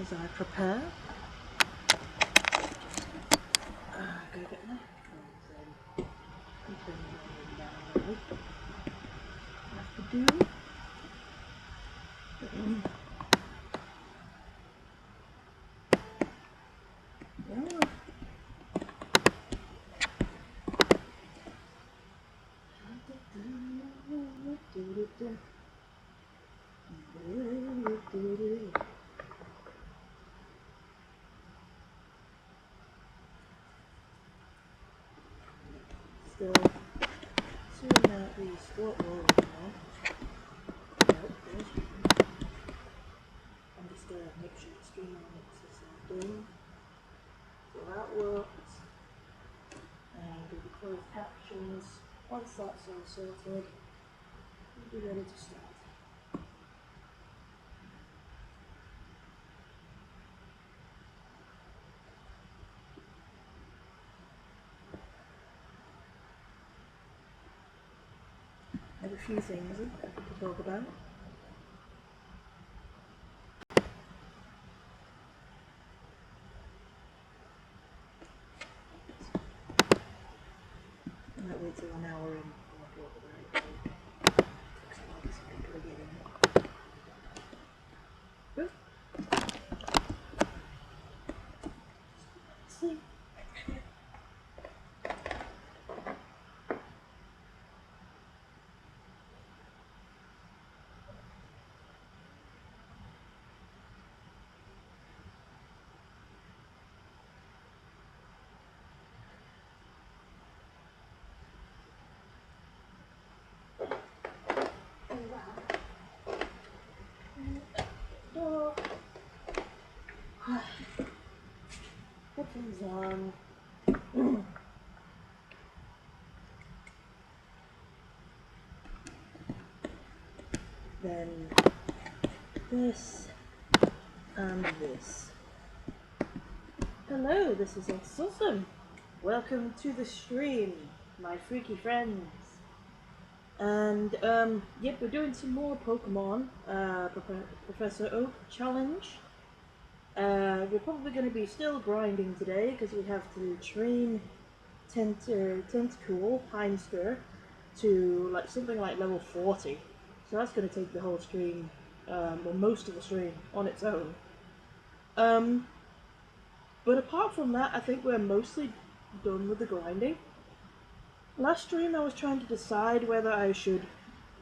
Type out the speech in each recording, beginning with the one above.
as I prepare. Go get my have to do. Still sorting out these squat rolls now. I'm just going to make sure the stream on it is done. So that works. And do the closed captions. Once that's all sorted, we'll be ready to start. I have a few things to talk about. I might wait till an hour in before I talk about it. Takes a while for some people to get in. Good. See. Buttons on. Then this and this. Hello, this is awesome. Welcome to the stream, my freaky friends. And yep, we're doing some more Pokemon Professor Oak challenge. We're probably going to be still grinding today because we have to train Tentacool, Heimster, to like something like level 40. So that's going to take the whole stream, or most of the stream, on its own. But apart from that, I think we're mostly done with the grinding. Last stream I was trying to decide whether I should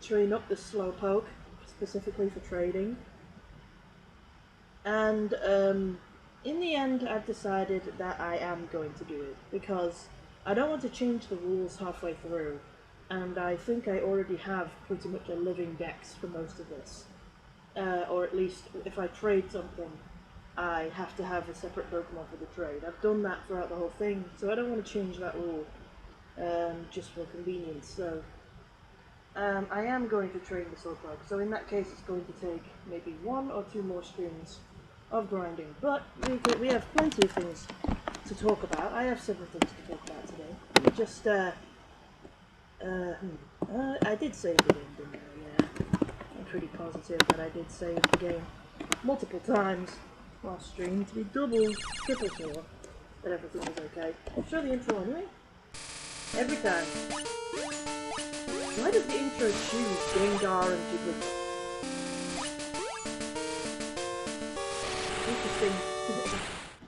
train up the Slowpoke, specifically for trading. And in the end I've decided that I am going to do it, because I don't want to change the rules halfway through. And I think I already have pretty much a living dex for most of this. Or at least, if I trade something, I have to have a separate Pokemon for the trade. I've done that throughout the whole thing, so I don't want to change that rule, just for convenience. So, I am going to train the Slowpoke, so in that case it's going to take maybe 1 or 2 more streams of grinding. But we have plenty of things to talk about. I have several things to talk about today. Let me just, I did save the game, didn't I? Yeah. I'm pretty positive that I did save the game multiple times last stream to be double, triple sure that everything was okay. I'll show the intro anyway. Every time. Why does the intro choose Gengar and Jigglypuff? Interesting.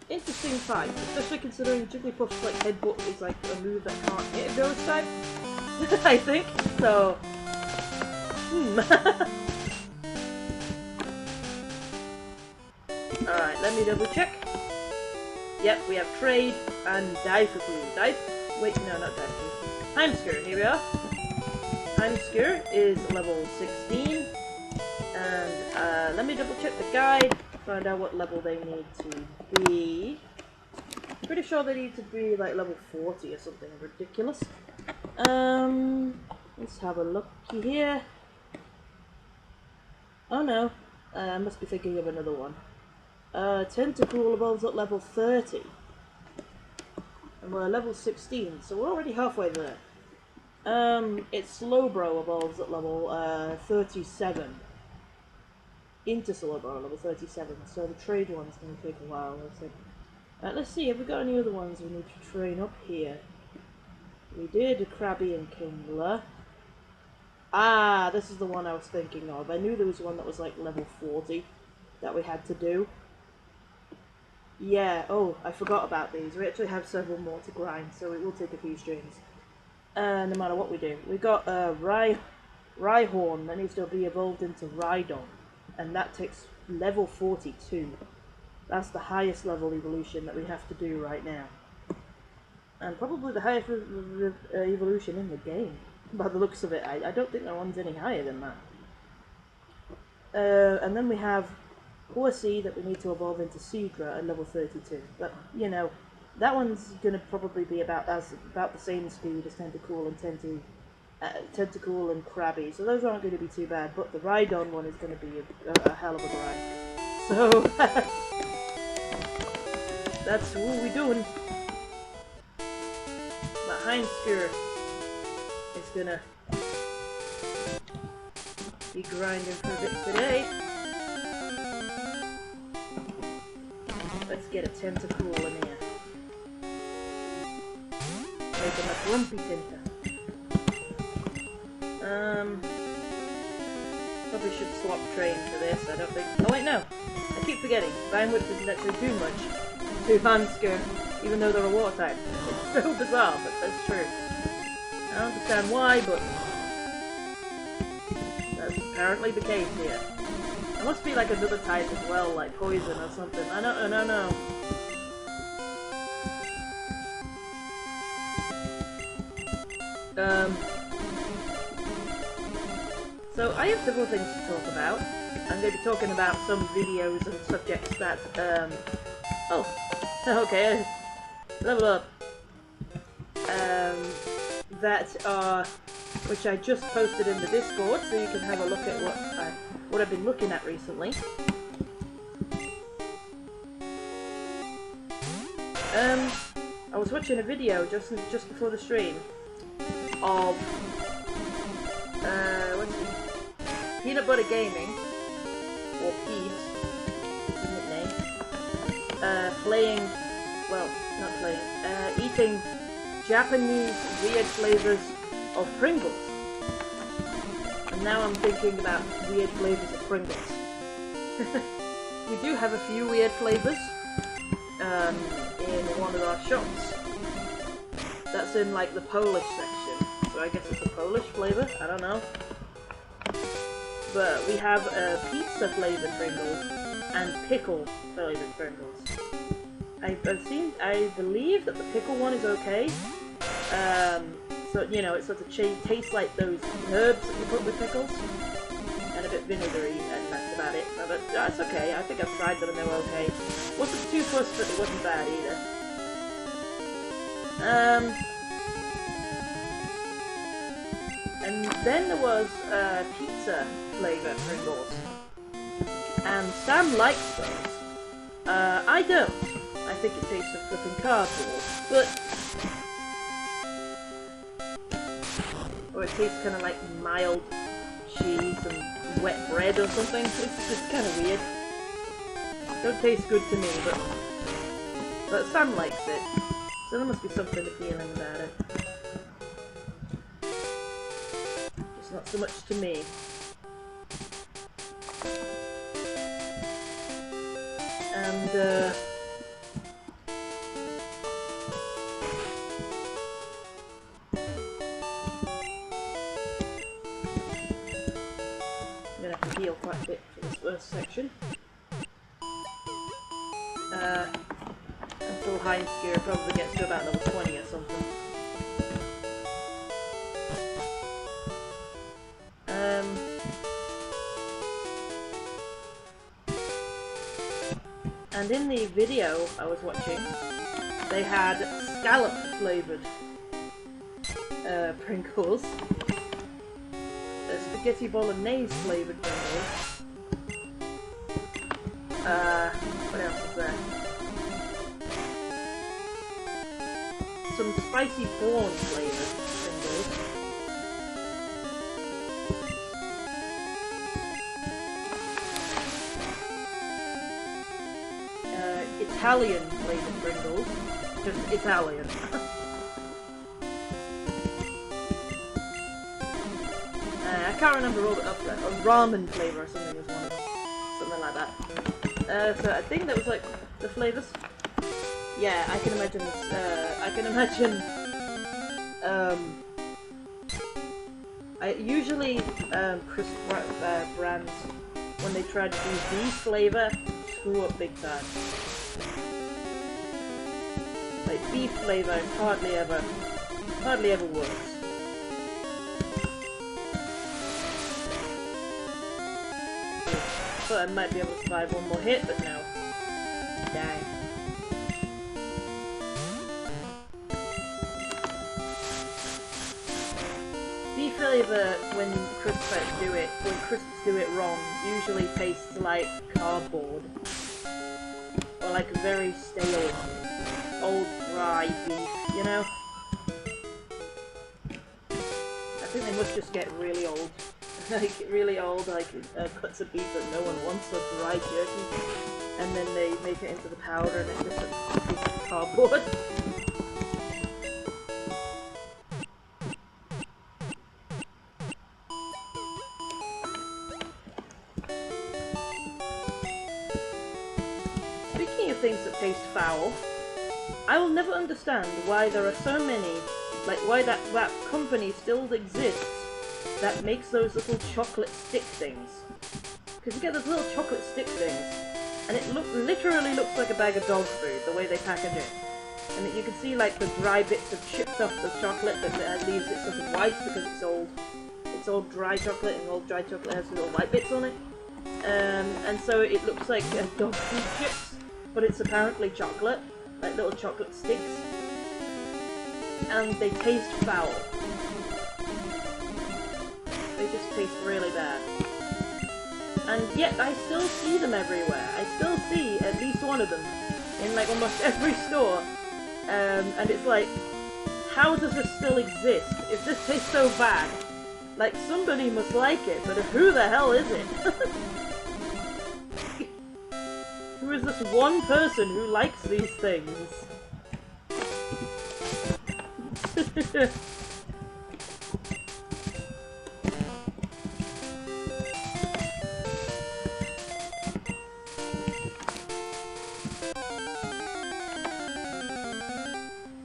Interesting fact, especially considering Jigglypuff's like headbutt is like a move that can't hit a ghost type. I think so. Alright, let me double check. Yep, we have trade and Dive. Wait, no, not Dive. Heimsker, here we are. Heimsker is level 16. And let me double check the guide, find out what level they need to be. I'm pretty sure they need to be like level 40 or something ridiculous. Let's have a look here. Oh no, I must be thinking of another one. Tentacool evolves at level 30. And we're level 16, so we're already halfway there. It's Slowbro evolves at level 37. into Silver Bar level 37, so the trade one's going to take a while, I think. Let's see, have we got any other ones we need to train up here? We did Krabby and Kingler. Ah, this is the one I was thinking of. I knew there was one that was like level 40 that we had to do. Yeah, oh, I forgot about these. We actually have several more to grind, so it will take a few streams. No matter what we do. We got Rhyhorn that needs to be evolved into Rhydon, and that takes level 42. That's the highest level evolution that we have to do right now. And probably the highest evolution in the game. By the looks of it, I don't think that one's any higher than that. And then we have Horsey that we need to evolve into Seedra at level 32. But, you know, that one's going to probably be about the same speed as Tentacool and Tentacool and Krabby. So those aren't going to be too bad. But the Rhydon one is going to be a hell of a grind. So, that's what we're doing. My Heinsker is gonna be grinding for a bit today. Let's get a Tentacool in here. Make him a Grumpy Tenta. Probably should swap train for this, I don't think. Oh wait, no! I keep forgetting. Vine Whip doesn't actually do much to Heinsker, even though they're a water type. It's so bizarre, but that's true. I don't understand why, but that's apparently the case here. There must be like another type as well, like poison or something. I don't know. So I have several things to talk about. I'm going to be talking about some videos and subjects that, oh, okay, level up. That are, which I just posted in the Discord, so you can have a look at what I've been looking at recently. I was watching a video just before the stream of what's it? Peanut Butter Gaming, or Peeves, his nickname, playing, well, not playing, eating Japanese weird flavors of Pringles. And now I'm thinking about weird flavors of Pringles. We do have a few weird flavors in one of our shops. That's in like the Polish section. So I guess it's a Polish flavor, I don't know. But we have pizza flavored Pringles and pickle flavored Pringles. I believe that the pickle one is okay. So, you know, it sort of tastes like those herbs that you put with pickles. And a bit vinegary, and that's about it. But it's okay, I think I've tried them and they were okay. Wasn't too fussed, but it wasn't bad either. And then there was pizza flavour Pringles. And Sam likes those. I don't. I think it tastes of flipping cardboard. But or it tastes kind of like mild cheese and wet bread or something. It's kind of weird. Don't taste good to me, but Sam likes it. So there must be something appealing about it. Just not so much to me. And I'm gonna have to heal quite a bit for this first section. Until Heinsker probably gets to about level 20 or something. And in the video I was watching, they had scallop flavoured Pringles. Spaghetti bolognese flavoured Pringles. What else is there? Some spicy prawn flavoured Pringles. Italian flavored Pringles. Just Italian. I can't remember all the other. A ramen flavor or something was one of them. Something like that. So I think that was like the flavors. Yeah, I can imagine this. I can imagine. Usually crisp brands, when they try to do beef flavor, screw up big time. Like beef flavor hardly ever works. But I might be able to survive one more hit, but no. Dang. Beef flavor, when crisps do it wrong, usually tastes like cardboard. Or like very stale, old dry beef, you know? I think they must just get really old. Like, really old, like, cuts of beef that no one wants, or dry jerky. And then they make it into the powder and it's just a piece of cardboard. Speaking of things that taste foul, I will never understand why there are so many, like why that company still exists that makes those little chocolate stick things. Because you get those little chocolate stick things, and it literally looks like a bag of dog food, the way they package it. And you can see like the dry bits have chipped off the chocolate that leaves it sort of white because it's old dry chocolate, and old dry chocolate has little white bits on it. And so it looks like dog food chips, but it's apparently chocolate, like little chocolate sticks. And they taste foul. They just taste really bad. And yet I still see them everywhere. I still see at least one of them in like almost every store. And it's like, how does this still exist? If this tastes so bad, like somebody must like it, but who the hell is it? Who is this one person who likes these things?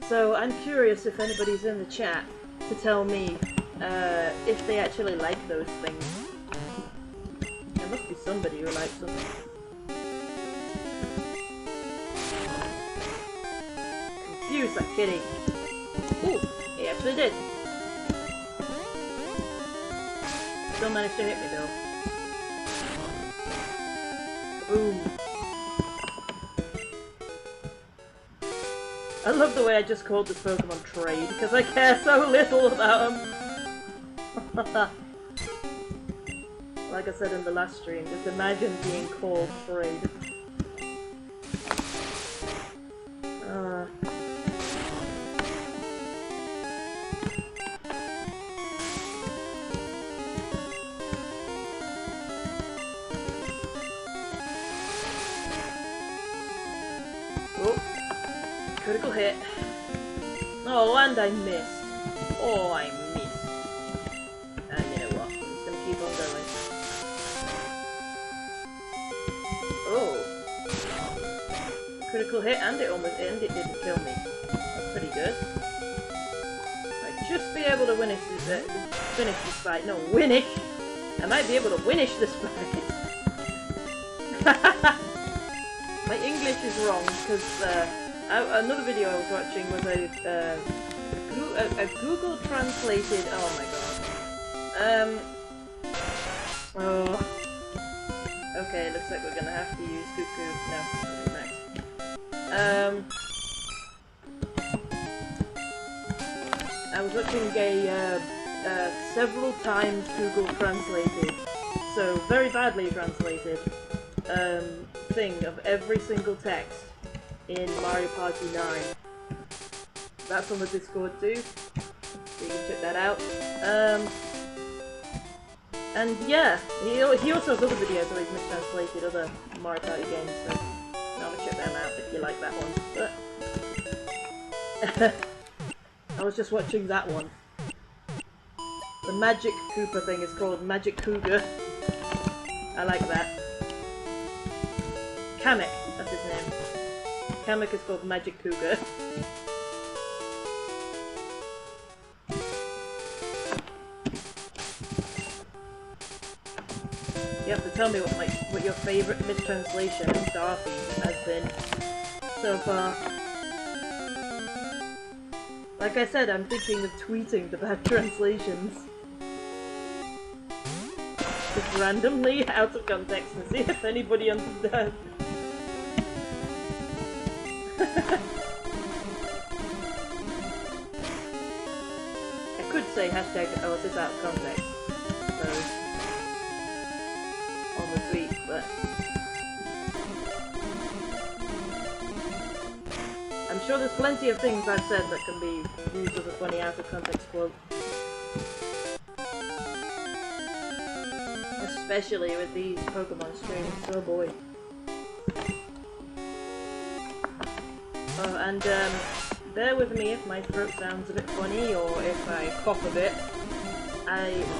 So I'm curious if anybody's in the chat to tell me if they actually like those things. There must be somebody who likes them. Confuse that kitty. Ooh, he actually did. Still managed to hit me though. Boom. I love the way I just called this Pokemon Trade, because I care so little about him. Like I said in the last stream, just imagine being called Trade. Critical hit. Oh, and I missed. Oh, I missed. And you know what? I'm just gonna keep on going. Oh. Critical hit, and it didn't kill me. That's pretty good. I'd just be able to finish this fight. No, winish! I might be able to winish this fight. My English is wrong, because, another video I was watching was a Google translated. Oh my god. Oh. Okay, looks like we're gonna have to use Cuckoo. No, next. I was watching a several times Google translated, so very badly translated, thing of every single text in Mario Party 9. That's on the Discord too, so you can check that out. And yeah, he also has other videos where he's mistranslated other Mario Party games, so I'm gonna check them out if you like that one. But I was just watching that one. The Magic Koopa thing is called Magic Cougar. I like that. Kamek, that's his name. Kamek is called Magic Cougar. You have to tell me what your favourite mistranslation of Starfy has been so far. Like I said, I'm thinking of tweeting the bad translations. Just randomly, out of context, and see if anybody understands. I could say hashtag, oh, this out of context. So, on the tweet, but I'm sure there's plenty of things I've said that can be used as a funny out of context quote. Especially with these Pokemon streams, oh boy. Oh, and bear with me if my throat sounds a bit funny or if I cough a bit.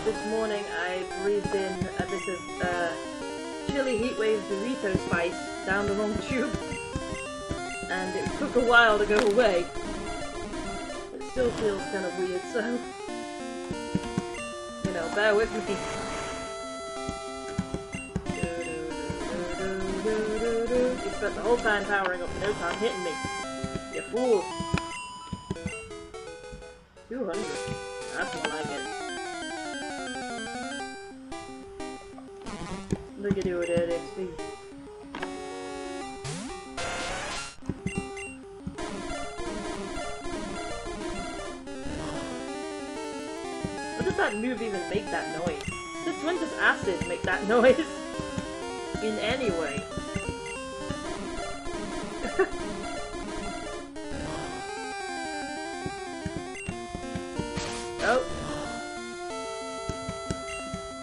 This morning I breathed in a bit of chili heatwave Dorito spice down the wrong tube. And it took a while to go away. It still feels kind of weird, so... You know, bear with me. You spent the whole time powering up, no time hitting me. You fool. 200. That's more like it. Look at you with that XP. What does that move even make that noise? Since when does acid make that noise? In any way. Oh.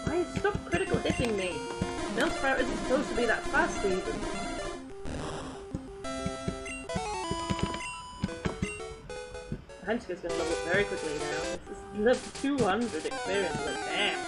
Why stop critical hitting me? Bellsprout isn't supposed to be that fast even. Hamster's gonna level up very quickly now. This is level 200 experience, like damn.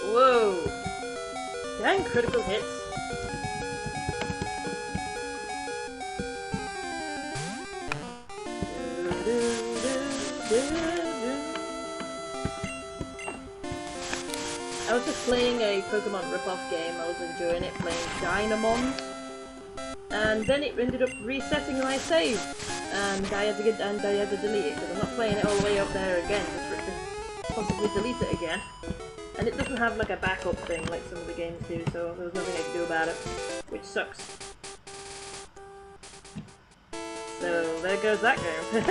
Whoa! Dang critical hits. I was just playing a Pokemon rip-off game. I was enjoying it, playing Dynamons, and then it ended up resetting my save, and I had to delete it because I'm not playing it all the way up there again, just for it to possibly delete it again. And it doesn't have like a backup thing like some of the games do, so there was nothing I could do about it, which sucks. So there goes that game.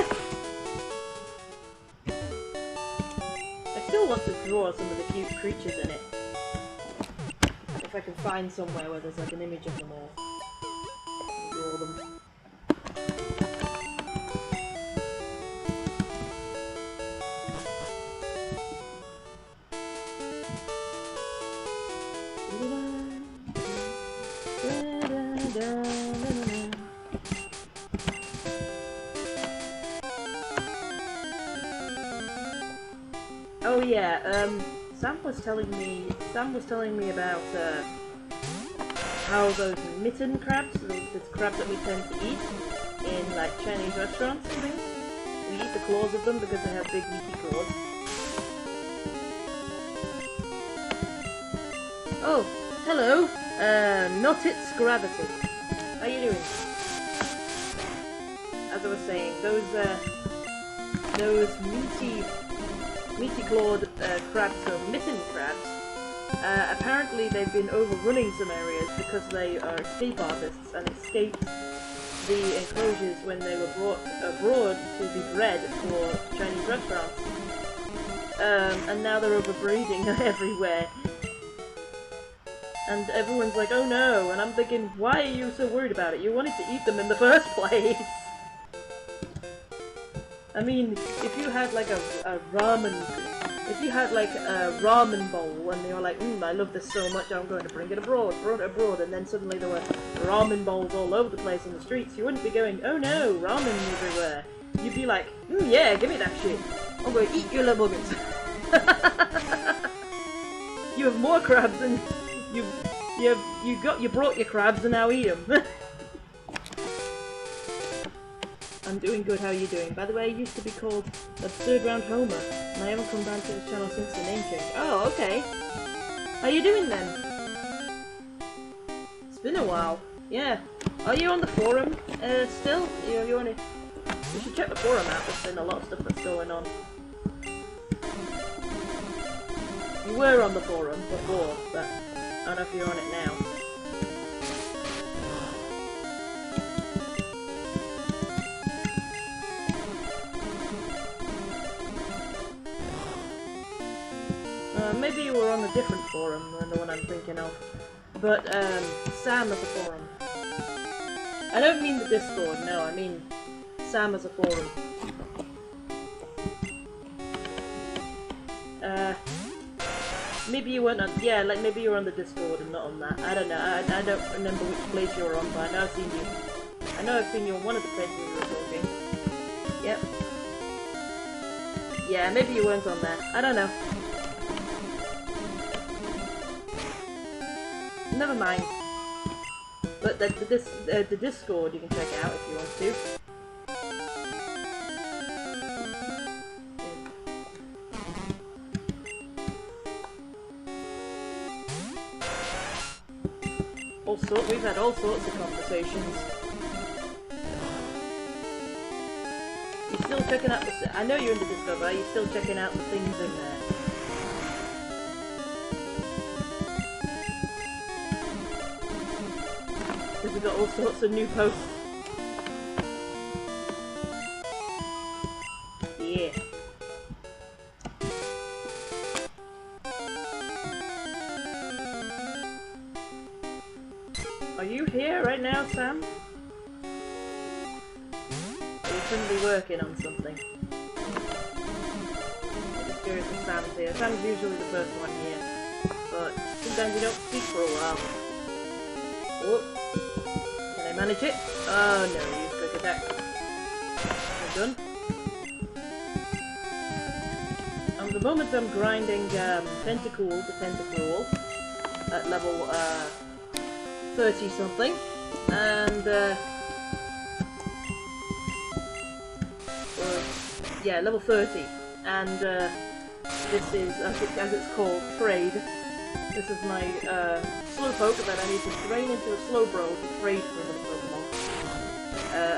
I still want to draw some of the cute creatures in it. If I can find somewhere where there's like an image of them all. Draw them. Oh yeah, Sam was telling me about how those mitten crabs, the crabs that we tend to eat in like Chinese restaurants and things, we eat the claws of them because they have big meaty claws. Oh, hello, not its gravity. How you doing? As I was saying, those meaty-clawed crabs, so mitten crabs, apparently they've been overrunning some areas because they are escape artists and escaped the enclosures when they were brought abroad to be bred for Chinese restaurants. And now they're overbreeding everywhere. And everyone's like, oh no, and I'm thinking, why are you so worried about it? You wanted to eat them in the first place. I mean, if you had like a ramen, if you had like a ramen bowl and you were like, I love this so much, I'm going to bring it abroad, and then suddenly there were ramen bowls all over the place in the streets, you wouldn't be going, oh no, ramen everywhere. You'd be like, yeah, give me that shit. I'm going to eat your little buggers. You have more crabs than you brought your crabs and now eat them. I'm doing good, how are you doing? By the way, I used to be called Absurd Round Homer, and I haven't come back to this channel since the name change. Oh, okay. How you doing then? It's been a while. Yeah. Are you on the forum still? You on it? You should check the forum out, there's been a lot of stuff that's going on. You were on the forum before, but I don't know if you're on it now. Maybe you were on a different forum than the one I'm thinking of. But, Sam as a forum. I don't mean the Discord, no, I mean Sam as a forum. Maybe you weren't on, yeah, like maybe you were on the Discord and not on that. I don't know, I don't remember which place you were on, but I know I've seen you. I know I've seen you on one of the places we were talking. Yep. Yeah, maybe you weren't on there. I don't know. Never mind. But the Discord you can check out if you want to. We've had all sorts of conversations. You're still checking out the... I know you're in the Discord, but are you still checking out the things in there? Because we've got all sorts of new posts. Yeah. Are you here right now, Sam? Or you shouldn't be working on something? I'm just curious if Sam's here. Sam's usually the first one here, but sometimes you don't speak for a while. Oh, can I manage it? Oh no, use quick attack. We're done. At the moment I'm grinding Tentacool to Tentacruel at level 30 something, and yeah, level 30, and this is, as it's called, trade. This is my Slowpoke that I need to train into a Slowbro to trade for another Pokemon,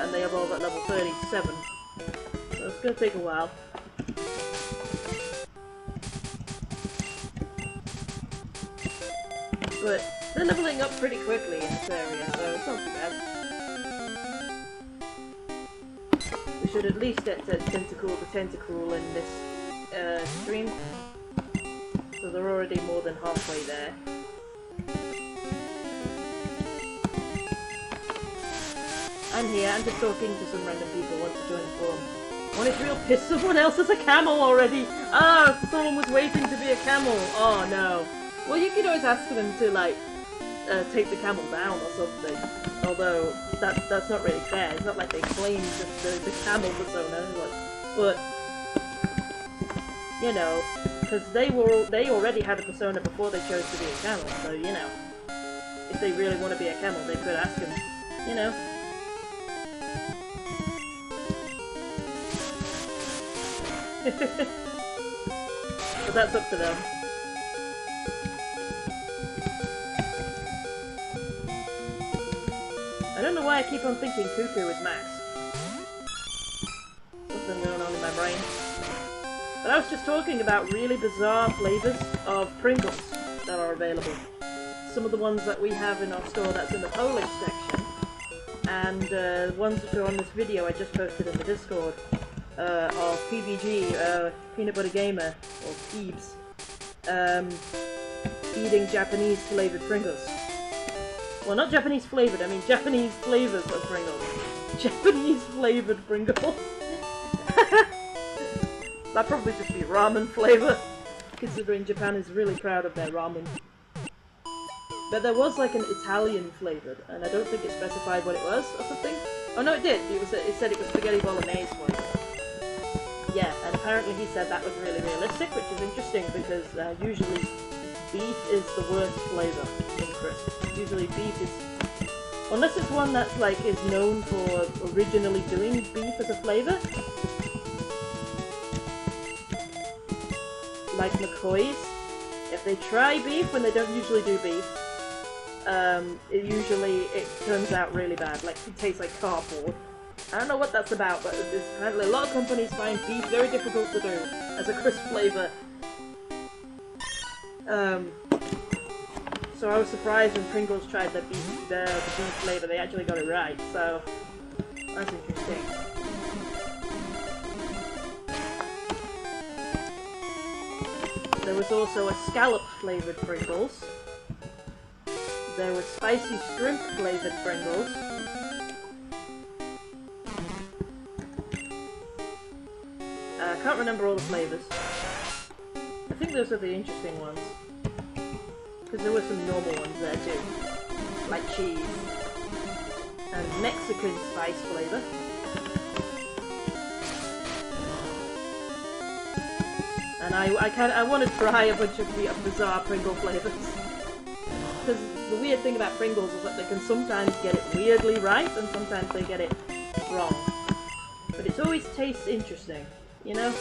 and they evolve at level 37, so it's going to take a while. But they're leveling up pretty quickly in this area, so it's not too bad. We should at least get to Tentacool to Tentacruel in this stream. So they're already more than halfway there. I'm here, I'm just talking to some random people who want to join the forum. One is real pissed someone else is a camel already! Ah, oh, someone was waiting to be a camel! Oh no. Well, you could always ask them to, like, take the camel down or something. Although, that's not really fair. It's not like they claimed the camel persona. But, you know, because they already had a persona before they chose to be a camel. So, you know, if they really want to be a camel, they could ask them, you know. But that's up to them. I don't know why I keep on thinking Cuckoo is Max. Something going on in my brain. But I was just talking about really bizarre flavours of Pringles that are available. Some of the ones that we have in our store that's in the Polish section, and the ones that are on this video I just posted in the Discord, of PBG, Peanut Butter Gamer, or Peebs. eating Japanese flavoured Pringles. Well, not Japanese flavoured, I mean Japanese flavours of Pringles. Japanese flavoured Pringles. That'd probably just be ramen flavour, considering Japan is really proud of their ramen. But there was like an Italian flavoured, and I don't think it specified what it was or something. Oh no, it did. It said it was spaghetti bolognese flavour. Yeah, and apparently he said that was really realistic, which is interesting because usually beef is the worst flavour in crisps. Usually beef is, unless it's one that's like is known for originally doing beef as a flavour, like McCoy's. If they try beef when they don't usually do beef, it turns out really bad. Like it tastes like cardboard. I don't know what that's about, but there's apparently a lot of companies find beef very difficult to do as a crisp flavour. So I was surprised when Pringles tried the beef flavour, they actually got it right, so that's interesting. There was also a scallop flavoured Pringles. There was spicy shrimp flavoured Pringles. I can't remember all the flavours. I think those are the interesting ones. Because there were some normal ones there too. Like cheese. And Mexican spice flavour. And I want to try a bunch of bizarre Pringle flavours. Because the weird thing about Pringles is that they can sometimes get it weirdly right, and sometimes they get it wrong. But it always tastes interesting, you know?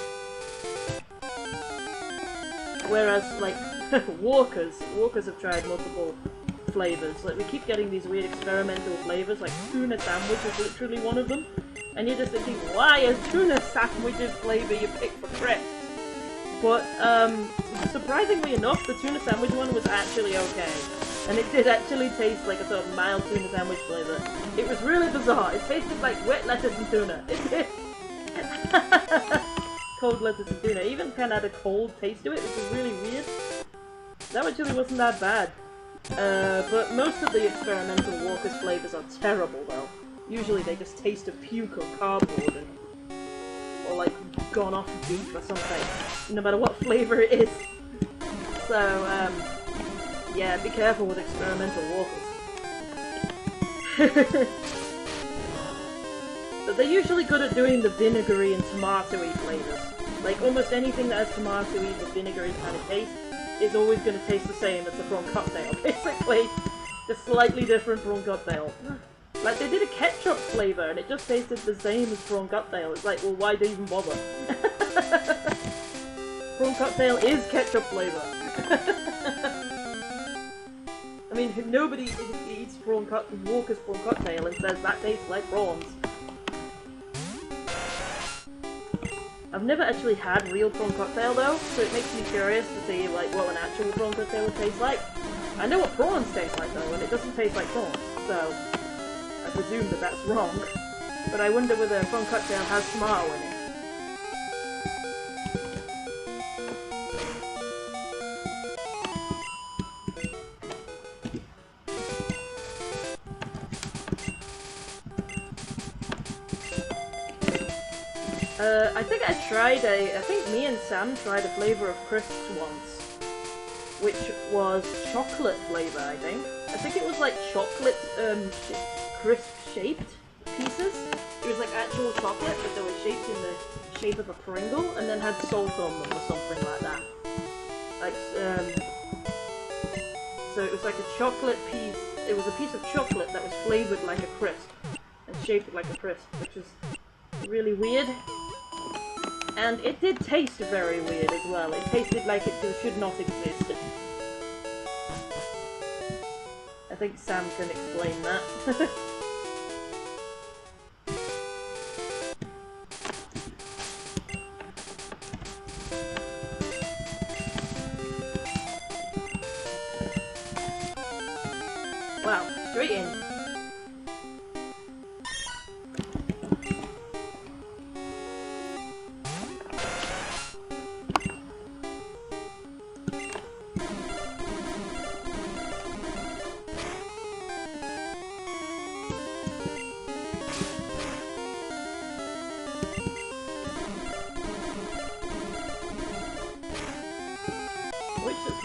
Whereas, like, Walkers have tried multiple flavours. Like, we keep getting these weird experimental flavours, like tuna sandwich is literally one of them. And you're just thinking, why is tuna sandwich's flavour you picked for crisps? But, surprisingly enough, the tuna sandwich one was actually okay. And it did actually taste like a sort of mild tuna sandwich flavour. It was really bizarre. It tasted like wet lettuce and tuna. It did. Cold lettuce and tuna. It even kind of had a cold taste to it, which was really weird. That actually wasn't that bad. But most of the experimental Walker's flavours are terrible, though. Usually they just taste of puke or cardboard, or like gone off beef or something, no matter what flavour it is. So, yeah, be careful with experimental Walkers. But they're usually good at doing the vinegary and tomatoey flavours. Like, almost anything that has tomatoey with vinegary kind of taste is always going to taste the same as the prawn cocktail, basically. Just slightly different prawn cocktail. Like, they did a ketchup flavour and it just tasted the same as prawn cocktail. It's like, well, why do you even bother? Prawn cocktail is ketchup flavour. I mean, nobody eats Walker's prawn cocktail and says that tastes like prawns. I've never actually had real prawn cocktail though, so it makes me curious to see like what an actual prawn cocktail would taste like. I know what prawns taste like though, and it doesn't taste like prawns, so I presume that that's wrong. But I wonder whether a prawn cocktail has tomato in it. I think me and Sam tried a flavour of crisps once, which was chocolate flavour, I think. I think it was like chocolate, crisp shaped pieces. It was like actual chocolate, but they were shaped in the shape of a Pringle, and then had salt on them or something like that. Like, so it was like a chocolate piece, it was a piece of chocolate that was flavoured like a crisp, and shaped like a crisp, which is really weird. And it did taste very weird as well. It tasted like it should not exist. I think Sam can explain that. Wow, straight in.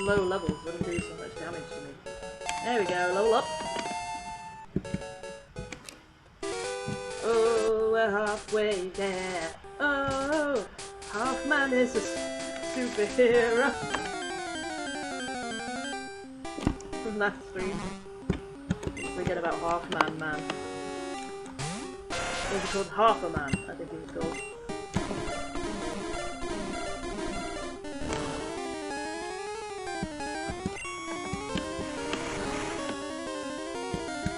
low levels wouldn't do so much damage to me. There we go, level up. Oh, we're halfway there. Oh, half man is a superhero. From last stream. Forget about half man. It was called Half a Man, I think it was called.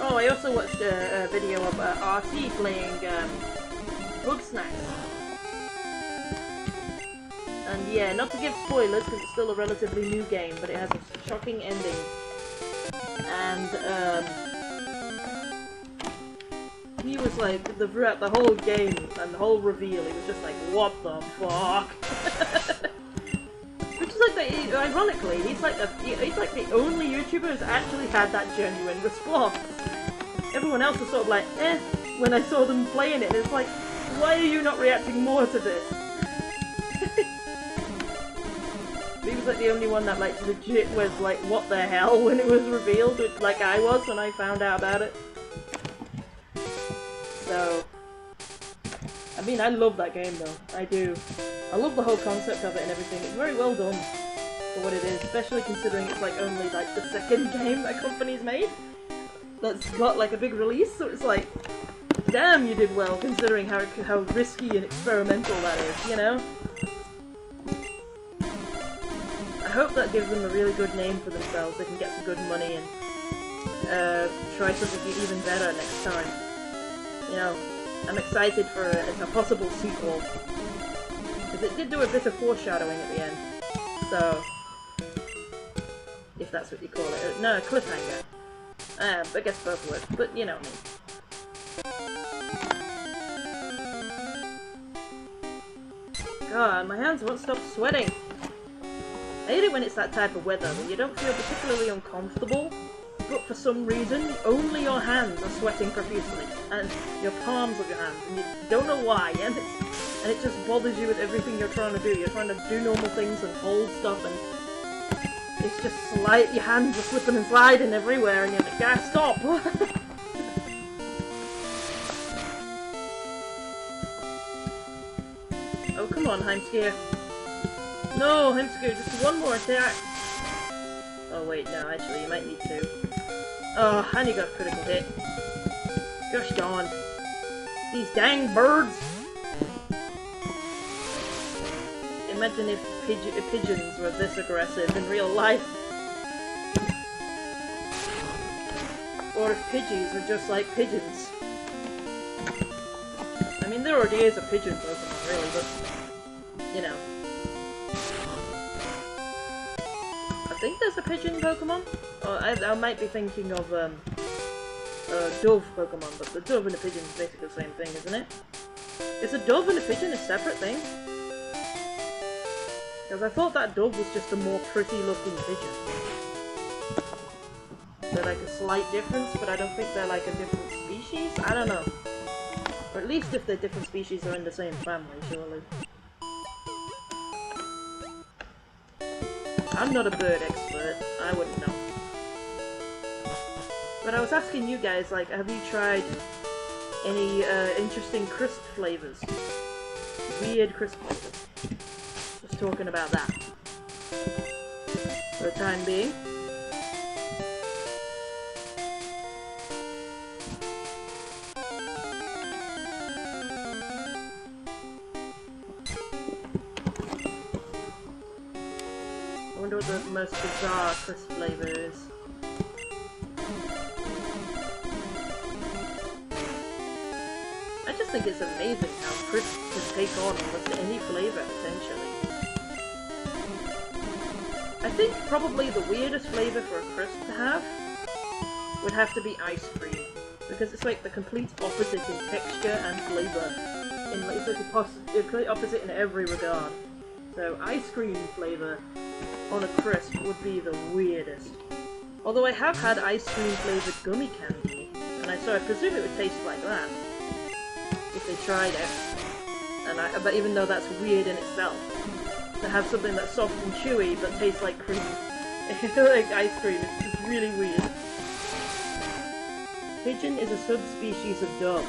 Oh, I also watched a video of RT playing Bug Snacks. And yeah, not to give spoilers because it's still a relatively new game, but it has a shocking ending. And he was like, throughout the whole game and the whole reveal, he was just like, what the fuck? Which is like, ironically, he's like the only YouTuber who's actually had that genuine response. Everyone else was sort of like, eh, when I saw them playing it, and it's like, why are you not reacting more to this? He was like the only one that like legit was like, what the hell, when it was revealed, like I was when I found out about it. So, I mean, I love that game though, I do. I love the whole concept of it and everything. It's very well done for what it is, especially considering it's like only like the second game that company's made that's got like a big release, so it's like, damn, you did well considering how risky and experimental that is, you know? I hope that gives them a really good name for themselves. They can get some good money and try something even better next time. You know, I'm excited for a possible sequel. Because it did do a bit of foreshadowing at the end. So, if that's what you call it. No, a cliffhanger. I guess both work, but you know what I mean. God, my hands won't stop sweating. I hate it when it's that type of weather, when you don't feel particularly uncomfortable, but for some reason, only your hands are sweating profusely, and your palms of your hands, and you don't know why, and it just bothers you with everything you're trying to do. You're trying to do normal things and hold stuff, and it's just your hands are slipping and sliding everywhere, and you're like, ah, stop! Oh, come on, Heimskier. No, Heimskier, just one more attack! Oh wait, no, actually, you might need two. Oh, and you got a critical hit. Gosh darn. These dang birds! Imagine if pigeons were this aggressive in real life. Or if Pidgeys were just like pigeons. I mean, there already is a pigeon Pokemon, really, but, you know. I think there's a pigeon Pokemon? Or I might be thinking of, dove Pokemon, but the dove and the pigeon is basically the same thing, isn't it? Is a dove and a pigeon a separate thing? Because I thought that dove was just a more pretty looking pigeon. They're like a slight difference, but I don't think they're like a different species? I don't know. Or at least if they're different species, they're in the same family, surely. I'm not a bird expert, I wouldn't know. But I was asking you guys, like, have you tried any interesting crisp flavors? Weird crisp flavors. Just talking about that. For the time being. I wonder what the most bizarre crisp flavor is. I just think it's amazing how crisp can take on almost any flavor, essentially. I think probably the weirdest flavor for a crisp to have would have to be ice cream, because it's like the complete opposite in texture and flavor. It's like the complete opposite in every regard. So ice cream flavor on a crisp would be the weirdest. Although I have had ice cream flavored gummy candy, and so I presume it would taste like that if they tried it. But even though that's weird in itself, to have something that's soft and chewy but tastes like cream like ice cream. It's just really weird. Pigeon is a subspecies of dove,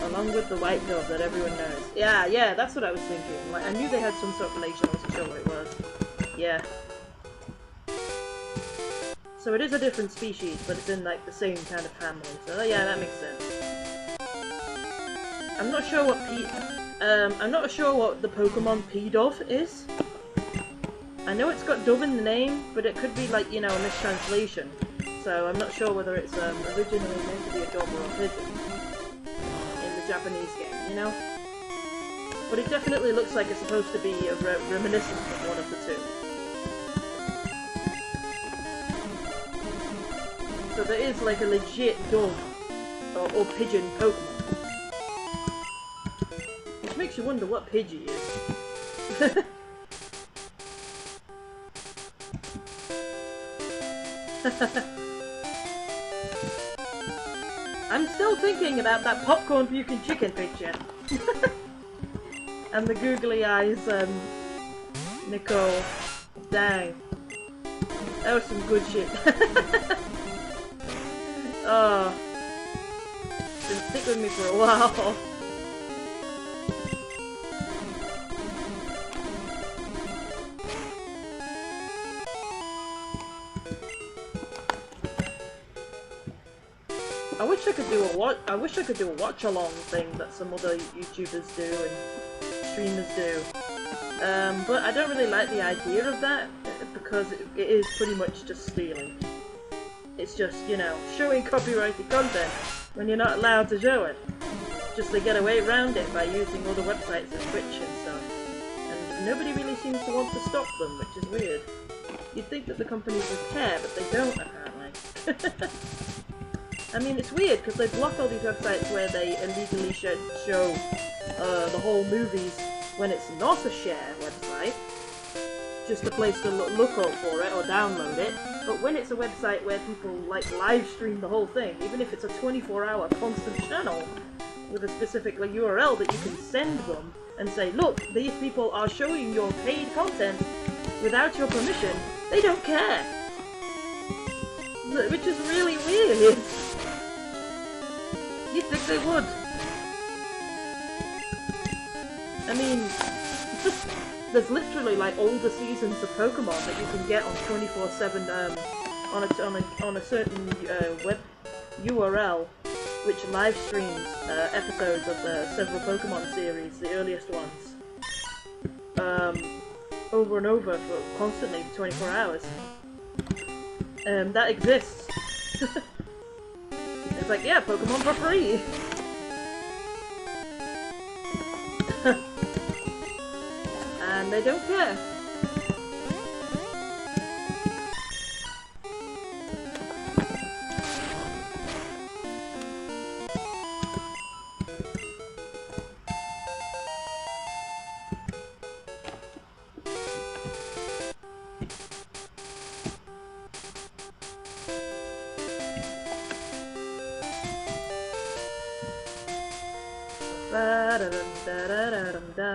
along with the white dove that everyone knows. Yeah, that's what I was thinking. Like, I knew they had some sort of relation, I wasn't sure what it was. Yeah. So it is a different species, but it's in like the same kind of family. So yeah, that makes sense. I'm not sure what the Pokemon P-Dove is. I know it's got Dove in the name, but it could be like, you know, a mistranslation. So I'm not sure whether it's originally meant to be a dove or a pigeon in the Japanese game, you know? But it definitely looks like it's supposed to be a reminiscent of one of the two. So there is like a legit dove or pigeon Pokemon. Which makes you wonder what Pidgey is. I'm still thinking about that popcorn puking chicken picture. And the googly eyes, Nicole. Dang. That was some good shit. Oh. Been stick with me for a while. I wish I could do a watch along thing that some other YouTubers do and streamers do. But I don't really like the idea of that because it is pretty much just stealing. It's just, you know, showing copyrighted content when you're not allowed to show it. Just they get away around it by using other websites and Twitch and stuff. And nobody really seems to want to stop them, which is weird. You'd think that the companies would care, but they don't apparently. I mean, it's weird because they block all these websites where they illegally show the whole movies when it's not a share website, just a place to look up for it or download it. But when it's a website where people like live stream the whole thing, even if it's a 24-hour constant channel with a specific URL that you can send them and say, look, these people are showing your paid content without your permission, they don't care. Which is really weird. You'd think they would. I mean, there's literally like older seasons of Pokemon that you can get on 24/7 on a certain web URL, which live streams episodes of several Pokemon series, the earliest ones, over and over for constantly for 24 hours. That exists. It's like, yeah, Pokemon for free. And they don't care. Da-da-dum-da-da-dum-da.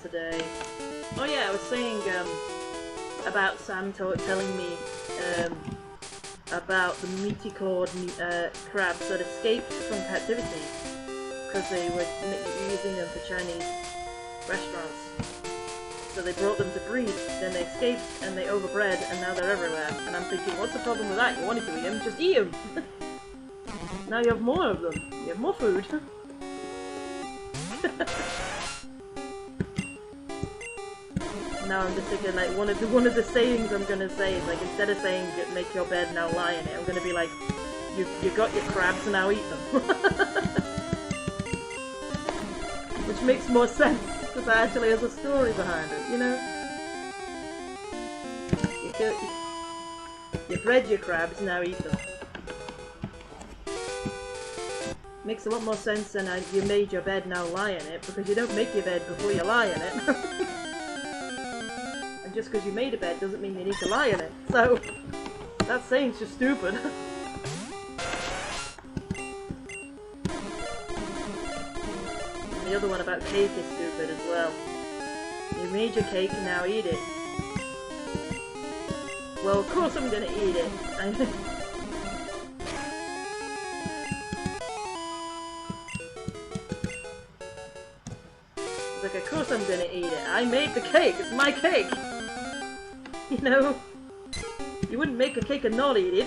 Today. Oh yeah, I was saying about Sam telling me about the meaty-clawed crabs that escaped from captivity because they were using them for Chinese restaurants. So they brought them to breed, then they escaped and they overbred and now they're everywhere. And I'm thinking, what's the problem with that? You wanted to eat them, just eat them! Now you have more of them. You have more food. Now I'm just thinking, like, one of the sayings I'm gonna say is, like, instead of saying make your bed now lie in it, I'm gonna be like, you got your crabs, now eat them. Which makes more sense because it actually has a story behind it, you know. You bred your crabs, now eat them. Makes a lot more sense than you made your bed, now lie in it, because you don't make your bed before you lie in it. And just because you made a bed doesn't mean you need to lie in it. So, that saying's just stupid. And the other one about cake is stupid as well. You made your cake, now eat it. Well, of course I'm gonna eat it. Like, of course I'm gonna eat it. I made the cake. It's my cake. You know? You wouldn't make a cake and not eat it.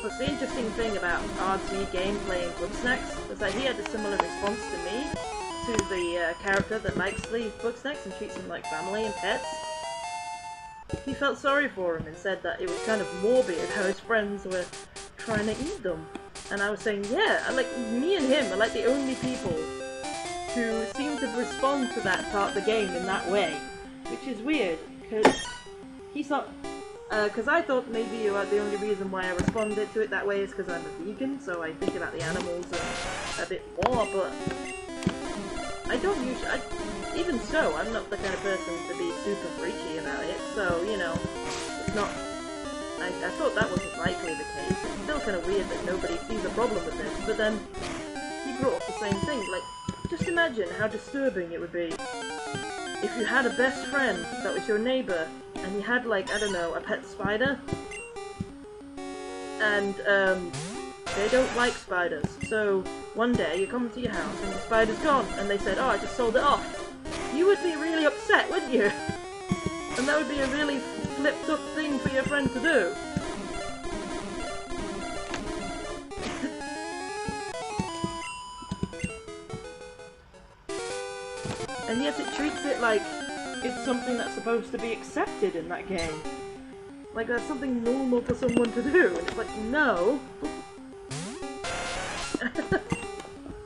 What's the interesting thing about RT gameplay in Bugsnax was that he had a similar response to me, to the character that likes the Bugsnax and treats him like family and pets. He felt sorry for him and said that it was kind of morbid how his friends were trying to eat them. And I was saying, yeah, me and him are like the only people who seem to respond to that part of the game in that way. Which is weird, because he's not... Because I thought maybe the only reason why I responded to it that way is because I'm a vegan, so I think about the animals a bit more, but I don't usually... even so, I'm not the kind of person to be super preachy about it, so, you know, it's not... I thought that wasn't likely the case. It's still kind of weird that nobody sees a problem with this, but then he brought up the same thing, like, just imagine how disturbing it would be if you had a best friend that was your neighbor, and you had, like, I don't know, a pet spider, and, they don't like spiders, so one day you come into your house and the spider's gone, and they said, oh, I just sold it off. You would be really upset, wouldn't you? And that would be a really flipped up thing for your friend to do. And yet it treats it like it's something that's supposed to be accepted in that game. Like that's something normal for someone to do, and it's like, no.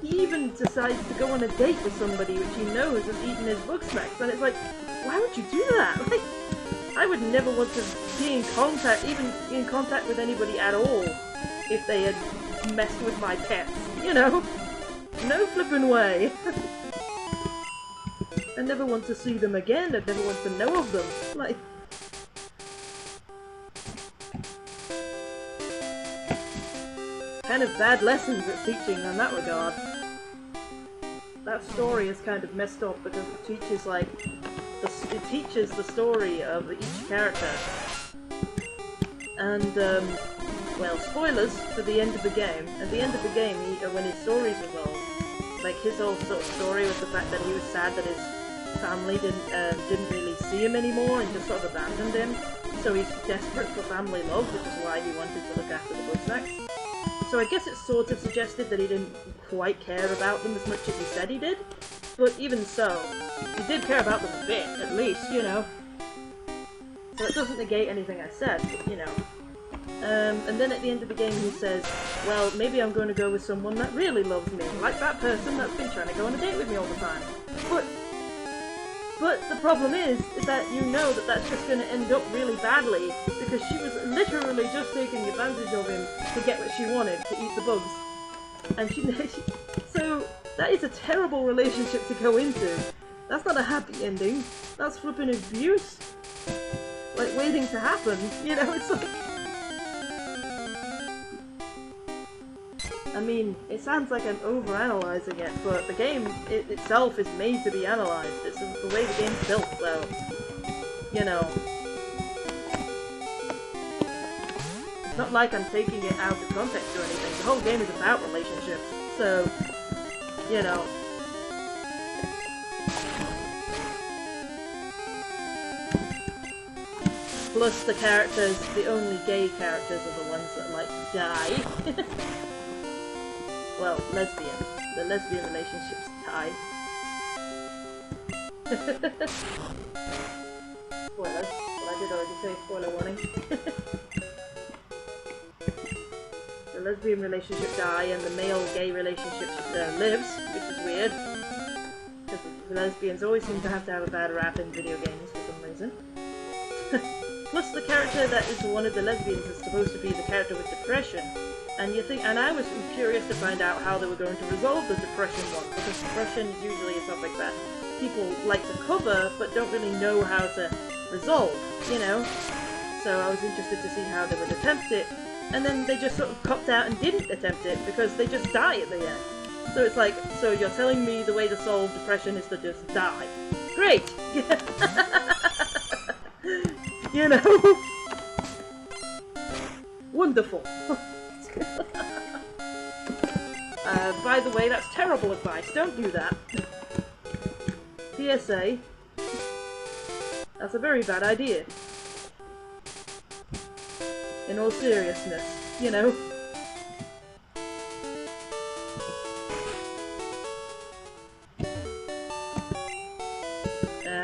He even decides to go on a date with somebody which he knows has eaten his Bugsnax, and it's like, why would you do that? Like, I would never want to be in contact with anybody at all if they had messed with my pets, you know? No flippin' way. I never want to see them again, I'd never want to know of them. Like... kind of bad lessons it's teaching in that regard. That story is kind of messed up because it teaches it teaches the story of each character. And well, spoilers for the end of the game. At the end of the game, when his story's resolved, like his whole sort of story was the fact that he was sad that his family didn't really see him anymore and just sort of abandoned him. So he's desperate for family love, which is why he wanted to look after the Bugsnax. So I guess it sort of suggested that he didn't quite care about them as much as he said he did. But even so, he did care about them a bit, at least, you know. So it doesn't negate anything I said, but, you know. And then at the end of the game he says, well, maybe I'm going to go with someone that really loves me, like that person that's been trying to go on a date with me all the time. But the problem is that you know that that's just going to end up really badly, because she was literally just taking advantage of him to get what she wanted, to eat the bugs. And so that is a terrible relationship to go into. That's not a happy ending. That's flipping abuse. Like, waiting to happen, you know, it's like... I mean, it sounds like I'm overanalyzing it, but the game itself is made to be analyzed. It's the way the game's built, so... You know... It's not like I'm taking it out of context or anything. The whole game is about relationships, so... You know... Plus the characters, the only gay characters are the ones that, like, die. Well, lesbian. The lesbian relationships die. Spoilers. But I did already say spoiler warning. lesbian relationship die and the male gay relationship lives, which is weird. Because the lesbians always seem to have a bad rap in video games for some reason. Plus the character that is one of the lesbians is supposed to be the character with depression. And you think, and I was curious to find out how they were going to resolve the depression one, because depression is usually a topic that people like to cover, but don't really know how to resolve, you know? So I was interested to see how they would attempt it, and then they just sort of copped out and didn't attempt it, because they just die at the end. So it's like, so you're telling me the way to solve depression is to just die. Great! You know? Wonderful. By the way, that's terrible advice. Don't do that. PSA. That's a very bad idea. In all seriousness, you know.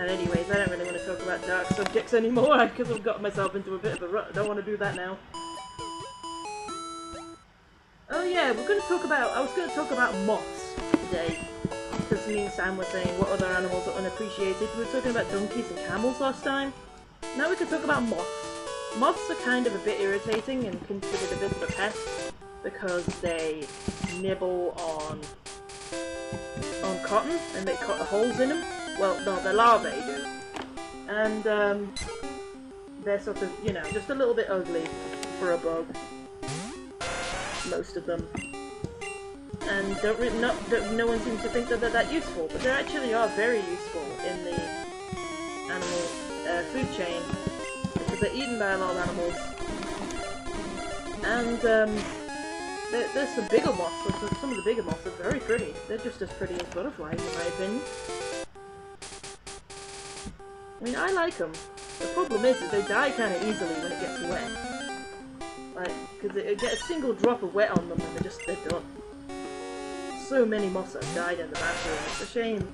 Anyways, I don't really want to talk about dark subjects anymore because I've got myself into a bit of a rut. I don't want to do that now. Oh yeah, I was going to talk about moths today. Because me and Sam were saying what other animals are unappreciated. We were talking about donkeys and camels last time. Now we could talk about moths. Moths are kind of a bit irritating and considered a bit of a pest because they nibble on cotton and they cut holes in them. Well, no, the larvae do. And they're sort of, you know, just a little bit ugly for a bug. Most of them. And no one seems to think that they're that useful, but they actually are very useful in the animal food chain, because they're eaten by a lot of animals. And there's some bigger moths, some of the bigger moths are very pretty. They're just as pretty as butterflies, in my opinion. I mean, I like them. The problem is that they die kind of easily when it gets wet. Like, because they get a single drop of wet on them and they're done. So many moths have died in the bathroom. It's a shame.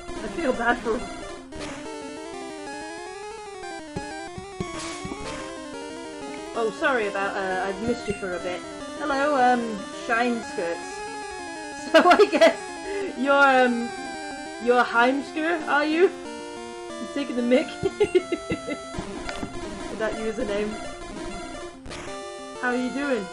I feel bad for them. Oh, sorry about, I've missed you for a bit. Hello, shine skirts. So I guess you're Heimsker, are you? You taking the mic? With that username. How are you doing?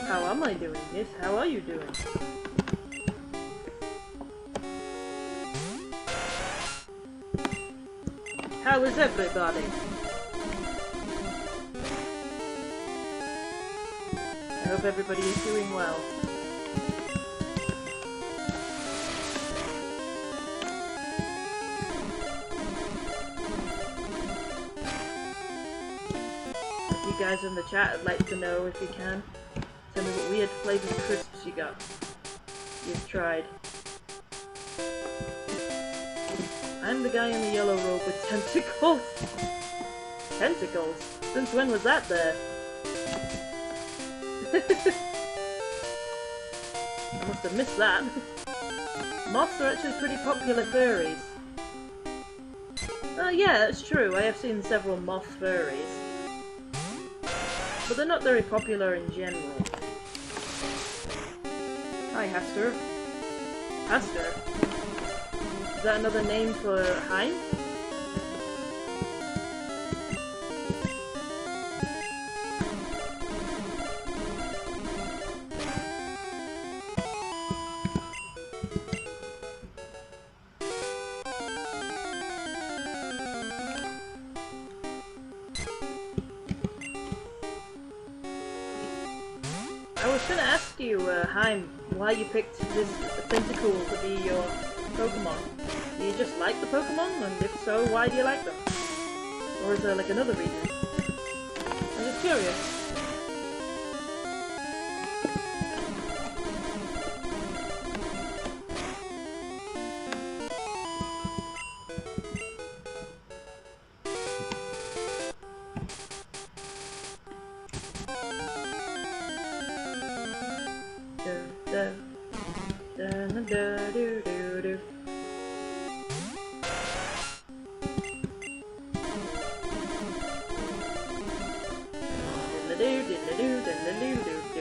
How am I doing? Yes, how are you doing? How is everybody? I hope everybody is doing well. If you guys in the chat would like to know, if you can, tell me what weird flavored crisps you got. You've tried. I'm the guy in the yellow robe with tentacles. Tentacles? Since when was that there? I must have missed that. Moths are actually pretty popular furries. Yeah, that's true. I have seen several moth furries. But they're not very popular in general. Hi, Haster. Haster? Is that another name for Heim? I was gonna ask you, Heim, why you picked this Tentacool to be your Pokemon. Do you just like the Pokemon? And if so, why do you like them? Or is there like another reason? I'm just curious.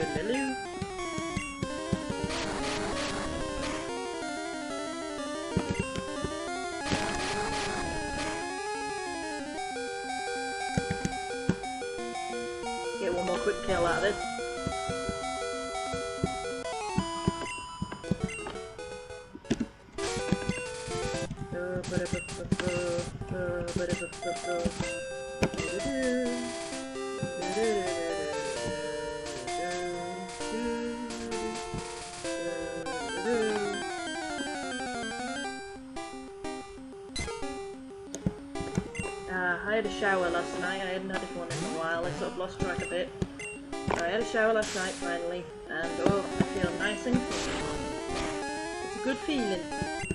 Toodaloo. Get one more quick kill out of this. I had a shower last night. I hadn't had one in a while. I sort of lost track a bit. I had a shower last night finally, and oh, I feel nice and clean. It's a good feeling.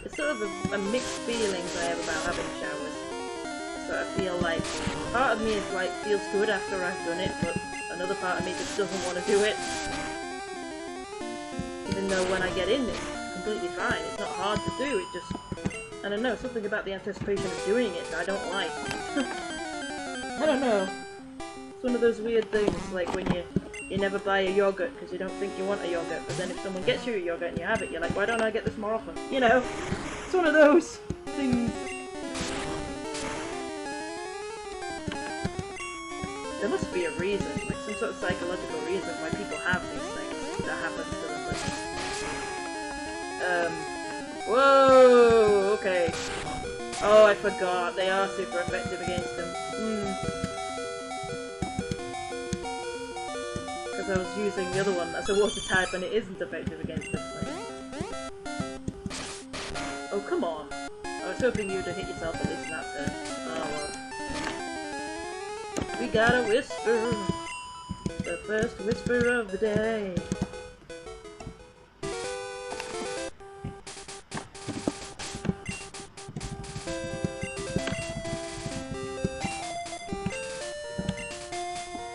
It's sort of a mixed feelings I have about having showers. So I feel like part of me is like feels good after I've done it, but another part of me just doesn't want to do it. Even though when I get in, it's completely fine. It's not hard to do. It just, I don't know, something about the anticipation of doing it I don't like. I don't know. It's one of those weird things, like when you never buy a yogurt because you don't think you want a yogurt, but then if someone gets you a yogurt and you have it, you're like, why don't I get this more often? You know? It's one of those things. There must be a reason, like some sort of psychological reason why people have these things that happen to them. Whoa, okay. Oh, I forgot. They are super effective against them. Because I was using the other one as a water type and it isn't effective against this thing. Oh, come on. I was hoping you'd have hit yourself at least in that turn. Oh, well. We got a whisper. The first whisper of the day.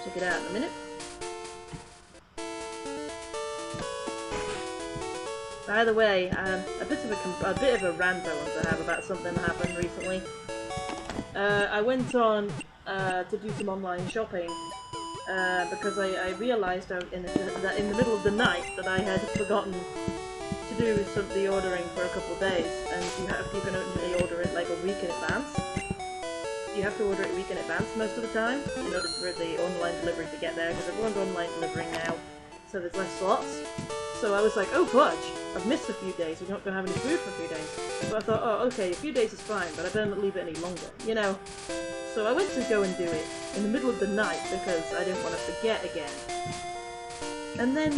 Check it out in a minute. By the way, a bit of a rant I want to have about something that happened recently. I went on to do some online shopping because I realised that in the middle of the night that I had forgotten to do some of the ordering for a couple of days, and you can only order it like a week in advance. You have to order it a week in advance most of the time in order for the online delivery to get there, because everyone's online delivering now, so there's less slots. So I was like, oh fudge, I've missed a few days, we're not going to have any food for a few days. So I thought, oh okay, a few days is fine, but I better not leave it any longer, you know? So I went to go and do it in the middle of the night because I didn't want to forget again. And then,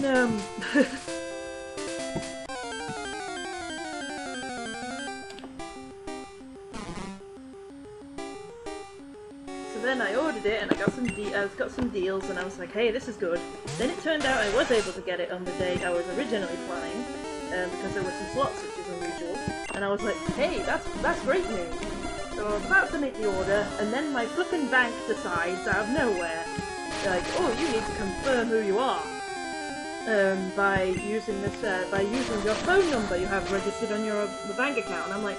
so then I ordered it and I got some deals and I was like, hey, this is good. Then it turned out I was able to get it on the day I was originally planning, because there were some slots, which is unusual. And I was like, hey, that's great news. So I was about to make the order, and then my flippin' bank decides out of nowhere, like, oh, you need to confirm who you are, by using your phone number you have registered on your bank account. And I'm like,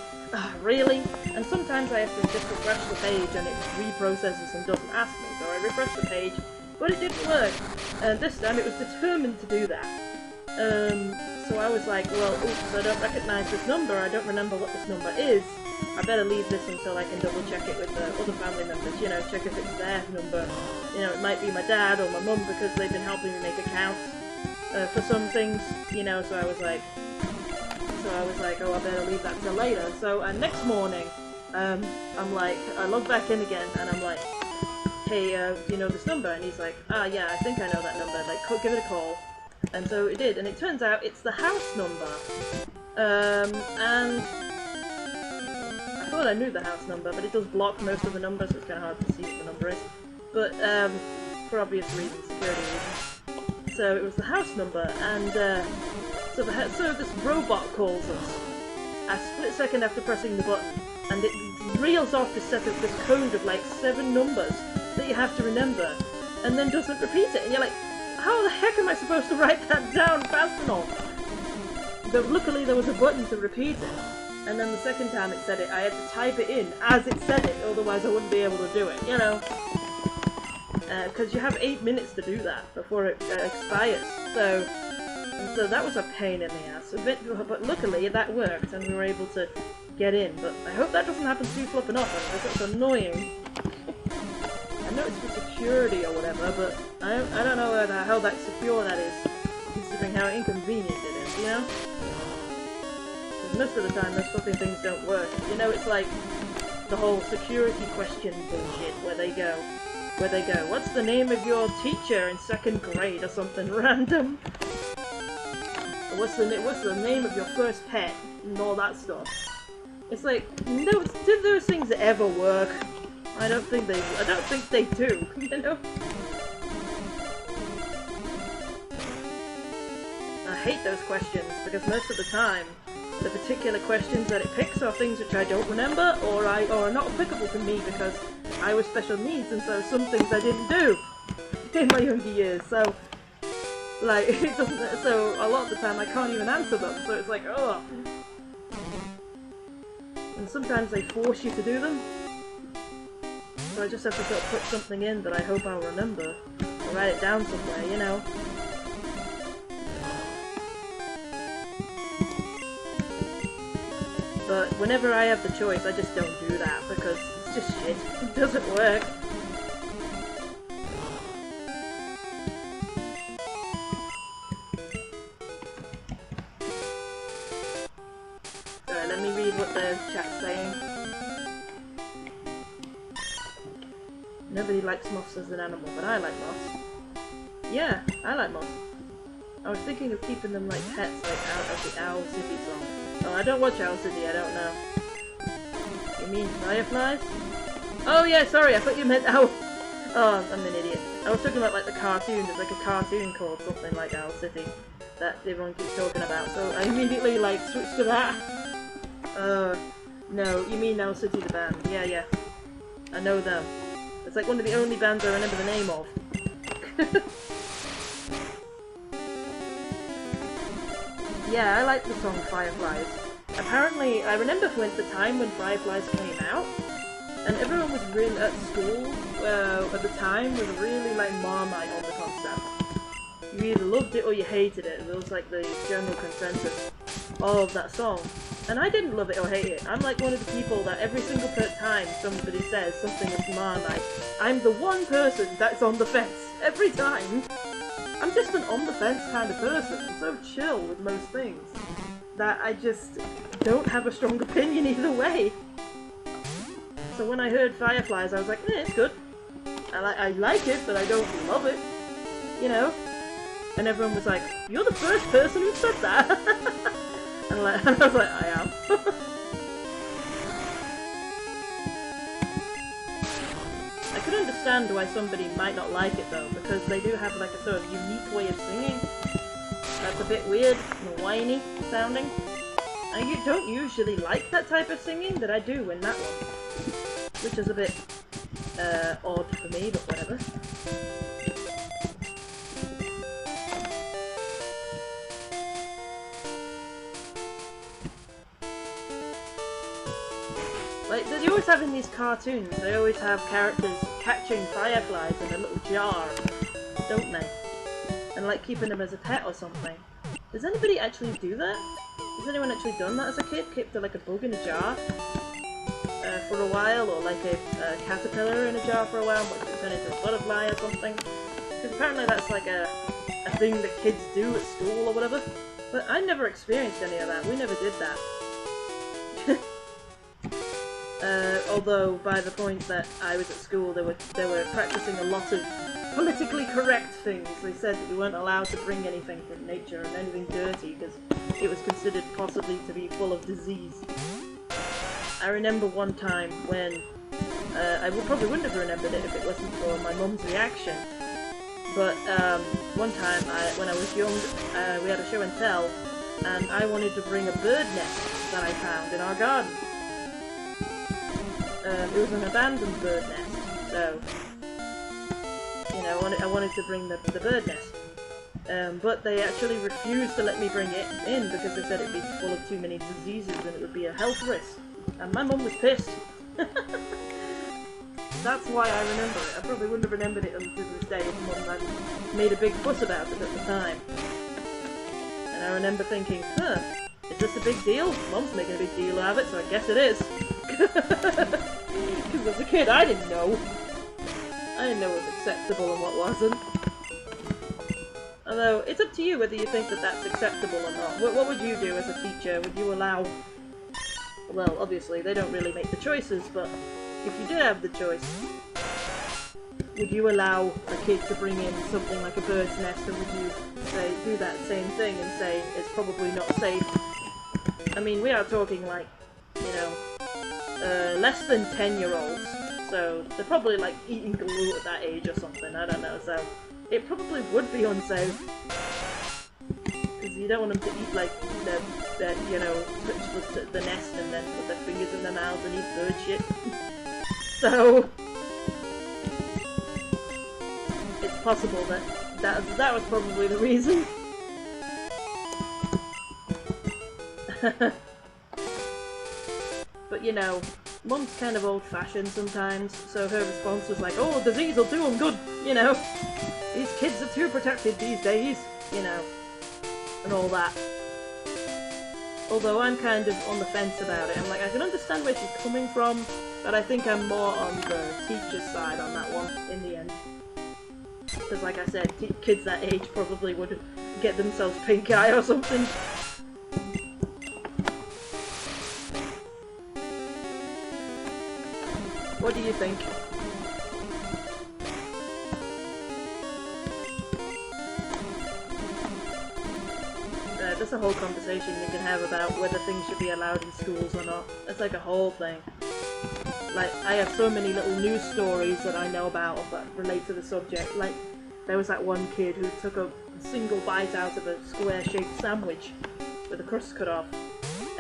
really? And sometimes I have to just refresh the page and it reprocesses and doesn't ask me. So I refreshed the page, but it didn't work. And this time it was determined to do that. So I was like, well, oops, I don't recognize this number, I don't remember what this number is. I better leave this until I can double check it with the other family members, you know, check if it's their number. You know, it might be my dad or my mum because they've been helping me make accounts for some things, you know, so I was like, oh, I better leave that till later. So next morning, I'm like, I log back in again and I'm like, hey, do you know this number? And he's like, yeah, I think I know that number, like, give it a call. And so it did, and it turns out it's the house number. And I thought I knew the house number, but it does block most of the numbers, so it's kind of hard to see what the number is. But for obvious reasons, security reasons. So it was the house number, and so this robot calls us a split second after pressing the button, and it reels off this code of like 7 numbers that you have to remember, and then doesn't repeat it, and you're like, how the heck am I supposed to write that down fast enough? But luckily there was a button to repeat it, and then the second time it said it, I had to type it in as it said it, otherwise I wouldn't be able to do it, you know? because you have 8 minutes to do that before it expires. So that was a pain in the ass. But luckily that worked, and we were able to get in. But I hope that doesn't happen too flippin' often, because that's annoying. I know it's for security or whatever, but I don't know how that secure that is, considering how inconvenient it is, you know? Because most of the time those fucking things don't work. You know, it's like the whole security question bullshit where they go, what's the name of your teacher in 2nd grade or something random? Or what's the name of your first pet and all that stuff. It's like, no, did those things ever work? I don't think they do, you know? I hate those questions, because most of the time, the particular questions that it picks are things which I don't remember, or are not applicable to me because I was special needs, and so some things I didn't do in my younger years, so, like, it doesn't, so a lot of the time I can't even answer them, so it's like, ugh. And sometimes they force you to do them, so I just have to sort of put something in that I hope I'll remember, or write it down somewhere, you know? But whenever I have the choice, I just don't do that, because it's just shit. It doesn't work. Alright, let me read what the chat's saying. Nobody likes moths as an animal, but I like moths. Yeah, I like moths. I was thinking of keeping them like pets, like out of the Owl City song. Oh, I don't watch Owl City, I don't know. You mean fireflies? Oh yeah, sorry, I thought you meant Owl... Oh, I'm an idiot. I was talking about like the cartoon, there's like a cartoon called something like Owl City that everyone keeps talking about, so I immediately like switched to that. No, you mean Owl City the band, yeah. I know them. It's like one of the only bands I remember the name of. Yeah, I like the song Fireflies. Apparently, I remember the time when Fireflies came out, and everyone was really, at school, at the time, was really like Marmite on the concept. You either loved it or you hated it. It was like the general consensus of that song. And I didn't love it or hate it. I'm like one of the people that every single time somebody says something is Marmite, I'm the one person that's on the fence. Every time. I'm just an on the fence kind of person. I'm so chill with most things that I just don't have a strong opinion either way. So when I heard Fireflies, I was like, it's good. I like it, but I don't love it. You know? And everyone was like, you're the first person who said that! and I was like, I am. I could understand why somebody might not like it though, because they do have like a sort of unique way of singing. That's a bit weird and whiny sounding. I don't usually like that type of singing, but I do in that one. Which is a bit odd for me, but whatever. Like, they always have in these cartoons, they always have characters catching fireflies in a little jar, don't they? And like keeping them as a pet or something. Does anybody actually do that? Has anyone actually done that as a kid? Kept like a bug in a jar for a while, or like a caterpillar in a jar for a while, but it turn into a butterfly or something? Because apparently that's like a thing that kids do at school or whatever. But I never experienced any of that. We never did that. Although by the point that I was at school, they were practicing a lot of politically correct things. They said that we weren't allowed to bring anything from nature and anything dirty because it was considered possibly to be full of disease. I remember one time when I probably wouldn't have remembered it if it wasn't for my mum's reaction. But one time when I was young, we had a show and tell, and I wanted to bring a bird nest that I found in our garden. It was an abandoned bird nest, so, you know, I wanted to bring the bird nest. But they actually refused to let me bring it in because they said it'd be full of too many diseases and it would be a health risk. And my mum was pissed. That's why I remember it. I probably wouldn't have remembered it until this day if Mum hadn't made a big fuss about it at the time. And I remember thinking, huh, is this a big deal? Mum's making a big deal out of it, so I guess it is. Because as a kid, I didn't know. I didn't know what was acceptable and what wasn't. Although, it's up to you whether you think that that's acceptable or not. What would you do as a teacher? Would you allow... Well, obviously, they don't really make the choices, but if you did have the choice, would you allow a kid to bring in something like a bird's nest, or would you say, do that same thing and say it's probably not safe? I mean, we are talking like, you know, less than 10-year-olds, so they're probably like eating glue at that age or something, I don't know, so it probably would be unsafe. Because you don't want them to eat like you know, touch the nest and then put their fingers in their mouths and eat bird shit. So it's possible that was probably the reason. But you know, Mum's kind of old-fashioned sometimes, so her response was like, "Oh, disease will do them good," you know. These kids are too protected these days, you know, and all that. Although I'm kind of on the fence about it. I'm like, I can understand where she's coming from, but I think I'm more on the teacher's side on that one, in the end. Because like I said, kids that age probably would get themselves pink eye or something. What do you think? That's a whole conversation you can have about whether things should be allowed in schools or not. It's like a whole thing. Like, I have so many little news stories that I know about that relate to the subject. Like, there was that one kid who took a single bite out of a square-shaped sandwich with the crust cut off,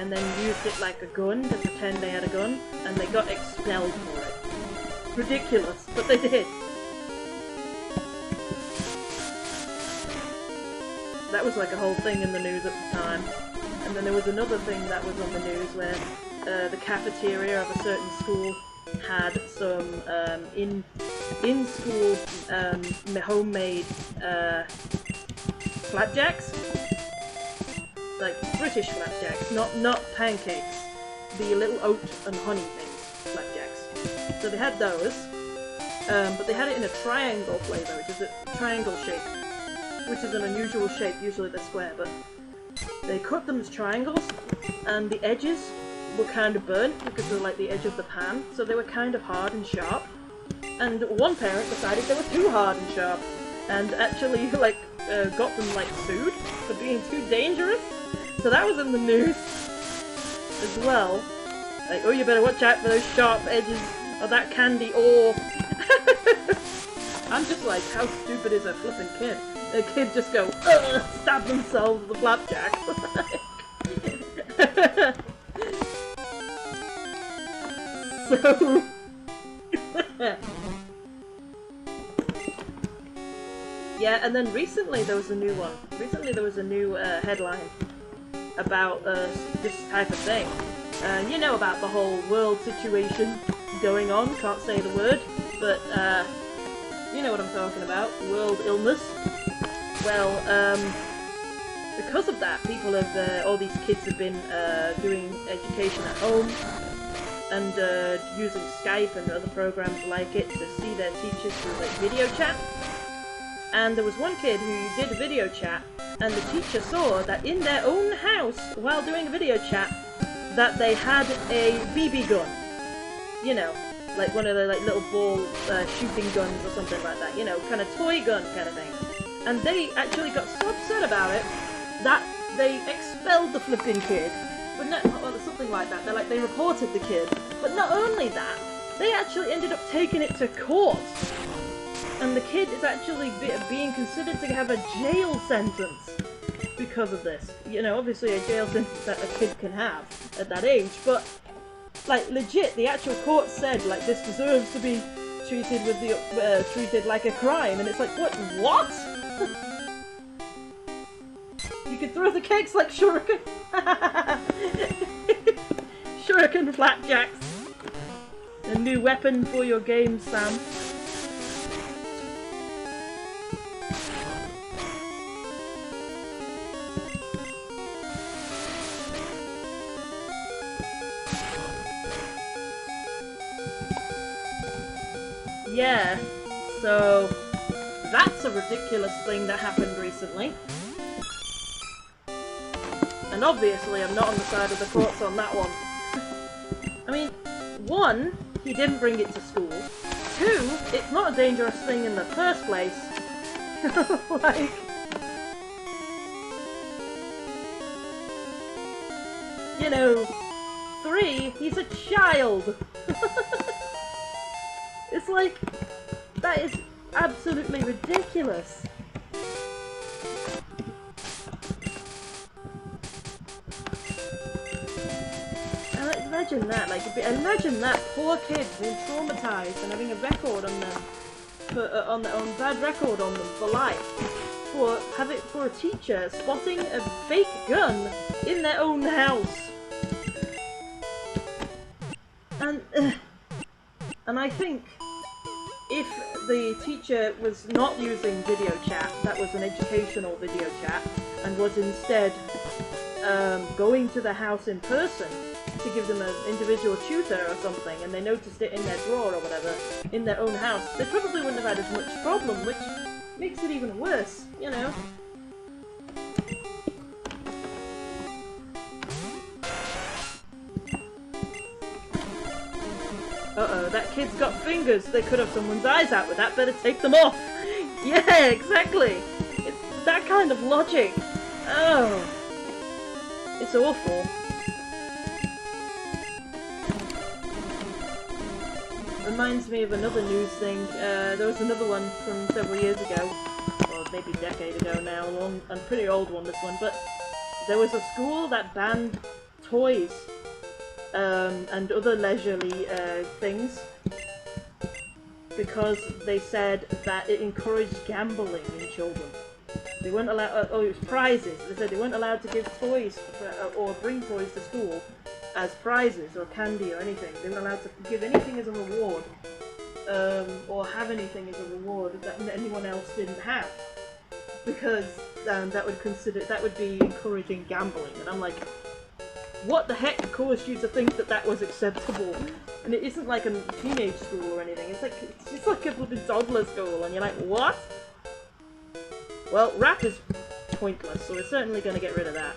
and then used it like a gun to pretend they had a gun, and they got expelled for it. Ridiculous, but they did. That was like a whole thing in the news at the time. And then there was another thing that was on the news where the cafeteria of a certain school had some in-school homemade flapjacks. Like British flapjacks, not pancakes. The little oat and honey things, flapjacks. So they had those, but they had it in a triangle flavour, which is a triangle shape. Which is an unusual shape, usually they're square, but they cut them as triangles, and the edges were kind of burnt because they're like the edge of the pan, so they were kind of hard and sharp. And one parent decided they were too hard and sharp, and actually like got them like sued for being too dangerous. So that was in the news as well. Like, oh, you better watch out for those sharp edges of that candy, or I'm just like, how stupid is a flippin' kid? A kid just go, stab themselves with a flapjack. So... yeah, and then recently there was a new one. Recently there was a new headline about this type of thing. You know about the whole world situation going on, can't say the word, but you know what I'm talking about, world illness. Well, because of that, people have, all these kids have been doing education at home and using Skype and other programs like it to see their teachers through like video chat. And there was one kid who did a video chat, and the teacher saw that in their own house, while doing a video chat, that they had a BB gun. You know, like one of the like little ball shooting guns or something like that. You know, kind of toy gun kind of thing. And they actually got so upset about it that they expelled the flipping kid. But not, well, something like that. They reported the kid. But not only that, they actually ended up taking it to court. And the kid is actually being considered to have a jail sentence because of this. You know, obviously a jail sentence that a kid can have at that age, but like legit, the actual court said like this deserves to be treated with the treated like a crime, and it's like what? You can throw the cakes like shuriken, shuriken flapjacks. A new weapon for your game, Sam. Yeah, so that's a ridiculous thing that happened recently. And obviously I'm not on the side of the courts on that one. I mean, one, he didn't bring it to school. Two, it's not a dangerous thing in the first place. Like... You know, three, he's a child. It's like, that is absolutely ridiculous. Imagine that, like, imagine that poor kid being traumatized and having a record on them, on bad record on them for life, for a teacher spotting a fake gun in their own house. And I think if the teacher was not using video chat, that was an educational video chat, and was instead going to the house in person to give them an individual tutor or something, and they noticed it in their drawer or whatever, in their own house, they probably wouldn't have had as much problem, which makes it even worse, you know? Uh-oh, that kid's got fingers. They could have someone's eyes out with that. Better take them off. Yeah, exactly. It's that kind of logic. Oh. It's awful. Reminds me of another news thing. There was another one from several years ago, or maybe a decade ago now, a pretty old one, this one, but there was a school that banned toys and other leisurely things because they said that it encouraged gambling in children. They weren't allowed, it was prizes. They said they weren't allowed to give toys or bring toys to school as prizes or candy or anything. They weren't allowed to give anything as a reward or have anything as a reward that anyone else didn't have, because that would be encouraging gambling. And I'm like, what the heck caused you to think that that was acceptable? And it isn't like a teenage school or anything. It's just like a bloody toddler school, and you're like, what? Well, rap is pointless, so we're certainly going to get rid of that.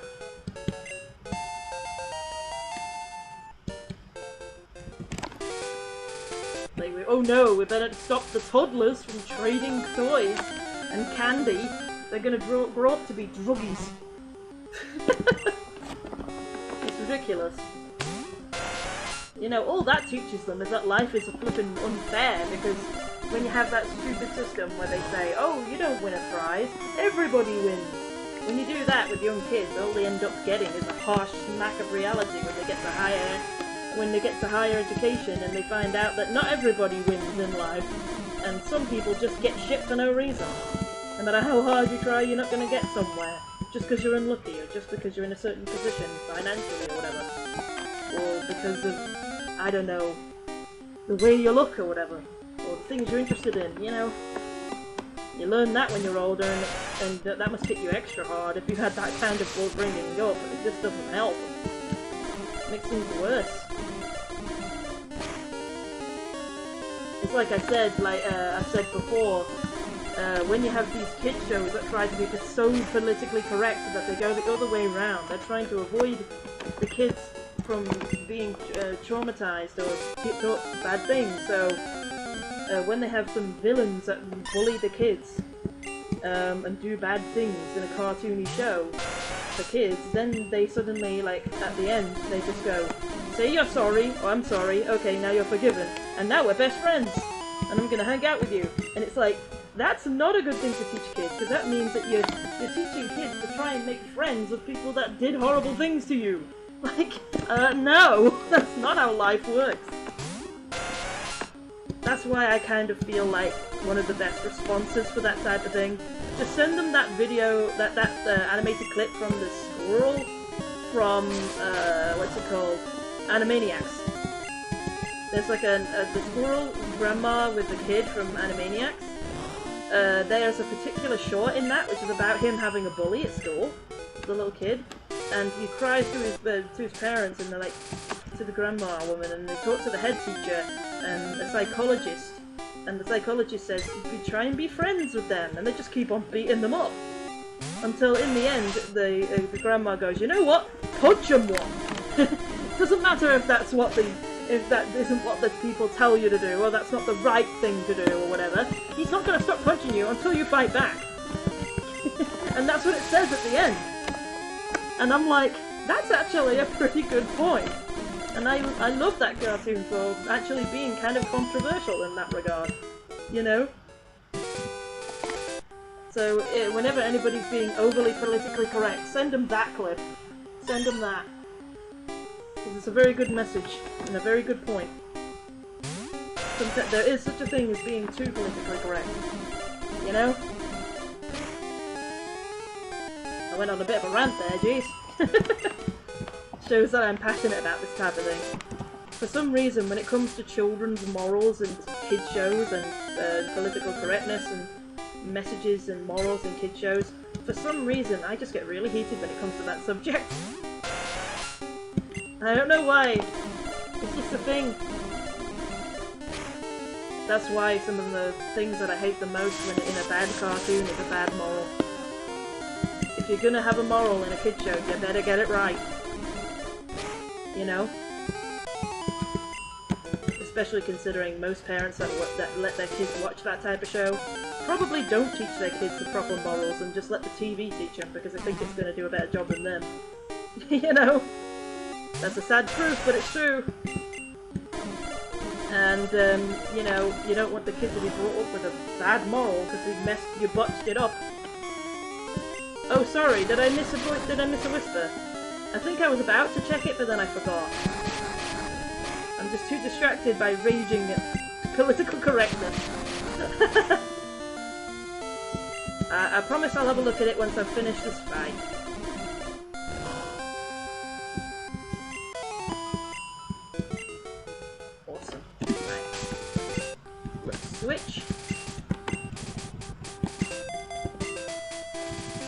Like, oh no, we better stop the toddlers from trading toys and candy. They're going to grow up to be druggies. It's ridiculous. You know, all that teaches them is that life is flippin' unfair, because when you have that stupid system where they say, oh, you don't win a prize, everybody wins. When you do that with young kids, all they end up getting is a harsh smack of reality when they get to higher education and they find out that not everybody wins in life, and some people just get shit for no reason. No matter how hard you try, you're not going to get somewhere, just because you're unlucky, or just because you're in a certain position, financially or whatever. Or because of, I don't know, the way you look or whatever. Or the things you're interested in, you know. You learn that when you're older, and that must hit you extra hard if you've had that kind of upbringing up, and it just doesn't help. It makes things worse. It's like I said, I've said before, when you have these kid shows that try to be so politically correct that they go the other way around, they're trying to avoid the kids from being traumatized or taught bad things, so when they have some villains that bully the kids and do bad things in a cartoony show for kids, then they suddenly, like, at the end, they just go, say you're sorry, or I'm sorry, okay, now you're forgiven, and now we're best friends, and I'm gonna hang out with you. And it's like, that's not a good thing to teach kids, because that means that you're teaching kids to try and make friends with people that did horrible things to you. Like, no, that's not how life works. That's why I kind of feel like one of the best responses for that type of thing, just send them that video, that animated clip from the squirrel from, what's it called? Animaniacs. There's like the squirrel grandma with the kid from Animaniacs. There's a particular short in that which is about him having a bully at school, the little kid, and he cries to his parents, and they're like, to the grandma woman, and they talk to the head teacher and a psychologist, and the psychologist says, "You try and be friends with them," and they just keep on beating them up. Until in the end, the grandma goes, "You know what? Punch him one." Doesn't matter if that isn't what the people tell you to do, or that's not the right thing to do, or whatever. He's not going to stop punching you until you fight back. And that's what it says at the end. And I'm like, that's actually a pretty good point. And I love that cartoon for actually being kind of controversial in that regard. You know? So, whenever anybody's being overly politically correct, send them that clip. Send them that. Because it's a very good message, and a very good point. There is such a thing as being too politically correct. You know? I went on a bit of a rant there, jeez. Shows that I'm passionate about this type of thing. For some reason, when it comes to children's morals and kids shows and political correctness and messages and morals in kids shows, for some reason I just get really heated when it comes to that subject. I don't know why. It's just a thing. That's why some of the things that I hate the most when in a bad cartoon is a bad moral. If you're gonna have a moral in a kid show, you better get it right. You know? Especially considering most parents that let their kids watch that type of show probably don't teach their kids the proper morals and just let the TV teach them because they think it's gonna do a better job than them. You know? That's a sad truth, but it's true. And, you know, you don't want the kid to be brought up with a bad moral because you botched it up. Oh, sorry, did I miss a whisper? I think I was about to check it, but then I forgot. I'm just too distracted by raging at political correctness. I promise I'll have a look at it once I've finished this fight. Awesome. Right. Let's switch.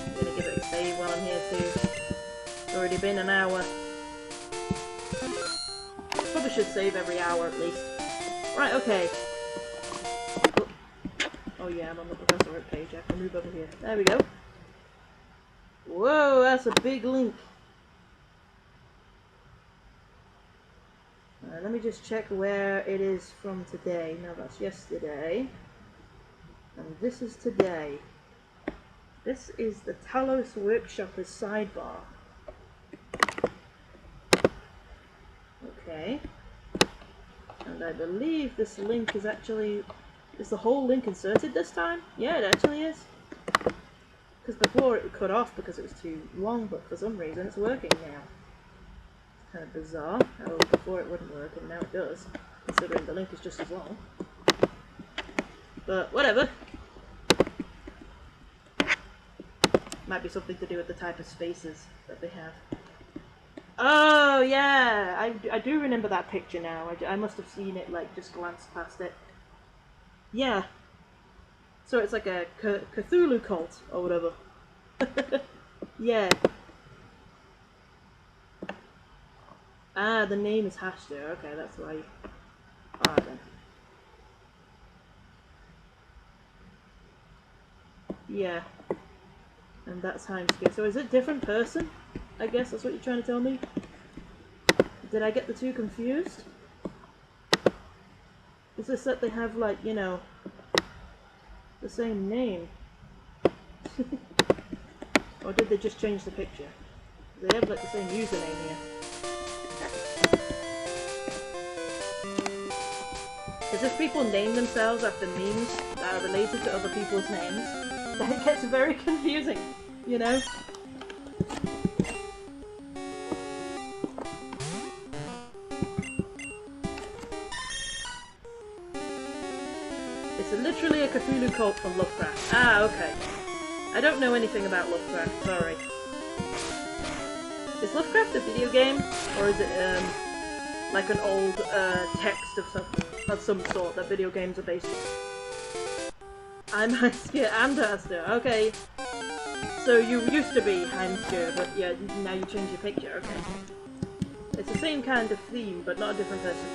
I'm gonna give it a save while I'm here too. It's already been an hour. Probably should save every hour at least. Right, okay. Oh yeah, I'm on the Professor Oak page. I can move over here. There we go. Whoa, that's a big link. Let me just check where it is from today. No, that's yesterday. And this is today. This is the Talos Workshopper's sidebar. Okay. And I believe this link is actually... Is the whole link inserted this time? Yeah, it actually is. Because before it cut off because it was too long, but for some reason it's working now. It's kind of bizarre how before it wouldn't work and now it does, considering the link is just as long. But whatever. Might be something to do with the type of spaces that they have. Oh yeah, I do remember that picture now. I must have seen it, like, just glanced past it. Yeah. So it's like a Cthulhu cult, or whatever. Yeah. Ah, the name is hashed there. Okay, that's why. Alright then. Yeah. And that's Timescale. So is it a different person? I guess that's what you're trying to tell me? Did I get the two confused? Is this that they have, like, you know, the same name? Or did they just change the picture? They have, like, the same username here. Because if people name themselves after memes that are related to other people's names, then it gets very confusing, you know? It's literally a Cthulhu cult from Lovecraft. Ah, okay. I don't know anything about Lovecraft, sorry. Is Lovecraft a video game? Or is it, like an old text of some sort that video games are based on. I'm Heinzke and Aster. Okay. So you used to be Heinzke, but yeah, now you change your picture. Okay. It's the same kind of theme, but not a different person.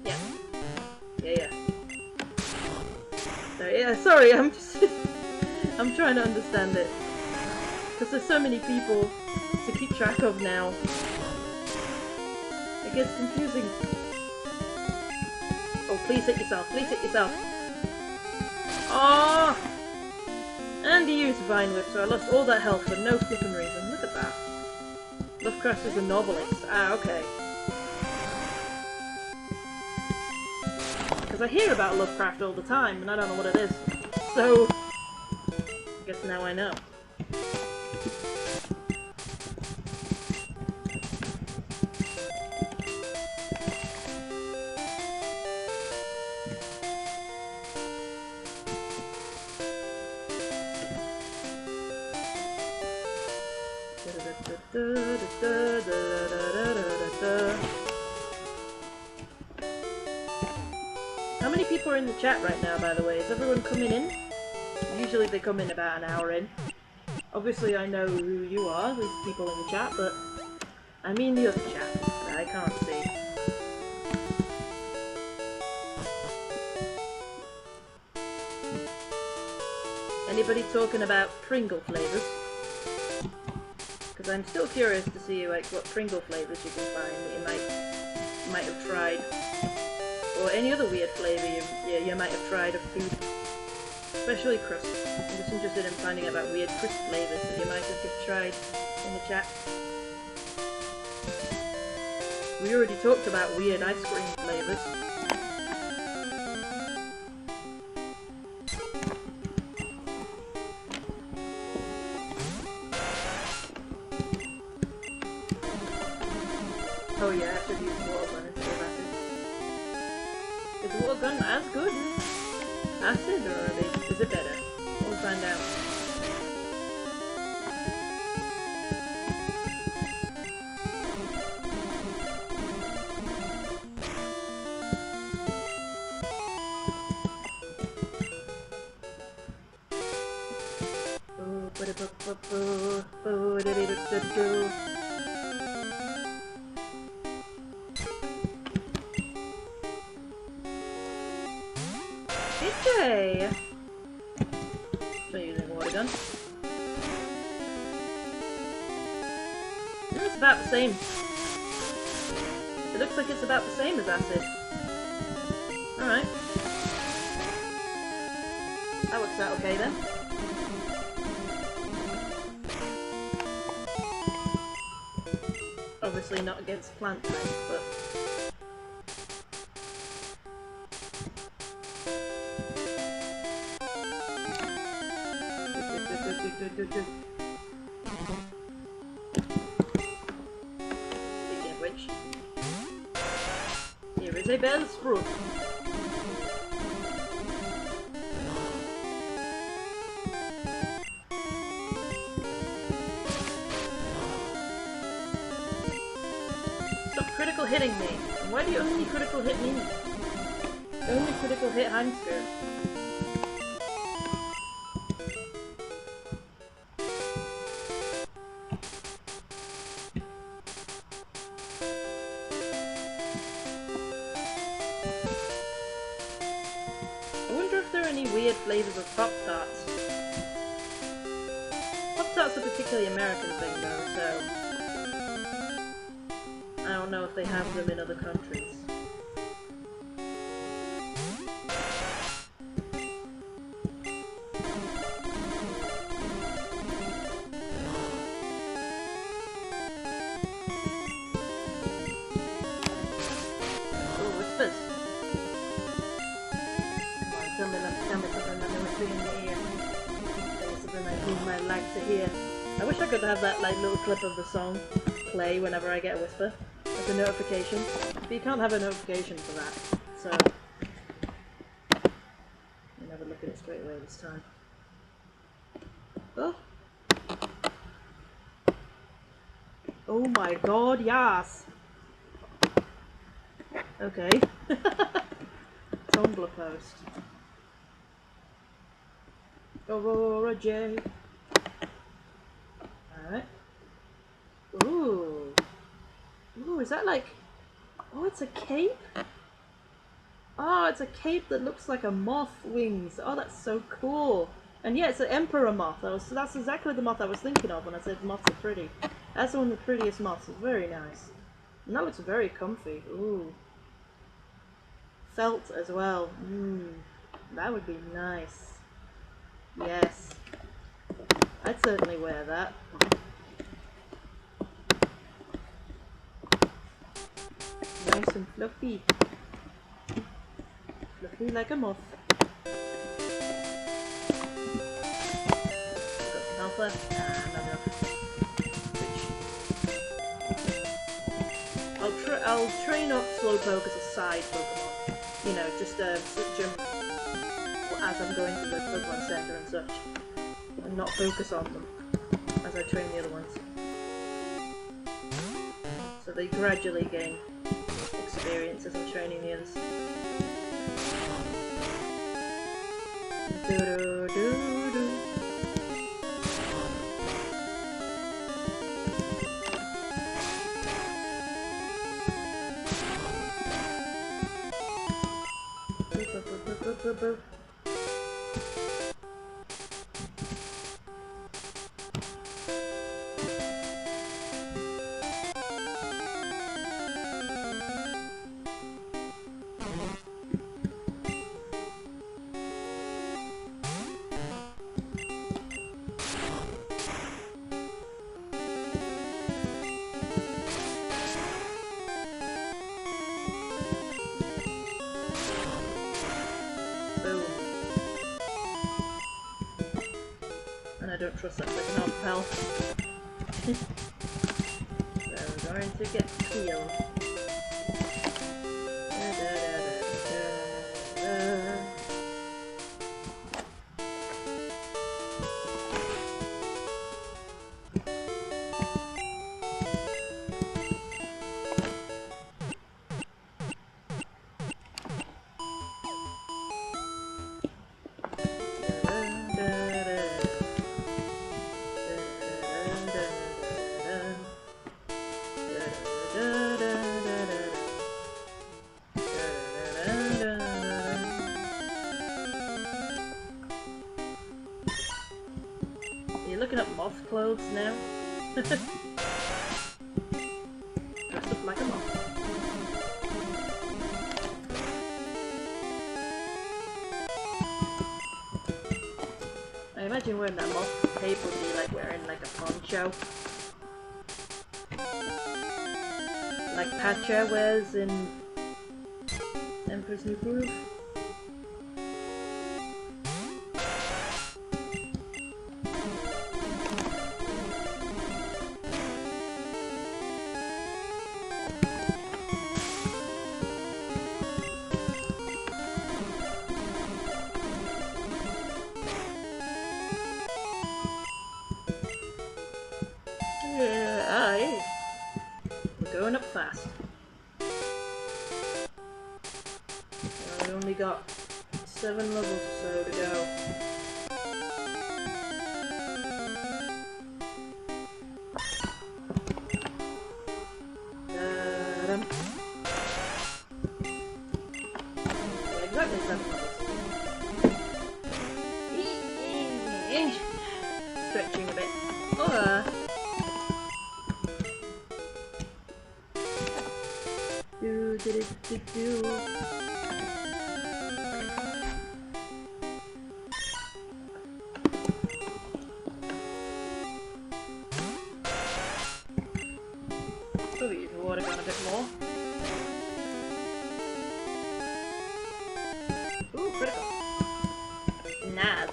Yeah. Yeah. So, yeah, sorry, I'm just... I'm trying to understand it. Because there's so many people to keep track of now. It gets confusing. Oh, please hit yourself. Please hit yourself. Oh! And he used Vine Whip, so I lost all that health for no flipping reason. Look at that. Lovecraft is a novelist. Ah, okay. Because I hear about Lovecraft all the time, and I don't know what it is. So, I guess now I know. How many people are in the chat right now, by the way? Is everyone coming in? Usually they come in about an hour in. Obviously I know who you are, these people in the chat, but I mean the other chat that I can't see. Anybody talking about Pringle flavours? Because I'm still curious to see like what Pringle flavours you can find that you might have tried. Or any other weird flavour you might have tried of food. Especially crisps. I'm just interested in finding out about weird crisp flavours that you might have tried in the chat. We already talked about weird ice cream flavours. Oh yeah, I should use water gun instead of acid. Is water gun as good as acid, or is it better? We'll find out. Okay. So using water gun. It's about the same. It looks like it's about the same as acid. Alright. That works out okay then. Obviously not against plant types, but... Speaking of which, here is a bell's fruit. Stop critical hitting me. And why do you only critical hit me? Only critical hit Heinzke. Flavors of Pop-Tarts. Pop-Tarts are a particularly American thing though, so I don't know if they have them in other countries. Oh, what's this? Tell me something that no one's doing in the ear. Tell me something that you might like to hear. I wish I could have that like little clip of the song play whenever I get a whisper. As a notification. But you can't have a notification for that. So I'll never look at it straight away this time. Oh. Oh my god, yes! Okay. Tumblr post. Aurora J. Alright. Ooh. Ooh, is that like... Oh, it's a cape? Oh, it's a cape that looks like a moth wings. Oh, that's so cool. And yeah, it's an emperor moth. That's exactly the moth I was thinking of when I said moths are pretty. That's one of the prettiest moths. It's very nice. And that looks very comfy. Ooh. Felt as well. That would be nice. Yes. I'd certainly wear that. Nice and fluffy. Fluffy like a moth. Got some health left. Not enough. I'll train up Slowpoke as a side Pokemon. You know, just as I'm going to the Pokemon Center and such. And not focus on them as I train the other ones. So they gradually gain experience as I'm training the others. Do-do-do-do. Boop. And I don't trust that second half of health. So we're going to get healed. You're looking at moth clothes now? Dressed up like a moth. I imagine wearing that moth cape would be like wearing like a poncho. Like Pacha wears in Emperor's New Groove. Yeah, we're going up fast. We only got 7 levels or so to go. Yeah, exactly 7 levels. Stretching a bit. Do. Probably use the water gun a bit more. Ooh, critical. Nice.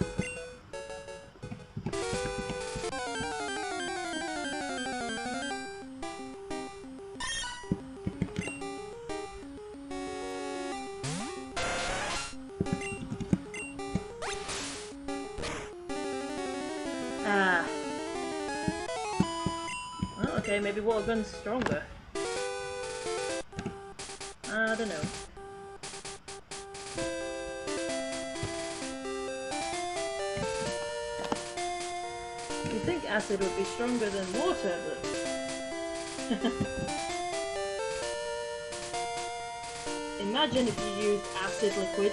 Oh, okay, maybe water gun's stronger. I don't know. You'd think acid would be stronger than water, but... Imagine if you used acid liquid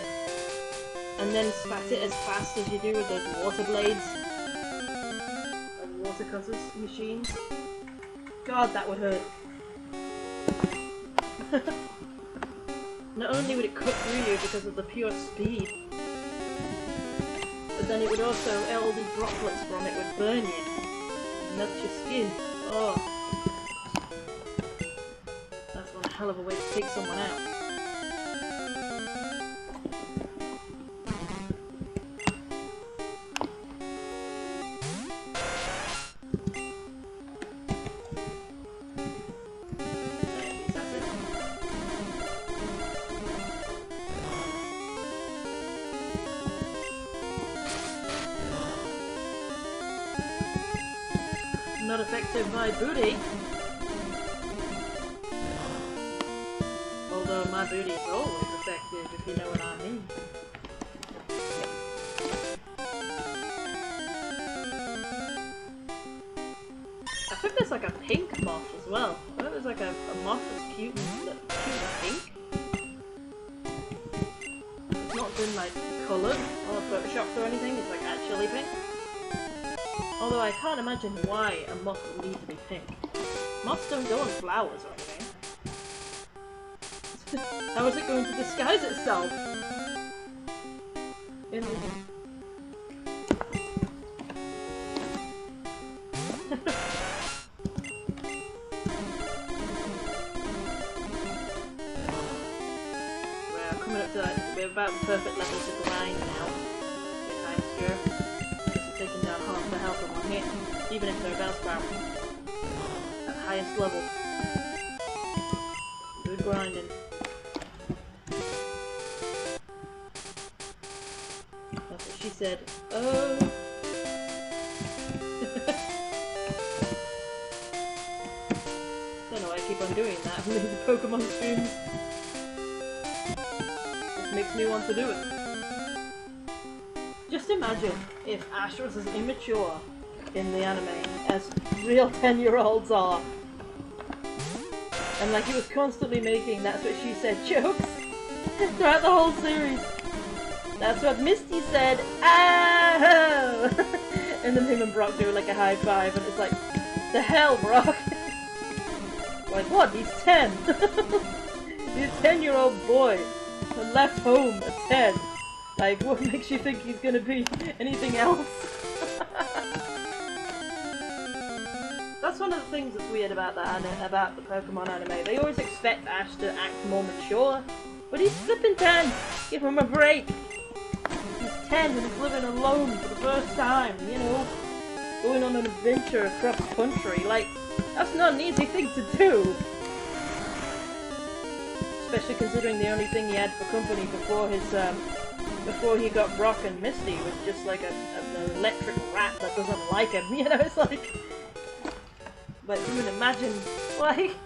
and then spat it as fast as you do with those water blades and water cutters machines. God, that would hurt. Not only would it cut through you because of the pure speed, but then it would also, all the droplets from it would burn you, melt your skin. Oh, that's one hell of a way to take someone out. Not affected by booty. Although my booty's always effective, if you know what I mean. I think there's like a pink moth as well. I think there's like a moth that's cute and pink. It's not been like coloured or photoshopped or anything, it's like actually pink. Although I can't imagine why a moth would need to be pink. Moths don't go on flowers or anything. How is it going to disguise itself? In the... We're coming up to that. We're about the perfect level to grind now. Get nice here. Taking down half the health of one hit, even if they're Bellsprout. At highest level. Good grinding. That's what she said. Oh! Don't know why I keep on doing that with the Pokemon streams. Just makes me want to do it. Just imagine if Ash was as immature in the anime as real 10-year-olds are. And like he was constantly making "that's what she said" jokes throughout the whole series. That's what Misty said, oh! And then him and Brock do like a high five and it's like, the hell, Brock? Like what, he's 10? He's a 10-year-old boy and left home at 10. Like, what makes you think he's gonna be anything else? That's one of the things that's weird about about the Pokemon anime. They always expect Ash to act more mature, but he's flipping 10. Give him a break. He's 10 and he's living alone for the first time, you know, going on an adventure across country. Like, that's not an easy thing to do. Especially considering the only thing he had for company before he got Brock and Misty was just like an electric rat that doesn't like him, you know, it's like... But you can imagine, like...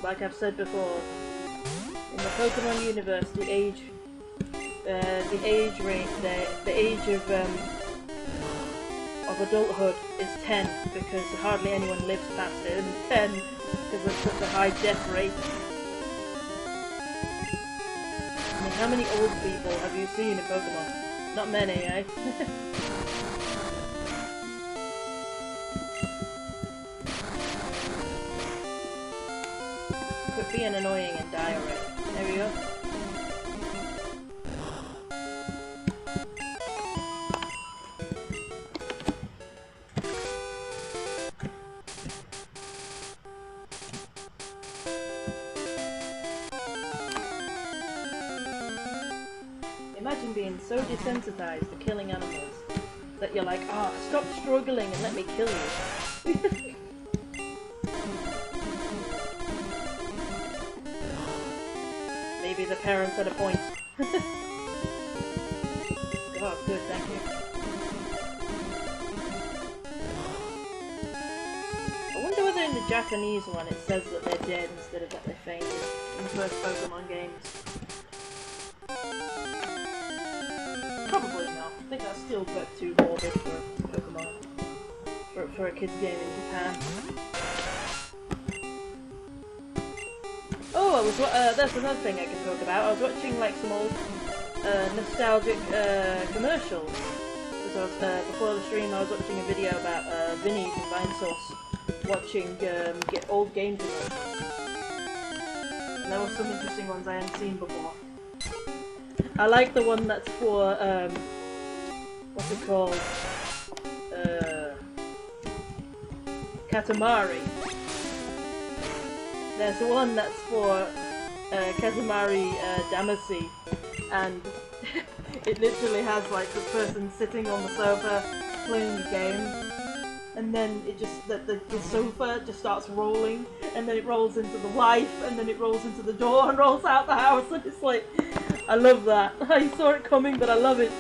Like I've said before, in the Pokemon universe, the age of adulthood is 10 because hardly anyone lives past it, and 10 because of such a high death rate. I mean, how many old people have you seen in Pokemon? Not many, eh? Quit being annoying and die already. There we go. Imagine being so desensitized to killing animals that you're like, oh, stop struggling and let me kill you. Maybe the parents had a point. Oh, good, thank you. I wonder whether in the Japanese one it says that they're dead instead of that they fainted in the first Pokemon games. Probably not. I think that's still a bit too morbid for Pokemon. For a kid's game in Japan. Oh, that's another thing I can talk about. I was watching like some old nostalgic commercials. Because before the stream I was watching a video about Vinny from Vinesauce watching old game commercials. And there were some interesting ones I hadn't seen before. I like the one that's for, what's it called? Katamari. There's the one that's for Katamari Damacy, and it literally has like the person sitting on the sofa playing the game, and then it just the sofa just starts rolling, and then it rolls into the wife, and then it rolls into the door and rolls out the house, and it's like, I love that. I saw it coming, but I love it.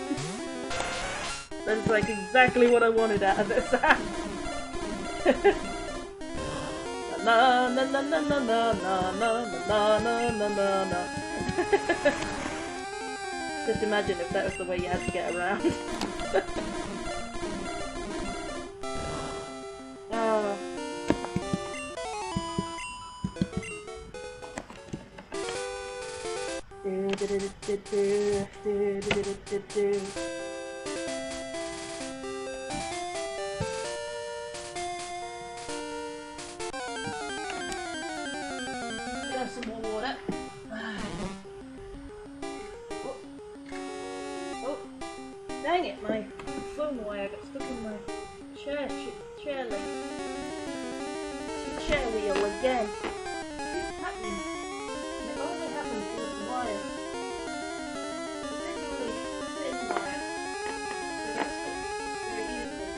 That's like exactly what I wanted out of this app. Na na na na na na na na na na na na. Just imagine if that was the way you had to get around. Some more water. Oh, dang it, my phone wire got stuck in my chair wheel again. What's happening? And it only happens with the wire. Particularly thin wire. So that's very easily.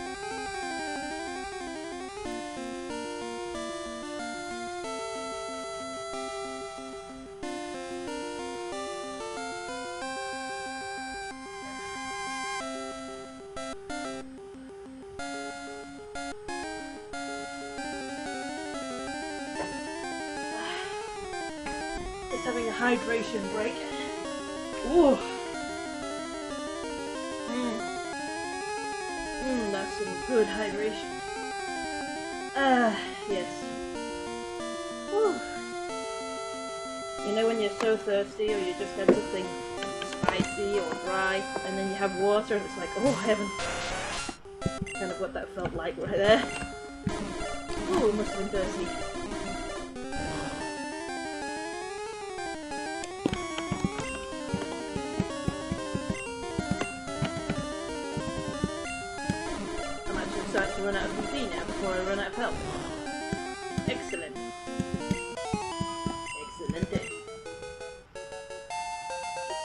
Just having a hydration break. Ooh. That's some good hydration. Yes. Whew. You know when you're so thirsty or you just had something spicy or dry and then you have water and it's like, oh heaven. Kind of what that felt like right there. Ooh, it must have been thirsty. To run out of PP now before I run out of health. Excellent. Excellent.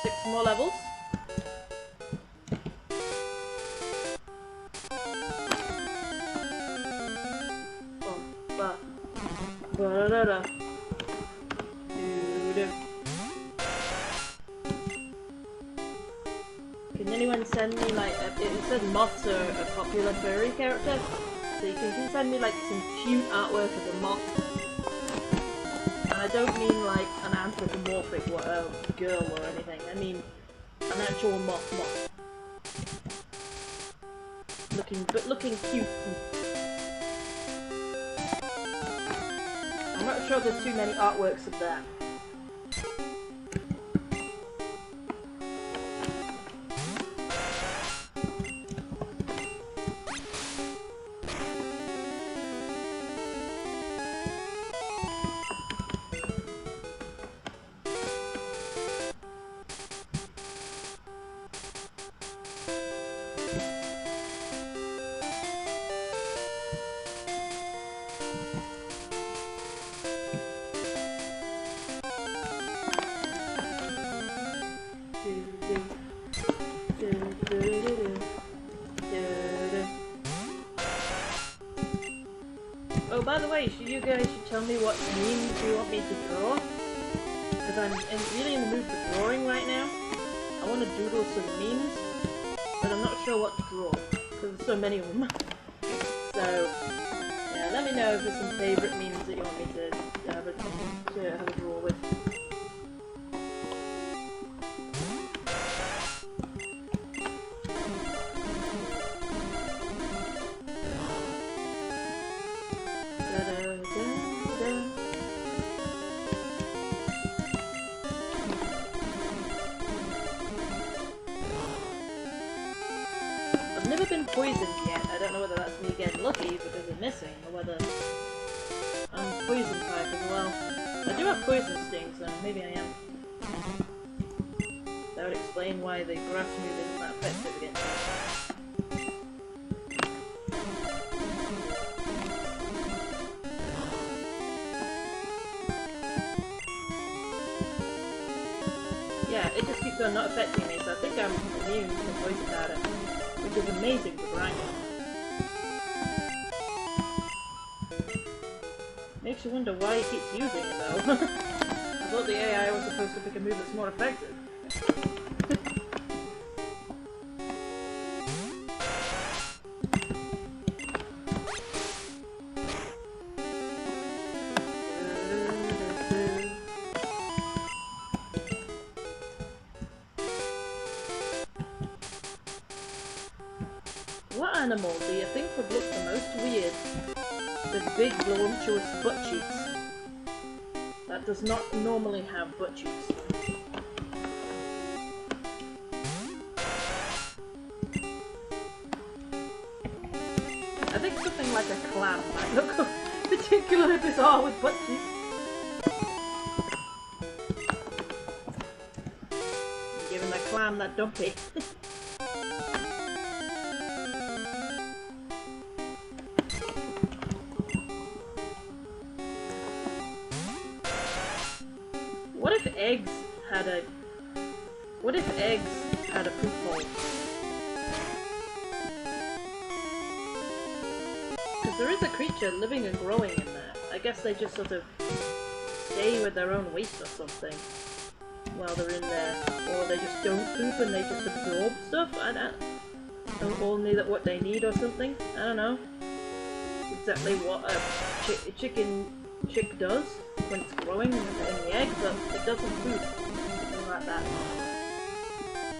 6 more levels. Can anyone send me like it said moths are a popular furry character, so you can send me like some cute artwork of a moth. And I don't mean like an anthropomorphic girl or anything. I mean an actual moth. Looking cute. I'm not sure there's too many artworks of that. Oh, by the way, you guys should tell me what memes you want me to draw. Because I'm really in the mood for drawing right now. I want to doodle some memes, but I'm not sure what to draw, because there's so many of them. So, yeah, let me know if there's some favourite memes that you want me to have a draw with. I've never been poisoned yet. I don't know whether that's me getting lucky because of missing, or whether I'm poison type as well. I do have poison stings, so maybe I am. That would explain why the grass move isn't that effective against me. Yeah, it just keeps on not affecting me, so I think I'm immune to poison powder, which is amazing for grinding. Makes you wonder why he keeps using it though. I thought the AI was supposed to pick a move that's more effective. What animal do you think would look the most weird with big, voluptuous butt cheeks that does not normally have butt cheeks? I think something like a clam might look particularly bizarre with butt cheeks. Giving the clam that dumpy. What if eggs had a poop hole? Because there is a creature living and growing in there. I guess they just sort of stay with their own waste or something while they're in there. Or they just don't poop and they just absorb stuff. I don't only that what they need or something. I don't know exactly what a chick does when it's growing in the egg, but it doesn't poop. Something like that.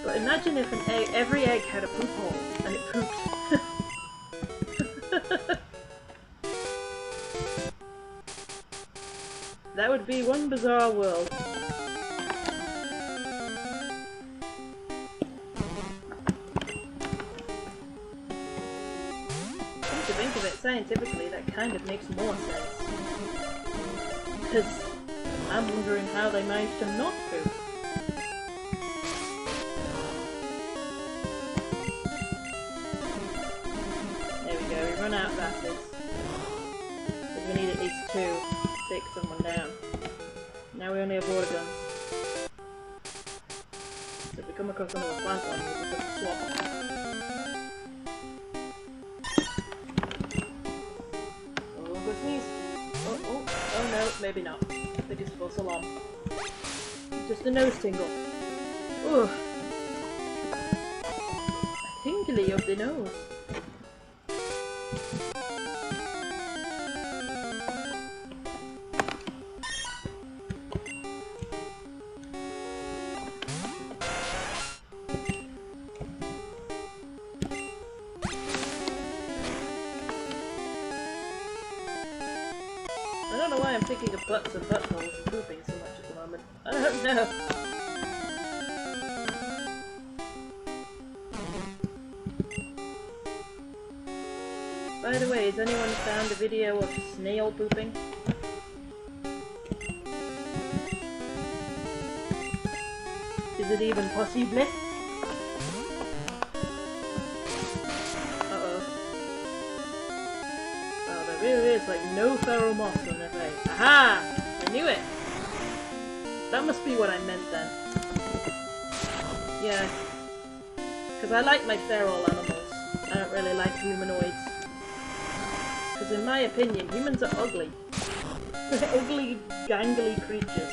But imagine if every egg had a poop hole and it pooped. That would be one bizarre world. Come to think of it, scientifically that kind of makes more sense. Because I'm wondering how they managed to not poop. There we go, we run out of acids. Because we need at least 2 to take someone down. Now we only have water guns. So if we come across another plant one, we'll just have to swap. Oh, go sneeze. Oh no, maybe not. I think it's false alarm. Just a nose tingle. Ugh. A tingly of the nose. I don't know why I'm thinking of butts and buttholes and pooping so much at the moment. I don't know. By the way, has anyone found a video of snail pooping? Is it even possible? Really is like no feral moss on their face. Aha! I knew it! That must be what I meant then. Yeah. Because I like my feral animals. I don't really like humanoids. because in my opinion, humans are ugly. Ugly, gangly creatures.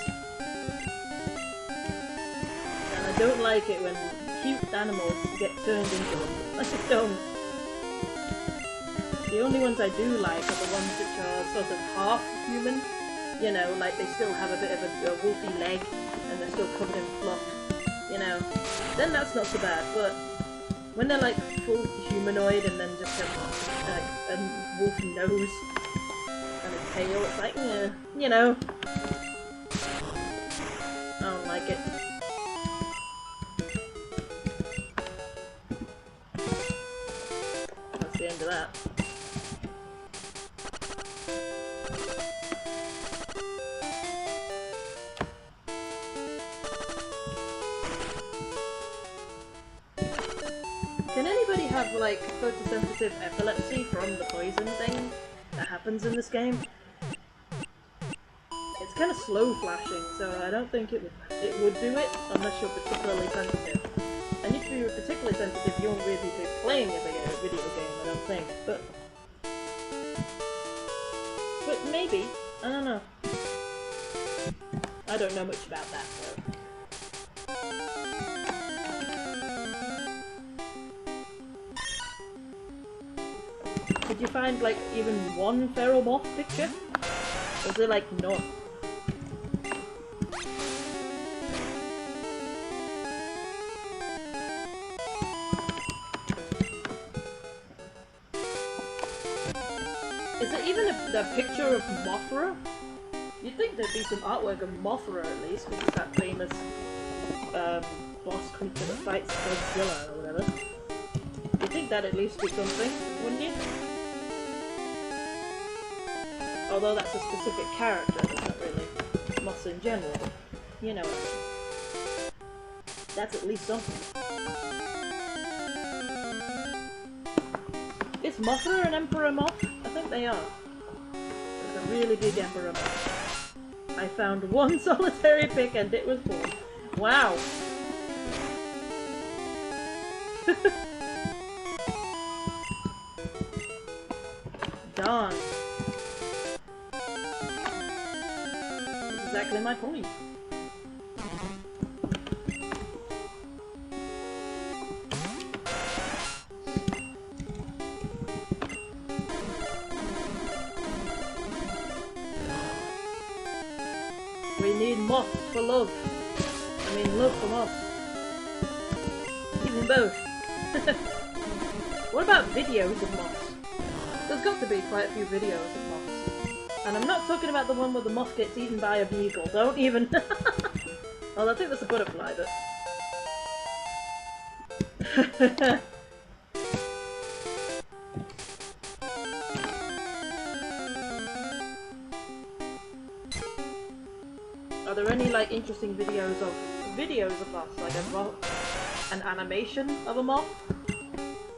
And I don't like it when cute animals get turned into them. I just don't. The only ones I do like are the ones which are sort of half human. You know, like they still have a bit of a wolfy leg and they're still covered in fluff. You know, then that's not so bad. But when they're like full humanoid and then just have like a wolfy nose and a tail, it's like, yeah, you know, I don't like it. That's the end of that. Can anybody have, like, photosensitive epilepsy from the poison thing that happens in this game? It's kind of slow flashing, so I don't think it would do it unless you're particularly sensitive. And if you're particularly sensitive, you won't really be playing a video game, I don't think. But maybe. I don't know. I don't know much about that, so... Did you find, like, even one feral moth picture? Or is there, like, none? Is there even a picture of Mothra? You'd think there'd be some artwork of Mothra at least, because it's that famous boss creature that fights Godzilla or whatever. You'd think that'd at least be something, wouldn't you? Although that's a specific character, that's not really moths in general. You know, that's at least something. Is Mothra an Emperor Moth? I think they are. There's a really big Emperor Moth. I found one solitary pick and it was born. Wow! Darn. That's exactly my point. We need moth for love. I mean love for moth. Even both. What about videos of moths? There's got to be quite a few videos of moths. And I'm not talking about the one where the moth gets eaten by a beagle. Don't even... Well, I think that's a butterfly, but... Are there any, like, interesting videos of moths? Like an animation of a moth?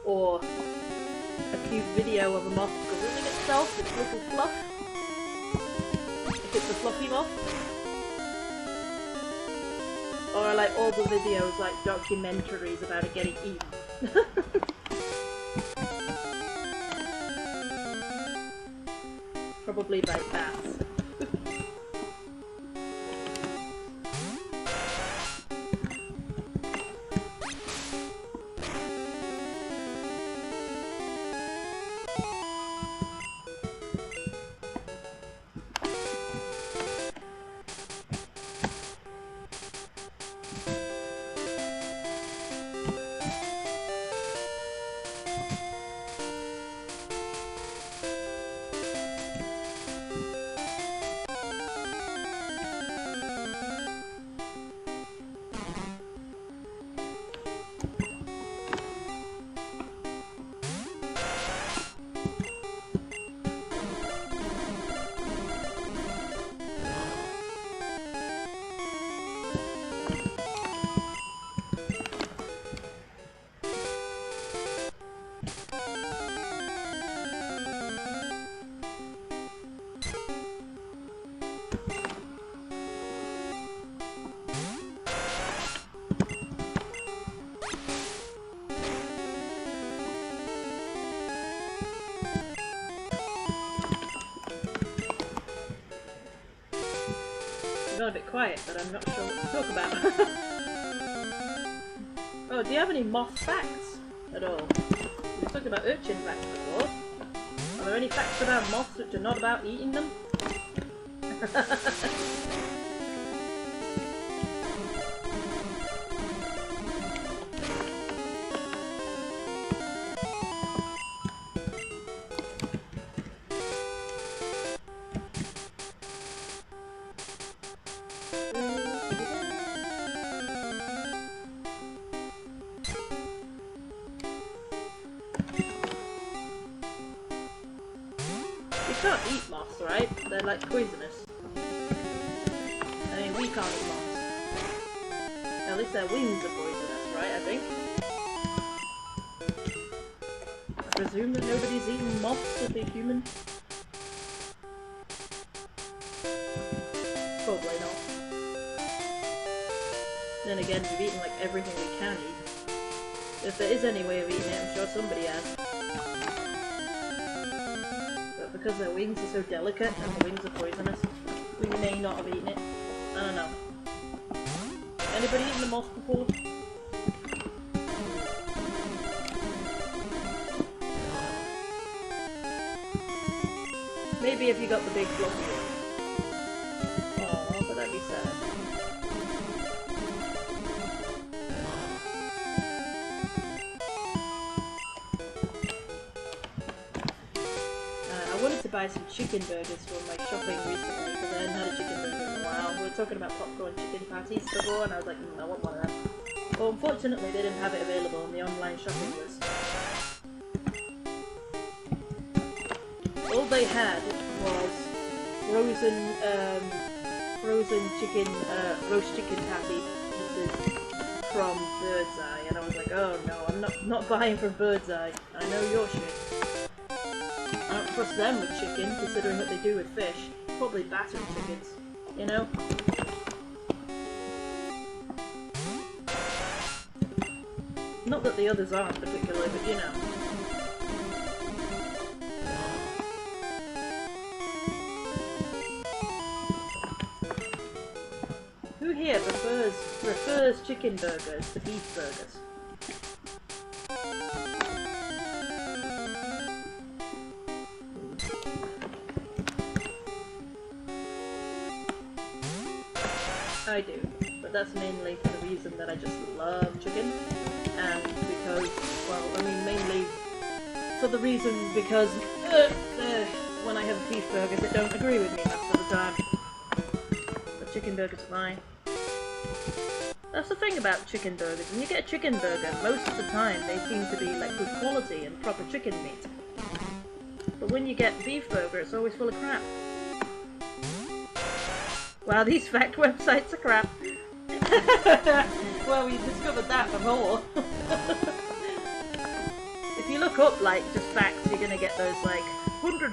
Or a cute video of a moth grooming itself with little fluff? If it's a fluffy moth? Or are, like, all the videos, like, documentaries about it getting eaten? Probably by bats. gone a bit quiet, but I'm not sure what to talk about. Oh, do you have any moth facts at all? We talked about urchin facts before. Are there any facts about moths which are not about eating them? You can't eat moths, right? They're like poisonous. I mean, we can't eat moths. At least their wings are poisonous, right? I think. I presume that nobody's eaten moths if they're human. Probably not. Then again, we've eaten like everything we can eat. If there is any way of eating it, I'm sure somebody has. But because their wings are so delicate and the wings are poisonous, we may not have eaten it. I don't know. Anybody eaten a moth before? Maybe if you got the big fluffy one. Oh, but that'd be sad. I wanted to buy some chicken burgers for my shopping recently because I hadn't had a chicken burger in a while. We were talking about popcorn chicken patties before and I was like, I want one of them. Well, unfortunately they didn't have it available on the online shopping list. All they had was frozen chicken, roast chicken patty pieces from Bird's Eye, and I was like, oh no, I'm not buying from Bird's Eye. I know your shit. I don't trust them with chicken, considering what they do with fish. Probably battered chickens, you know? Not that the others aren't particularly, but you know. Who here prefers chicken burgers to beef burgers? I do, but that's mainly for the reason that I just love chicken, and because, well, I mean mainly for the reason because when I have beef burgers it don't agree with me most of the time. But chicken burgers are fine. That's the thing about chicken burgers. When you get a chicken burger, most of the time they seem to be like good quality and proper chicken meat. But when you get beef burger, it's always full of crap. Wow, these fact websites are crap. Well, we discovered that before. If you look up like just facts, you're gonna get those like 100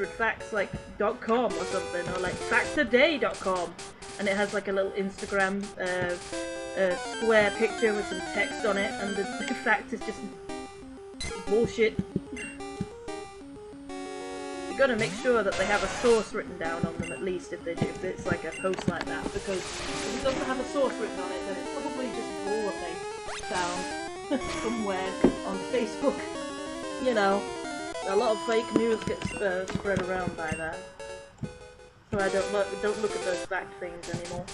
facts like .com or something, or like factaday.com, and it has like a little Instagram square picture with some text on it, and the fact is just bullshit. You gotta make sure that they have a source written down on them at least if it's like a post like that, because if it doesn't have a source written on it, then it's probably just bull that they found somewhere on Facebook. You know, a lot of fake news gets spread around by that. So I don't look at those fact things anymore.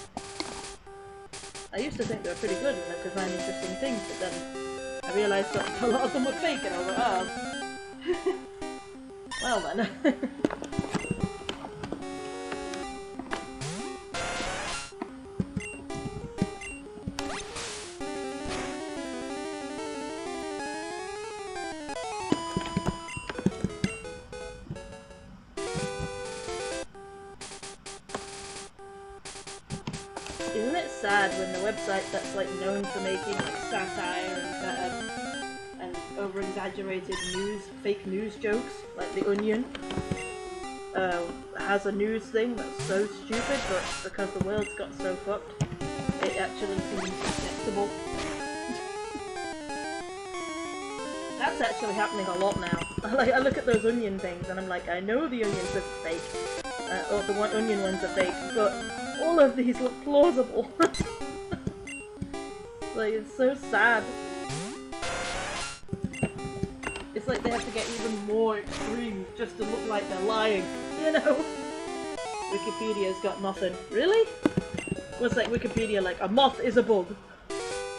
I used to think they were pretty good and I could find interesting things, but then I realised that a lot of them were fake and I was like, oh. Well then. Isn't it sad when the website that's like known for making like satire and over-exaggerated fake news jokes, like The Onion, has a news thing that's so stupid, but because the world's got so fucked, it actually seems acceptable. That's actually happening a lot now. I look at those Onion things and I'm like, I know the Onions are fake, or the Onion ones are fake, but All of these look plausible. Like, it's so sad. It's like they have to get even more extreme just to look like they're lying, you know? Wikipedia's got nothing. Really? What's like Wikipedia like? A moth is a bug.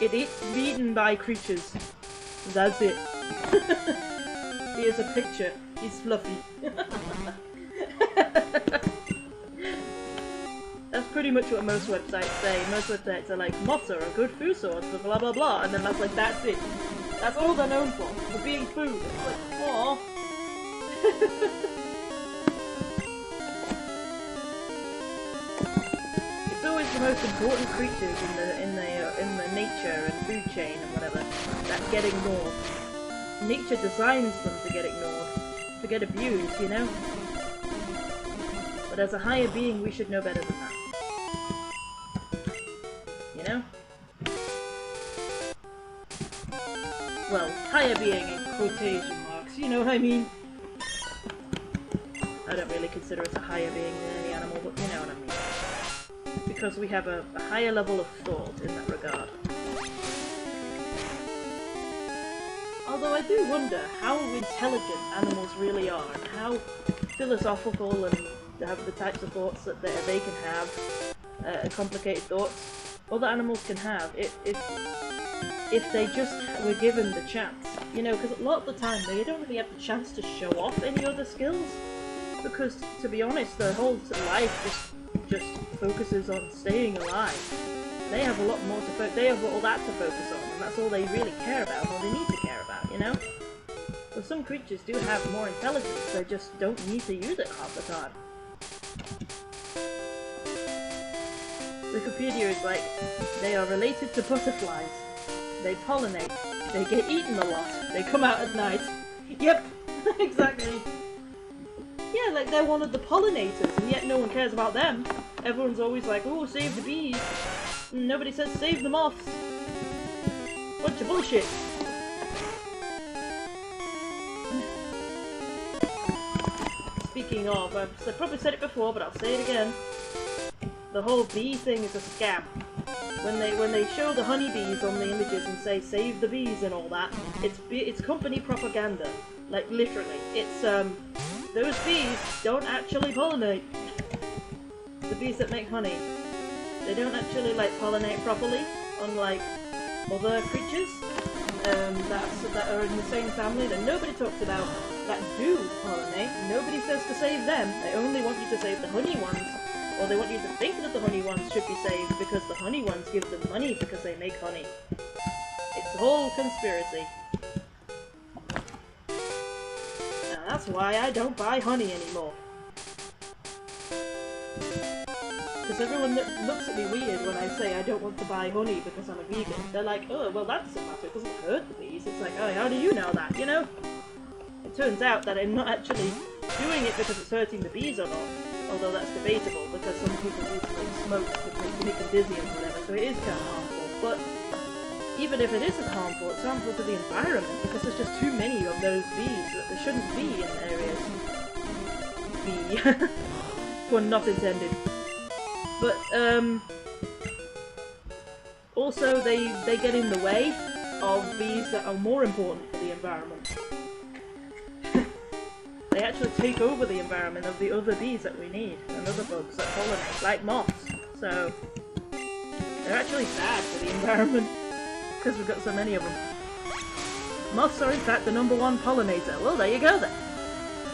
It eats eaten by creatures. That's it. Here's a picture. He's fluffy. That's pretty much what most websites say. Most websites are like, moths are a good food source for blah blah blah, and then that's like, that's it. That's all they're known for being food. It's like, aww. It's always the most important creatures in the nature and food chain and whatever that get ignored. Nature designs them to get ignored, to get abused, you know? But as a higher being, we should know better than that. You know? Well, higher being in quotation marks, you know what I mean? I don't really consider us a higher being than any animal, but you know what I mean. Because we have a higher level of thought in that regard. Although I do wonder how intelligent animals really are, and how philosophical and have the types of thoughts that they can have, complicated thoughts, other animals can have, if they just were given the chance. You know, because a lot of the time they don't really have the chance to show off any other skills, because, to be honest, their whole life just focuses on staying alive. They have a lot more to they have all that to focus on, and that's all they really care about, or they need to care about, you know? But some creatures do have more intelligence, they just don't need to use it half the time. Wikipedia is like, they are related to butterflies. They pollinate. They get eaten a lot. They come out at night. Yep, exactly. Yeah, like they're one of the pollinators, and yet no one cares about them. Everyone's always like, oh, save the bees. And nobody says save the moths. Bunch of bullshit. Speaking of, I've probably said it before, but I'll say it again. The whole bee thing is a scam. When they show the honeybees on the images and say save the bees and all that, it's company propaganda. Like literally, it's those bees don't actually pollinate. The bees that make honey, they don't actually like pollinate properly, unlike other creatures that are in the same family that nobody talks about that do pollinate. Nobody says to save them. They only want you to save the honey ones. Or they want you to think that the honey ones should be saved because the honey ones give them money because they make honey. It's a whole conspiracy. Now that's why I don't buy honey anymore. Because everyone looks at me weird when I say I don't want to buy honey because I'm a vegan. They're like, oh, well that doesn't matter, it doesn't hurt the bees. It's like, oh, how do you know that, you know? It turns out that I'm not actually doing it because it's hurting the bees or not. Although that's debatable, because some people use like smoke to make them dizzy and whatever, so it is kind of harmful. But even if it isn't harmful, it's harmful to the environment, because there's just too many of those bees that there shouldn't be in areas. Bee. Pun not intended. But, also they get in the way of bees that are more important for the environment. They actually take over the environment of the other bees that we need, and other bugs that pollinate, like moths. So, they're actually bad for the environment, because we've got so many of them. Moths are in fact the #1 pollinator. Well, there you go then.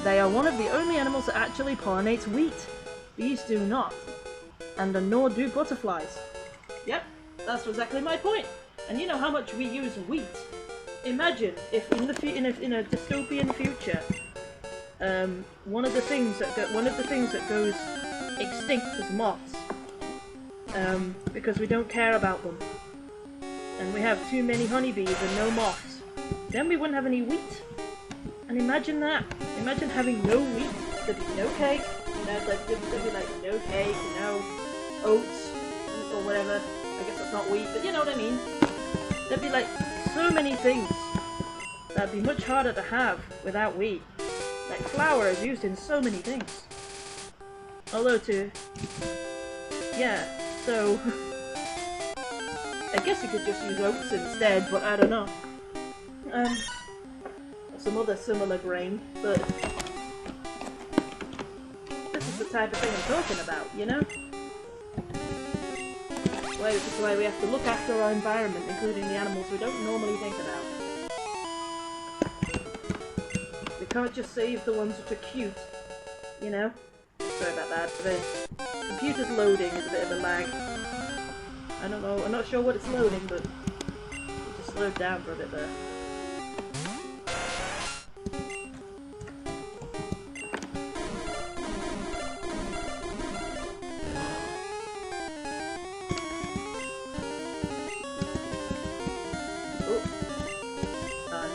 They are one of the only animals that actually pollinates wheat. Bees do not. And nor do butterflies. Yep, that's exactly my point. And you know how much we use wheat? Imagine if in a dystopian future, one of the things that goes extinct is moths, because we don't care about them, and we have too many honeybees and no moths. Then we wouldn't have any wheat. And imagine that. Imagine having no wheat. There'd be no cake. There'd be like no cake, no oats or whatever. I guess that's not wheat, but you know what I mean. There'd be like so many things that'd be much harder to have without wheat. Like flour is used in so many things. Although to Yeah, so I guess you could just use oats instead, but I don't know. Some other similar grain, but this is the type of thing I'm talking about, you know? This is why we have to look after our environment, including the animals we don't normally think about. We can't just save the ones which are cute, you know? Sorry about that. The computer's loading is a bit of a lag. I don't know, I'm not sure what it's loading, but it just slowed down for a bit there.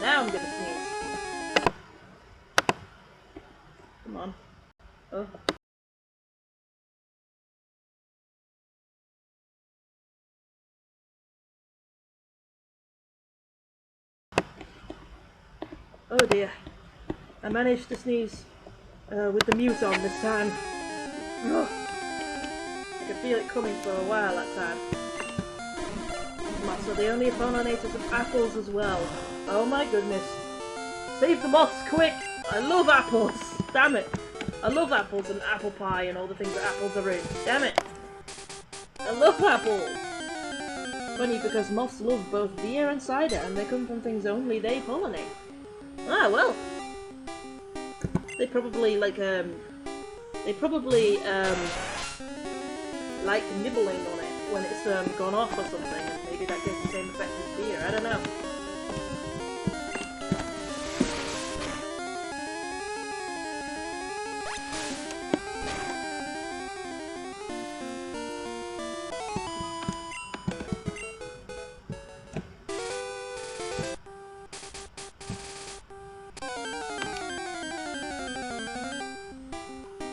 Now I'm gonna sneeze. Come on. Oh. Oh dear. I managed to sneeze with the mute on this time. Oh. I could feel it coming for a while that time. Moths are the only pollinators of apples as well. Oh my goodness. Save the moths, quick! I love apples! Damn it! I love apples and apple pie and all the things that apples are in. Damn it! I love apples! Funny because moths love both beer and cider and they come from things only they pollinate. Ah, well. They probably like nibbling on it when it's gone off or something, and maybe that gives the same effect as beer, I don't know.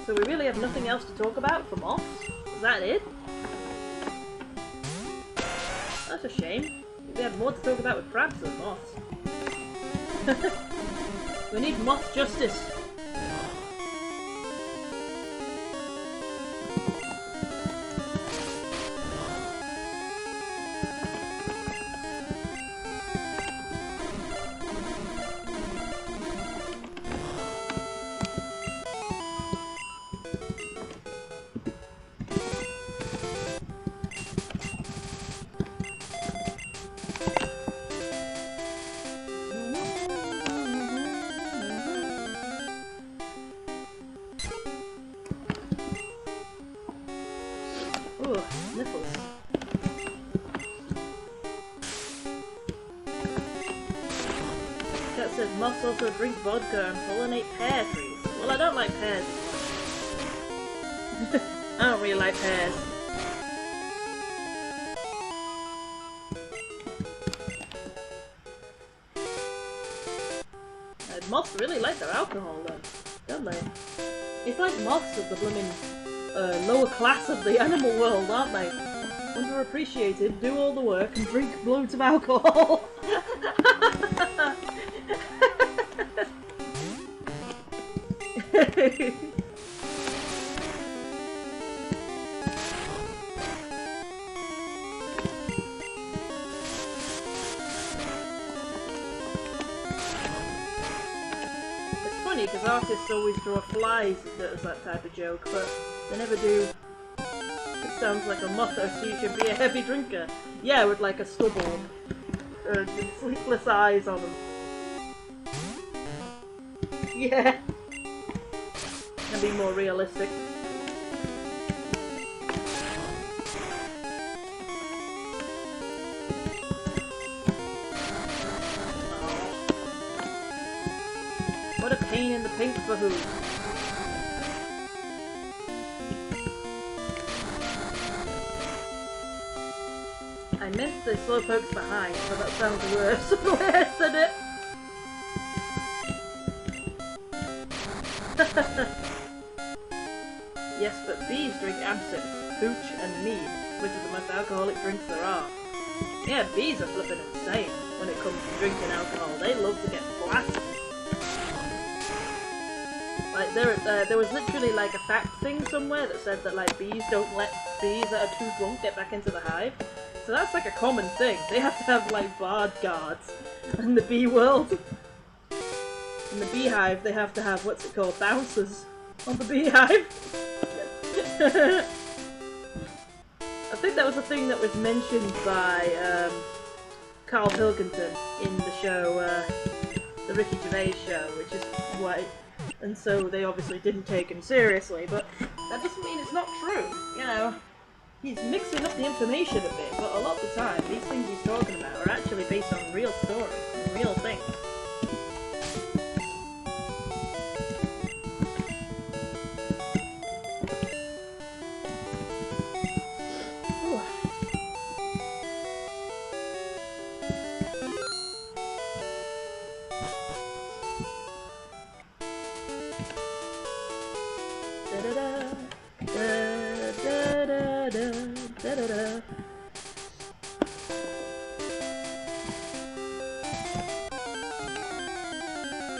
So we really have nothing else to talk about for moths? Is that it? That's a shame. We have more to talk about with crabs than moths. We need moth justice. Ooh, nipples. Cat says moths also drink vodka and pollinate pear trees. Well, I don't like pears. I don't really like pears. Moths really like their alcohol though, don't they? It's like moths of the blooming lower class of the animal world, aren't they? Underappreciated, do all the work and drink loads of alcohol. Because artists always draw flies as that type of joke, but they never do. It sounds like a motto, so you should be a heavy drinker. Yeah, with like a stubble, sleepless eyes on them. Yeah, and be more realistic. What a pain in the pink for who? I meant the slowpokes behind, but that sounds worse the way I said it. Yes, but bees drink absinthe, hooch, and mead, which are the most alcoholic drinks there are. Yeah, bees are flipping insane when it comes to drinking alcohol. They love to get blasted. Like, there was literally like a fact thing somewhere that said that like bees don't let bees that are too drunk get back into the hive. So that's like a common thing. They have to have like bard guards in the bee world. In the beehive, they have to have, what's it called, bouncers on the beehive. I think that was a thing that was mentioned by Carl Pilkington in the show, the Ricky Gervais show, which is white. And so they obviously didn't take him seriously, but that doesn't mean it's not true, you know. He's mixing up the information a bit, but a lot of the time, these things he's talking about are actually based on real stories and real things.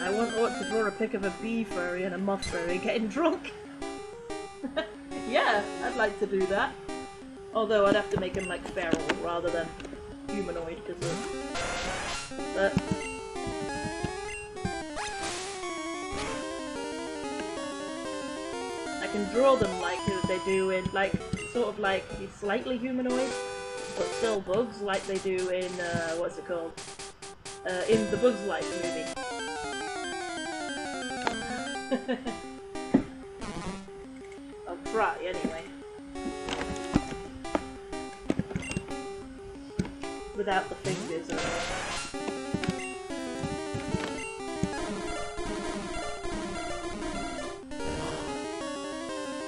I want Ort to draw a pic of a bee furry and a moth furry getting drunk. Yeah, I'd like to do that. Although I'd have to make him like feral rather than humanoid, because but I can draw them like they do in like sort of like slightly humanoid, but still bugs, like they do in what's it called? In the Bugs Life movie. I'll try anyway. Without the fingers or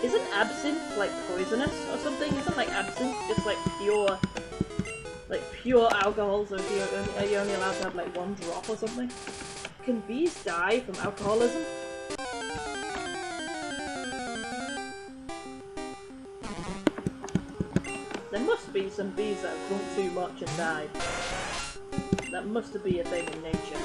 Isn't absinthe like poisonous or something? Isn't like absinthe just like pure alcohol, so if are you only allowed to have like one drop or something? Can bees die from alcoholism? There must be some bees that have drunk too much and died. That must be a thing in nature.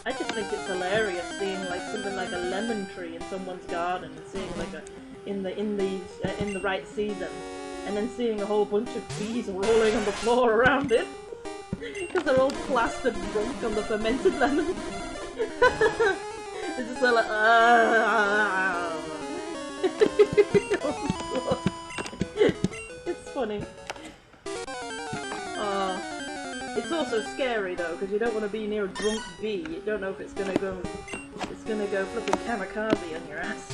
I just think it's hilarious seeing like something like a lemon tree in someone's garden and seeing like a in the right season, and then seeing a whole bunch of bees rolling on the floor around it because they're all plastered drunk on the fermented lemon. It's just like it's funny. It's also scary though, because you don't want to be near a drunk bee. You don't know if it's gonna go flipping kamikaze on your ass.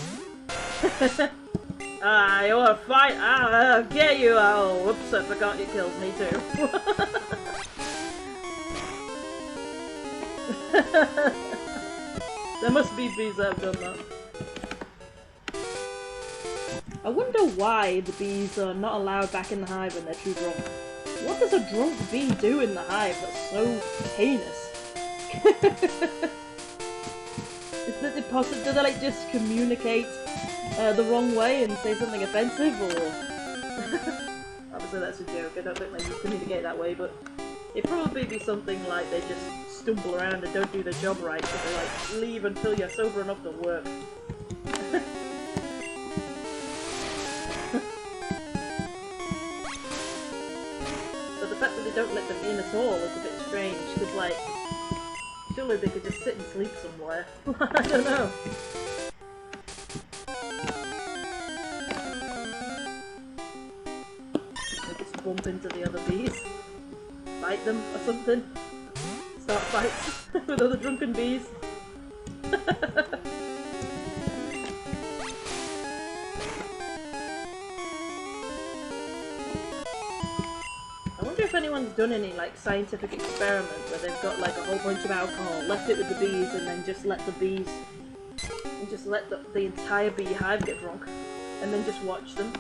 You wanna fight? I'll get you! Oh, whoops, I forgot you killed me too. There must be bees that have done that. I wonder why the bees are not allowed back in the hive when they're too drunk. What does a drunk bee do in the hive that's so heinous? Is it possible? Do they like just communicate the wrong way and say something offensive, or? Obviously that's a joke. I don't think they communicate that way, but it'd probably be something like they just stumble around and don't do their job right, so they like leave until you're sober enough to work. The fact that they don't let them in at all is a bit strange, because like, surely they could just sit and sleep somewhere. I don't know. They just bump into the other bees, fight them or something, start fights with other drunken bees. If anyone's done any like scientific experiment where they've got like a whole bunch of alcohol, left it with the bees, and then just let the bees, and just let the entire beehive get drunk, and then just watch them.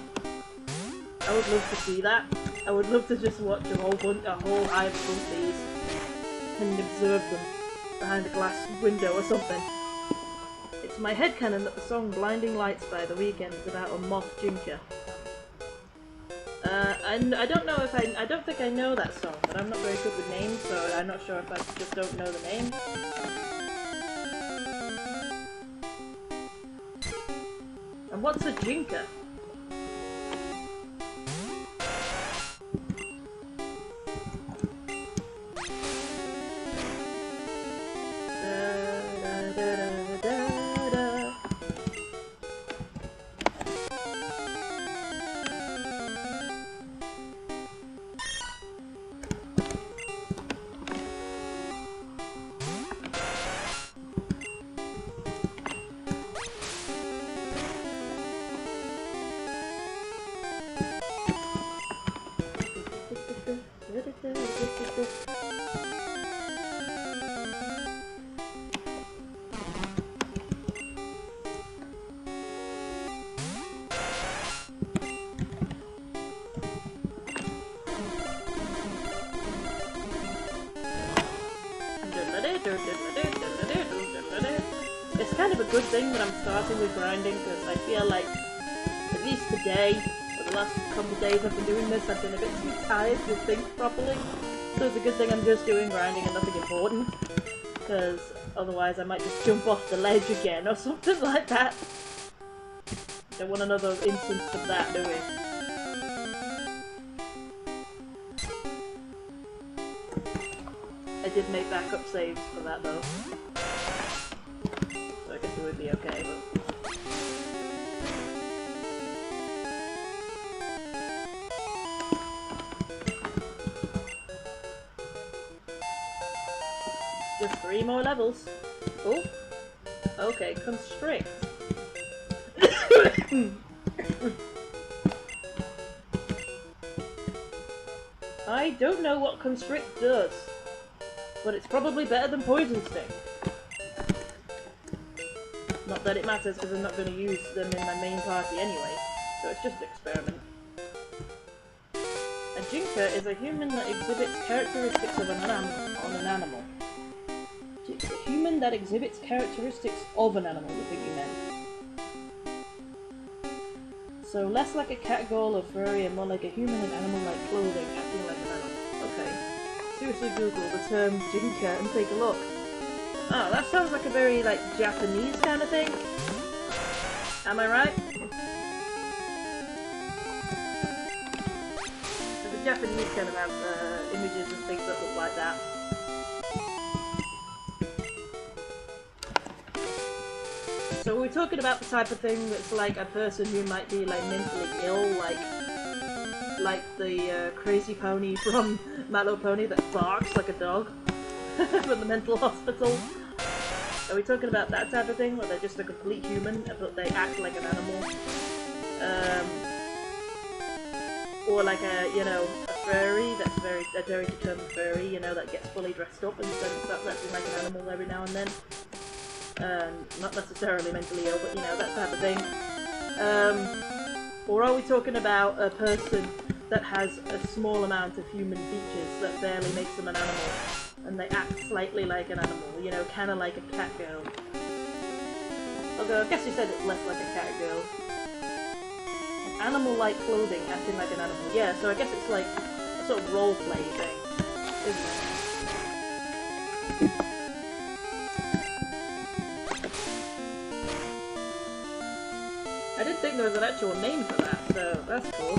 I would love to see that. I would love to just watch a whole hive of drunk bees and observe them behind a glass window or something. It's my headcanon that the song "Blinding Lights" by The Weeknd is about a moth ginger. I don't know if I don't think I know that song, but I'm not very good with names, so I'm not sure if I just don't know the name. And what's a jinka? It's kind of a good thing that I'm starting with grinding, because I feel like, at least today, for the last couple of days I've been doing this, I've been a bit too tired to think properly. So it's a good thing I'm just doing grinding and nothing important, because otherwise I might just jump off the ledge again or something like that. Don't want another instance of that, do we? I did make backup saves for that though, so I guess it would be okay, but... Just 3 more levels. Oh, okay, constrict. I don't know what constrict does, but it's probably better than poison sting. Not that it matters, because I'm not going to use them in my main party anyway, so it's just an experiment. A jinka is a human that exhibits characteristics of an animal. A human that exhibits characteristics of an animal, I think you meant. So less like a catgirl or furry and more like a human and animal-like clothing, acting like an animal. Okay. Seriously Google the term jinka and take a look. Oh, that sounds like a very, like, Japanese kind of thing. Am I right? The Japanese kind of have images and things that look like that. So we're talking about the type of thing that's like a person who might be like mentally ill, like the crazy pony from My Little Pony that barks like a dog from the mental hospital. Are we talking about that type of thing, where they're just a complete human but they act like an animal? Or like a, you know, a furry that's a very determined furry, you know, that gets fully dressed up and then starts acting like an animal every now and then. Not necessarily mentally ill, but you know, that type of thing. Or are we talking about a person that has a small amount of human features that barely makes them an animal, and they act slightly like an animal, you know, kind of like a cat girl? Although I guess you said it's less like a cat girl. Animal-like clothing, acting like an animal. Yeah, so I guess it's like a sort of role-play thing, isn't it? I didn't think there was an actual name for that, so that's cool.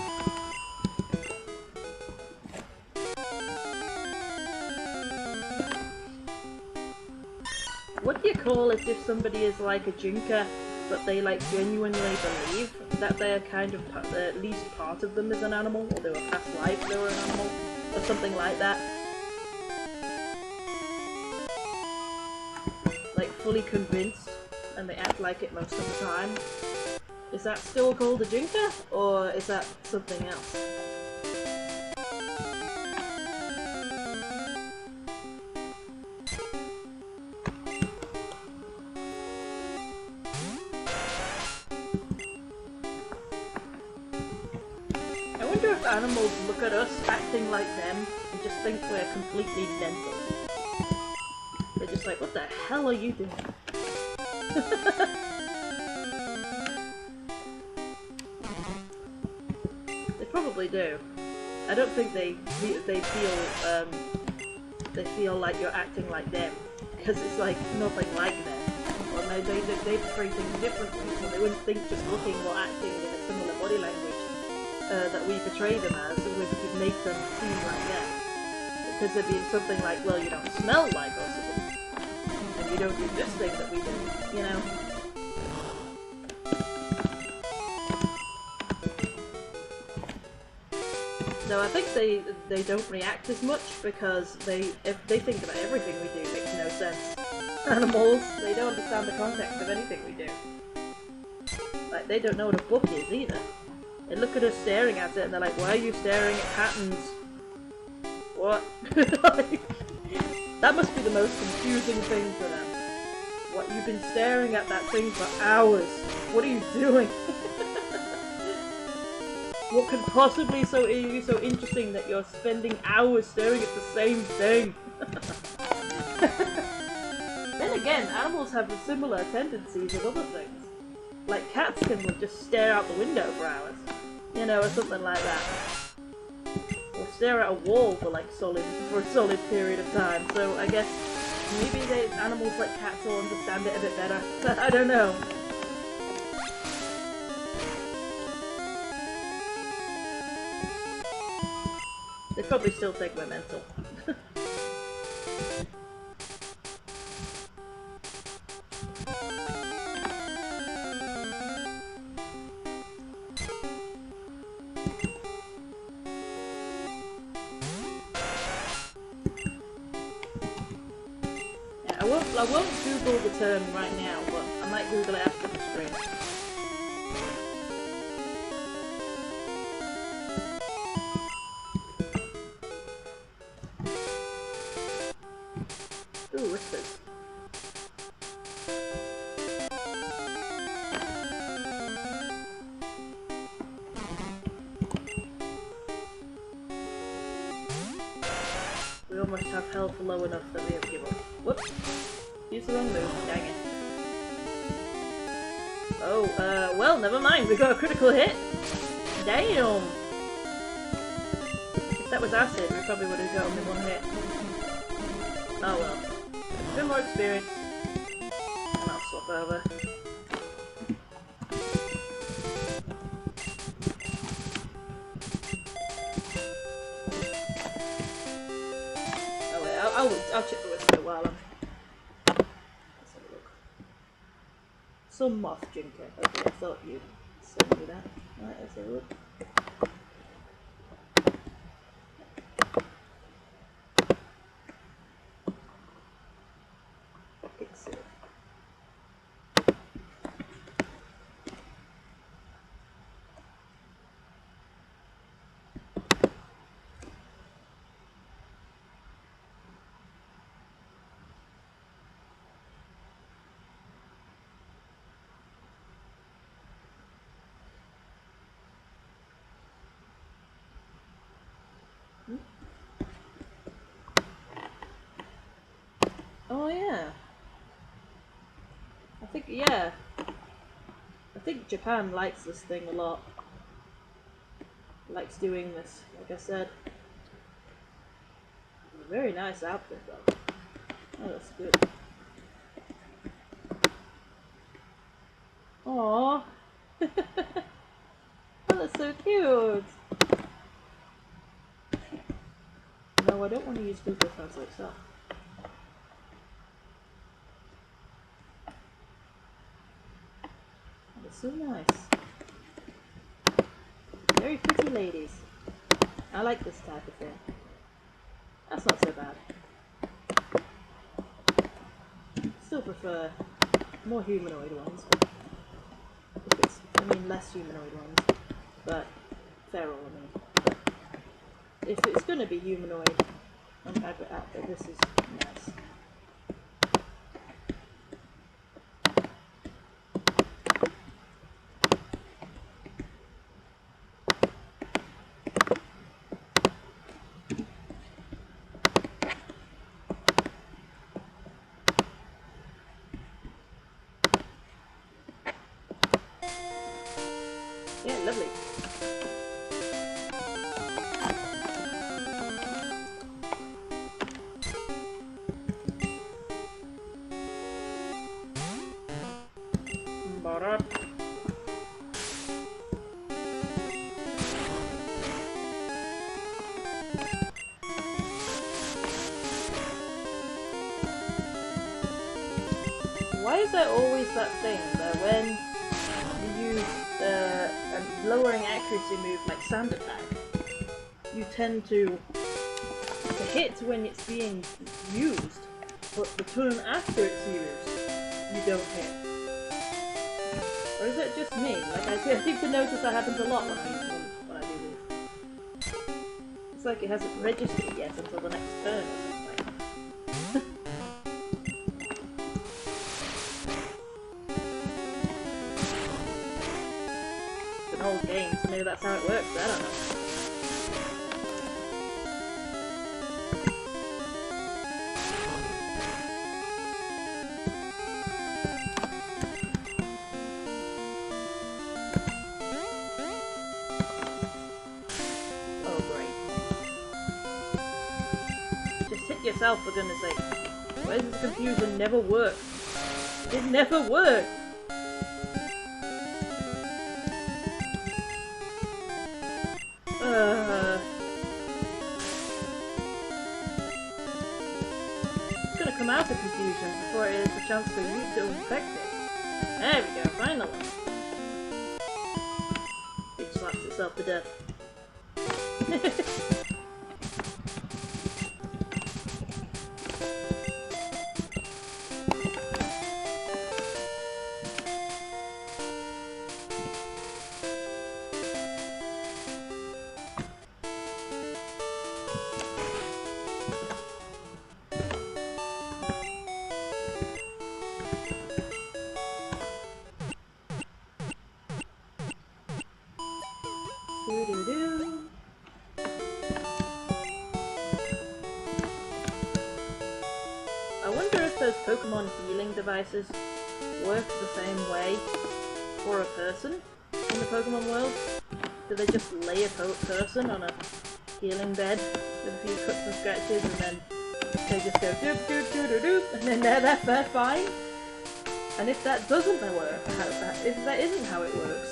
What do you call it if somebody is like a jinka, but they like genuinely believe that they're kind of, at least part of them is an animal, or they were past life they were an animal, or something like that? Like fully convinced, and they act like it most of the time. Is that still called a jinka, or is that something else? I wonder if animals look at us acting like them and just think we're completely mental. They're just like, what the hell are you doing? probably do. I don't think they feel like you're acting like them, because it's like nothing like them. Or they portray things differently, so they wouldn't think just looking or acting in a similar body language that we portray them as would make them seem like them. Because it'd be something like, well, you don't smell like us, and you don't do this thing that we do, you know? No, I think they don't react as much because if they think that everything we do makes no sense. Animals, they don't understand the context of anything we do. Like, they don't know what a book is either. They look at us staring at it and they're like, why are you staring at patterns? What? That must be the most confusing thing for them. What, you've been staring at that thing for hours. What are you doing? What could possibly be so interesting that you're spending hours staring at the same thing? Then again, animals have similar tendencies with other things. Like cats can just stare out the window for hours, you know, or something like that. Or stare at a wall for like a solid period of time. So I guess maybe animals like cats will understand it a bit better. I don't know. They probably still think we're mental. I won't Google the term right now, but I might Google it after the stream. Ooh, whispers. We almost have health low enough that we have to give up. Whoops. Use the wrong move. Dang it. Oh, well, never mind. We got a critical hit. Damn. If that was acid, we probably would have got only one hit. Oh well. A bit more experience. And I'll swap over. Oh wait, I'll check the whisper while I'm... Let's have a look. Some moth drinker. Okay, I thought you'd send me that. Right, let's have a look. Oh yeah. I think Japan likes this thing a lot. Likes doing this, like I said. Very nice outfit though. Oh, that's good. Aww. Oh, that's so cute. No, I don't want to use Google Translate stuff. It's so nice. Very pretty ladies. I like this type of thing. That's not so bad. Still prefer more humanoid ones. I mean less humanoid ones. But feral, I mean. But if it's gonna be humanoid, I'm glad with that, but this is nice. Yeah, lovely. is there always that thing that when you use a lowering accuracy move like Sand Attack, you tend to hit when it's being used, but the turn after it's used, you don't hit? Or is it just me? Like, I seem to notice that happens a lot when I do this. It's like it hasn't registered yet until the next turn or something. It's an old game, so maybe that's how it works, I don't know. Yourself, for goodness sake. Why does this confusion never work? It never works! It's gonna come out of confusion before it has a chance for you to infect it. There we go, finally. It slaps itself to death. I wonder if those Pokemon healing devices work the same way for a person in the Pokemon world. Do they just lay a person on a healing bed with a few cuts and scratches, and then they just go doop doop doop doop doop, and then they're fine? And if that doesn't work, if that isn't how it works,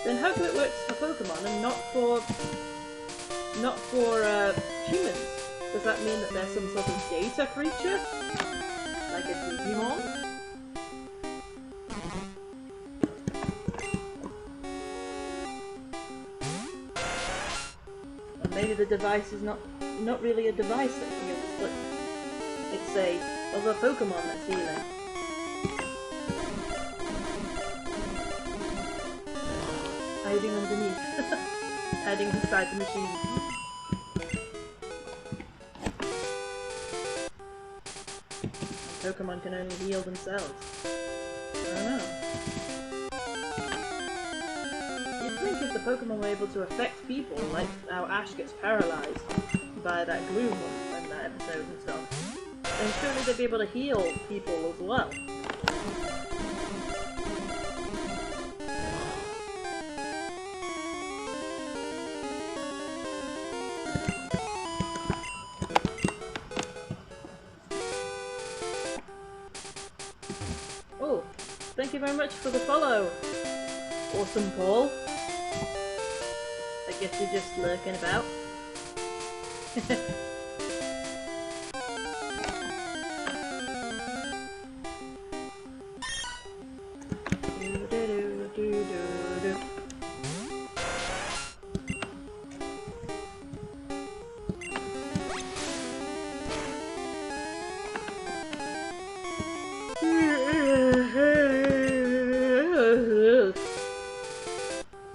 then how come it works for Pokemon and not for humans? Does that mean that there's some sort of data creature? Like a Digimon? Or maybe the device is not really a device that can get the split. It's a other Pokemon that's healing. Hiding underneath. Hiding inside the machine. Pokemon can only heal themselves. I don't know. You'd think if the Pokemon were able to affect people, like how Ash gets paralyzed by that gloom in that episode and stuff, then surely they'd be able to heal people as well. Oh, thank you very much for the follow, Awesome Paul. I guess you're just lurking about.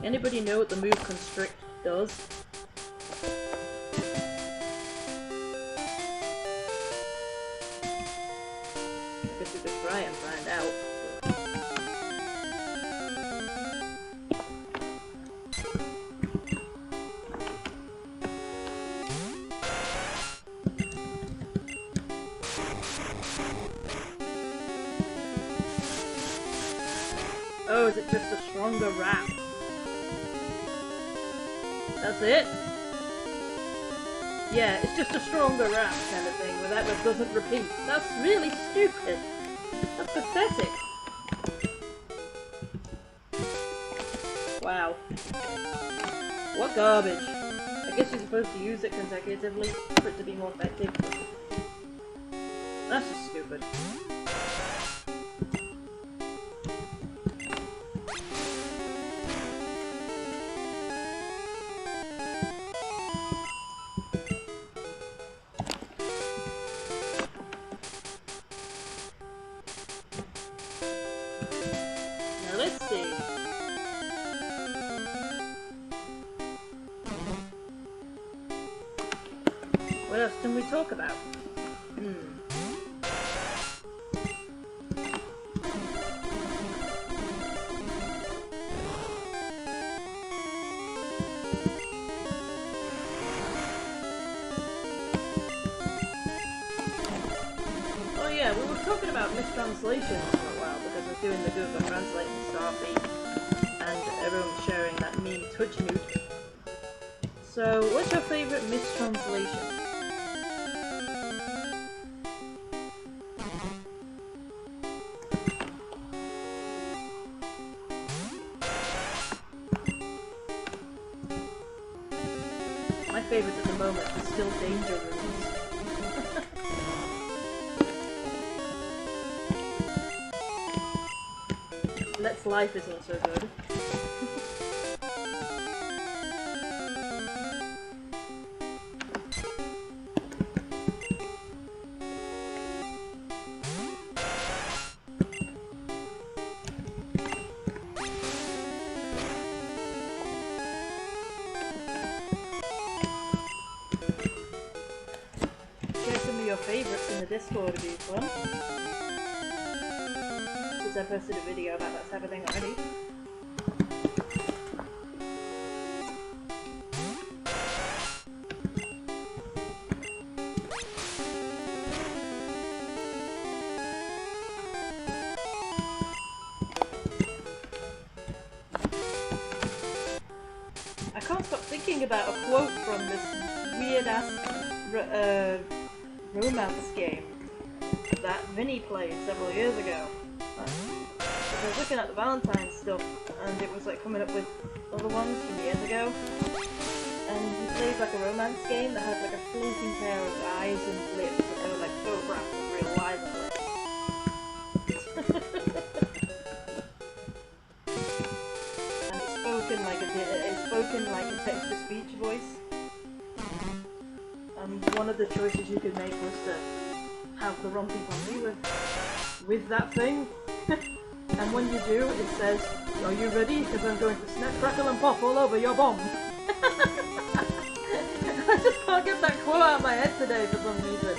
Anybody know what the move Constrict does? I guess we could try and find out. Oh, is it just a stronger wrap? That's it? Yeah, it's just a stronger wrap kind of thing, where that one doesn't repeat. That's really stupid. That's pathetic. Wow. What garbage. I guess you're supposed to use it consecutively for it to be more effective. That's just stupid. What else can we talk about? Oh yeah, we were talking about mistranslations for a while because I was doing the Google Translate and Starfleet, and everyone was sharing that meme Twitch nude. So, what's your favourite mistranslation? My favourite at the moment is still Danger Rooms. Let's Life is also good. Favorites in the Discord would be fun. Since I posted a video about that type of thing already. I can't stop thinking about a quote from this weird ass romance game that Vinny played several years ago. I was looking at the Valentine's stuff and it was like coming up with other ones from years ago. And he played like a romance game that had like a floating pair of eyes and lips that they were like photographs of real live lips. And it's spoken like a text-to-speech voice. And one of the choices you could make was to have the rompy-pompy with that thing. And when you do, it says, "Are you ready? Because I'm going to snap, crackle and pop all over your bomb." I just can't get that quote out of my head today for some reason.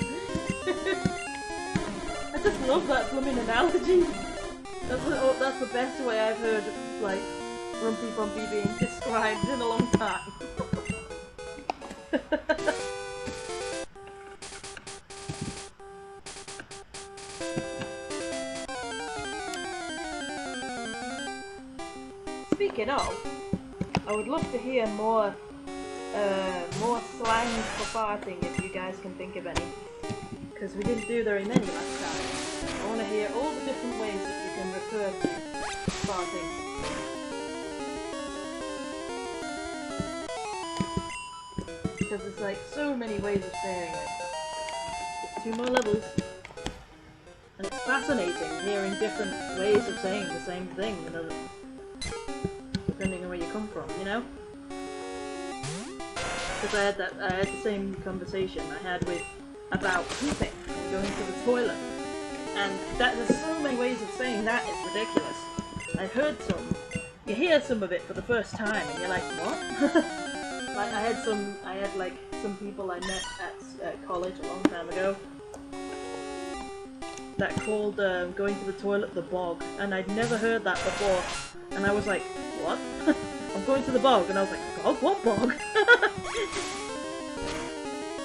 I just love that blooming analogy. That's the best way I've heard, like, rompy-pompy being described in a long time. Speaking of, I would love to hear more slang for farting if you guys can think of any, because we didn't do very many last time. I want to hear all the different ways that you can refer to farting. Because there's like so many ways of saying it. There's 2 more levels. And it's fascinating hearing different ways of saying the same thing, you know, depending on where you come from, you know? Because I had the same conversation I had about pooping and going to the toilet. And there's so many ways of saying that, it's ridiculous. I heard you hear some of it for the first time and you're like, what? Like I had some people I met at college a long time ago that called going to the toilet the bog, and I'd never heard that before, and I was like, what? I'm going to the bog, and I was like, bog? What bog?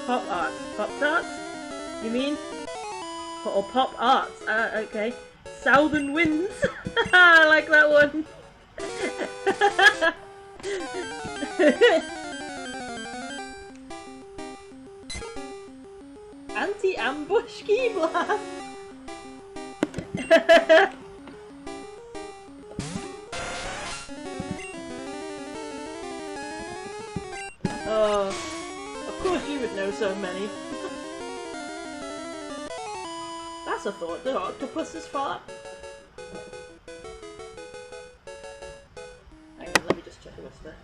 Pop arts. Pop tarts? You mean? Or pop arts? Okay. Southern winds. I like that one. Anti-ambush key blast. Oh, of course you would know so many. That's a thought. Do octopuses fart? Hang on, let me just check what's there.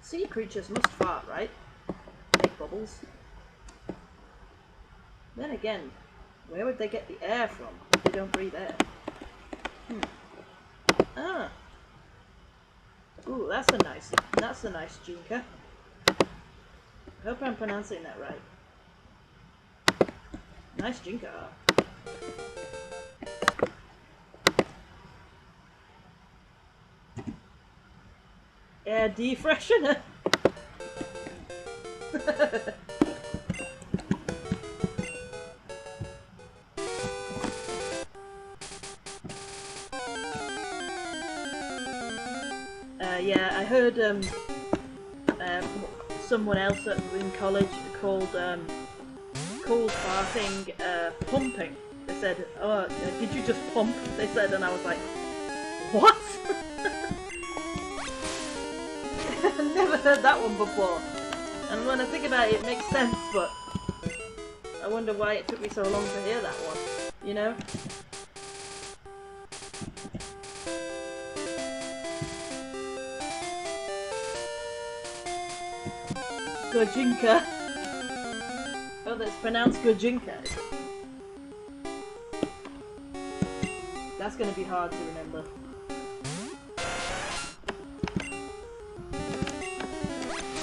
Sea creatures must fart, right? Make bubbles. Then again, where would they get the air from if they don't breathe air? Ah. Ooh, that's a nice jinker. I hope I'm pronouncing that right. Nice Jinka. Air defreshener. Yeah, I heard someone else in college called farting pumping. They said, "Oh, did you just pump?" They said, and I was like, "What?" I've never heard that one before. And when I think about it, it makes sense, but I wonder why it took me so long to hear that one. You know? Gojinka. Oh, that's pronounced Gojinka. That's gonna be hard to remember.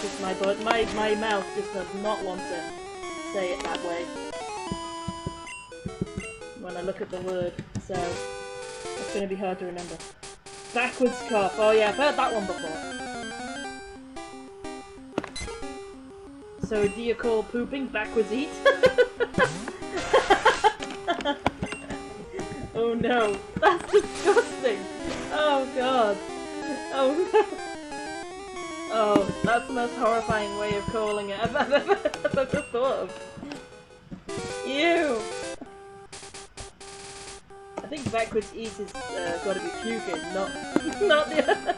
Just my mouth just does not want to say it that way when I look at the word, so it's gonna be hard to remember. Backwards cough. Oh yeah, I've heard that one before. So do you call pooping backwards eat? Oh no, that's disgusting. Oh god. Oh no. Oh, that's the most horrifying way of calling it I've ever thought of. Ew. I think backwards eat is gotta be puking, not the other.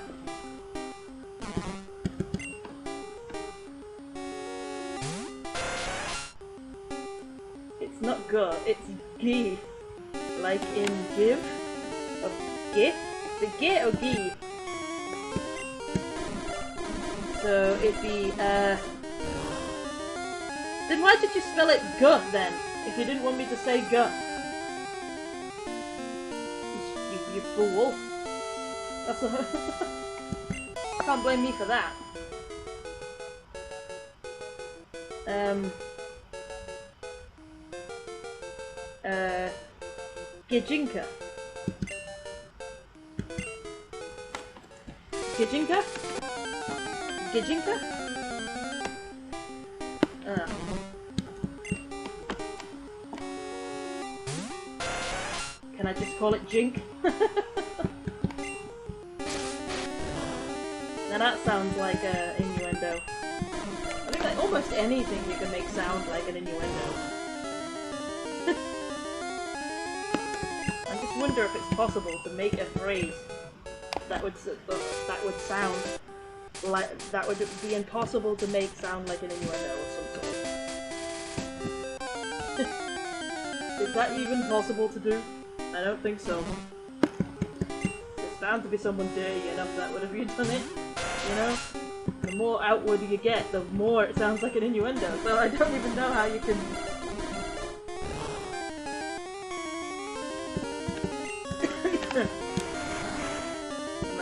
It's not go, it's gi. Like in give? Or gi? Is it gi or gi? So it'd be, then why did you spell it gut then? If you didn't want me to say gut? You fool. That's a can't blame me for that. Gijinka. Gijinka? Gijinka? Can I just call it Jink? Now that sounds like an innuendo. I think like almost anything you can make sound like an innuendo. I just wonder if it's possible to make a phrase that would sound like that would be impossible to make sound like an innuendo of some sort. Is that even possible to do? I don't think so. There's bound to be someone dirty enough that would have done it. You know, the more outward you get, the more it sounds like an innuendo. So I don't even know how you can.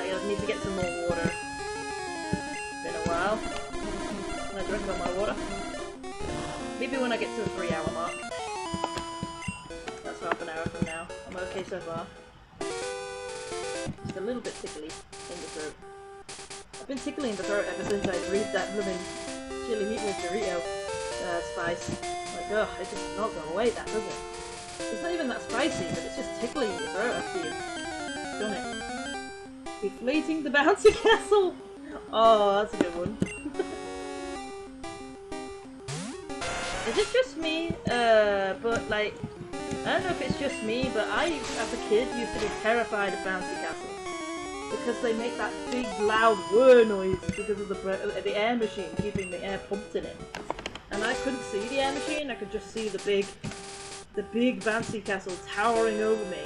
I need to get some more water. It's been a while. I drink all my water. Maybe when I get to the 3-hour mark. That's half an hour from now. I'm okay so far. Just a little bit tickly in the throat. I've been tickling the throat ever since I breathed that blooming chili meat with Dorito spice. Like, ugh, it just not go away, that, does it? It's not even that spicy, but it's just tickling your throat after you've done it. Deflating the bouncy castle! Oh, that's a good one. Is it just me? But like, I don't know if it's just me, but I, as a kid, used to be terrified of bouncy castles. Because they make that big, loud whir noise because of the air machine keeping the air pumped in it. And I couldn't see the air machine, I could just see the big bouncy castle towering over me.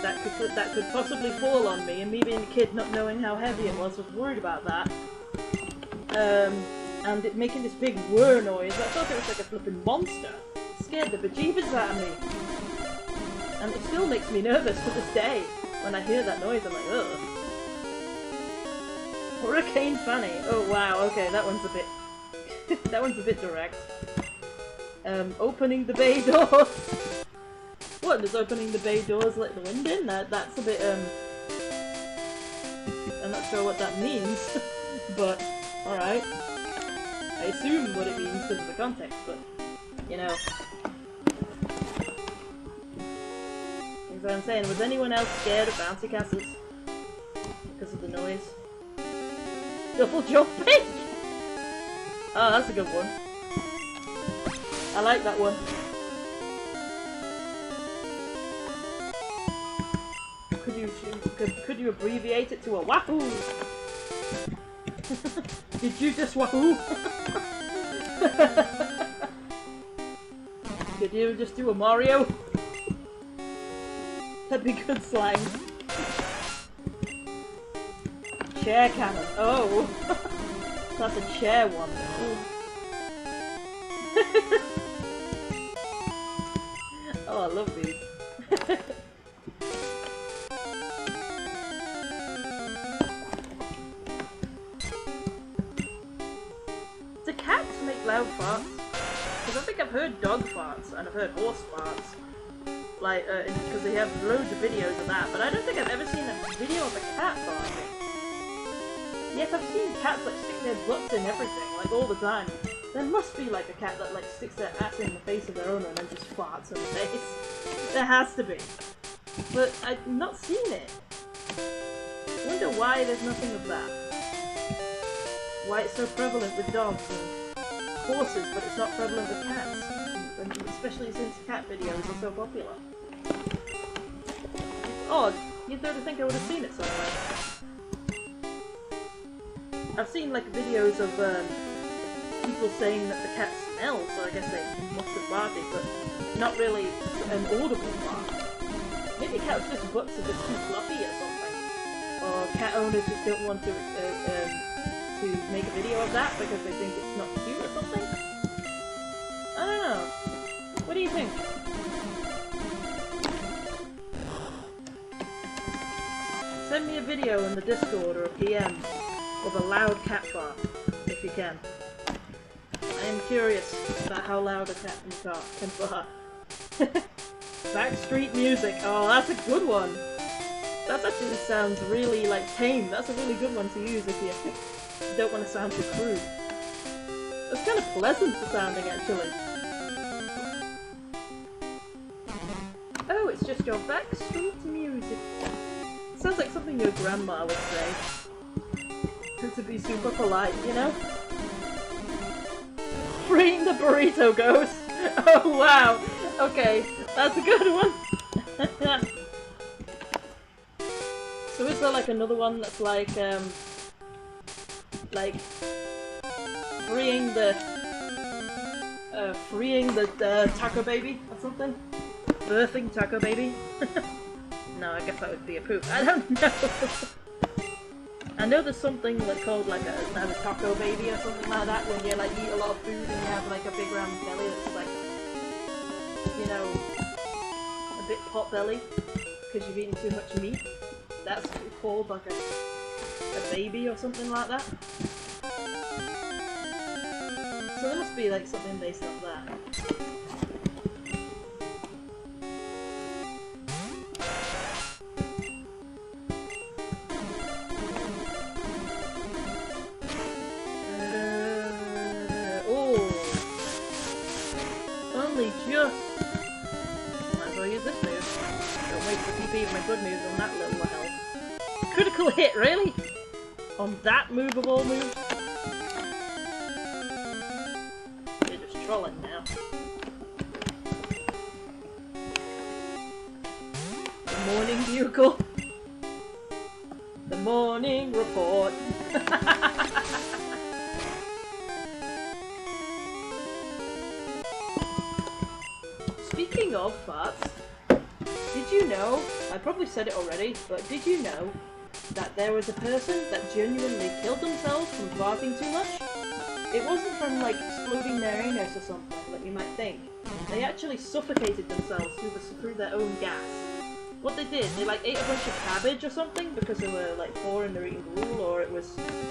That could possibly fall on me, and me being a kid not knowing how heavy it was worried about that. And it making this big whir noise, I thought it was like a flipping monster. It scared the bejeebers out of me. And it still makes me nervous to this day. When I hear that noise, I'm like, ugh. Hurricane Fanny. Oh wow, okay, that one's a bit That one's a bit direct. Opening the bay doors. What, does opening the bay doors let the wind in? That's a bit, I'm not sure what that means, but alright. I assume what it means because of the context, but, you know. That's what I'm saying. Was anyone else scared of bouncy castles? Because of the noise? Double jumping? Oh, that's a good one. I like that one. Could you abbreviate it to a wahoo? Did you just wahoo? Could you just do a Mario? That'd be good slang. Chair cannon. Oh, that's a chair one. Oh, I love these. Do cats make loud farts? Because I think I've heard dog farts and I've heard horse farts. Like, because they have loads of videos of that, but I don't think I've ever seen a video of a cat farting. Yes, I've seen cats like stick their butts in everything, like all the time. There must be like a cat that like sticks their ass in the face of their owner and then just farts in the face. There has to be. But I've not seen it. I wonder why there's nothing of that. Why it's so prevalent with dogs and horses, but it's not prevalent with cats. And especially since cat videos are so popular. It's odd. You'd sort of think I would have seen it somewhere. I've seen like videos of people saying that the cat smells, so I guess they must have farted, but not really an audible fart. Maybe cats' just butts are just too fluffy or something. Or cat owners just don't want to make a video of that because they think it's not cute or something. I don't know. What do you think? Send me a video in the Discord or a PM of a loud cat fart, if you can. I am curious about how loud a cat can fart. Backstreet music. Oh, that's a good one. That actually sounds really like tame. That's a really good one to use if you don't want to sound too crude. It's kind of pleasant sounding actually. Oh, it's just your backstreet music. Sounds like something your grandma would say. And to be super polite, you know? Freeing the burrito ghost! Oh wow! Okay, that's a good one! So is there like another one that's like freeing the taco baby or something? Birthing taco baby? No, I guess that would be a poop. I don't know! I know there's something like called like a taco baby or something like that when you like eat a lot of food and you have like a big round belly that's like, you know, a bit pot belly because you've eaten too much meat. That's called like a baby or something like that. So there must be like something based on that. Just might as well use this move. Don't waste the PP of my good moves on that little health. Critical hit, really? On that move of all moves? You're just trolling now. The morning bugle. The morning report. Speaking of farts, did you know, I probably said it already, but did you know that there was a person that genuinely killed themselves from farting too much? It wasn't from like exploding their anus or something like you might think. They actually suffocated themselves through their own gas. What they did, they like ate a bunch of cabbage or something because they were like poor and they were eating gruel, or it was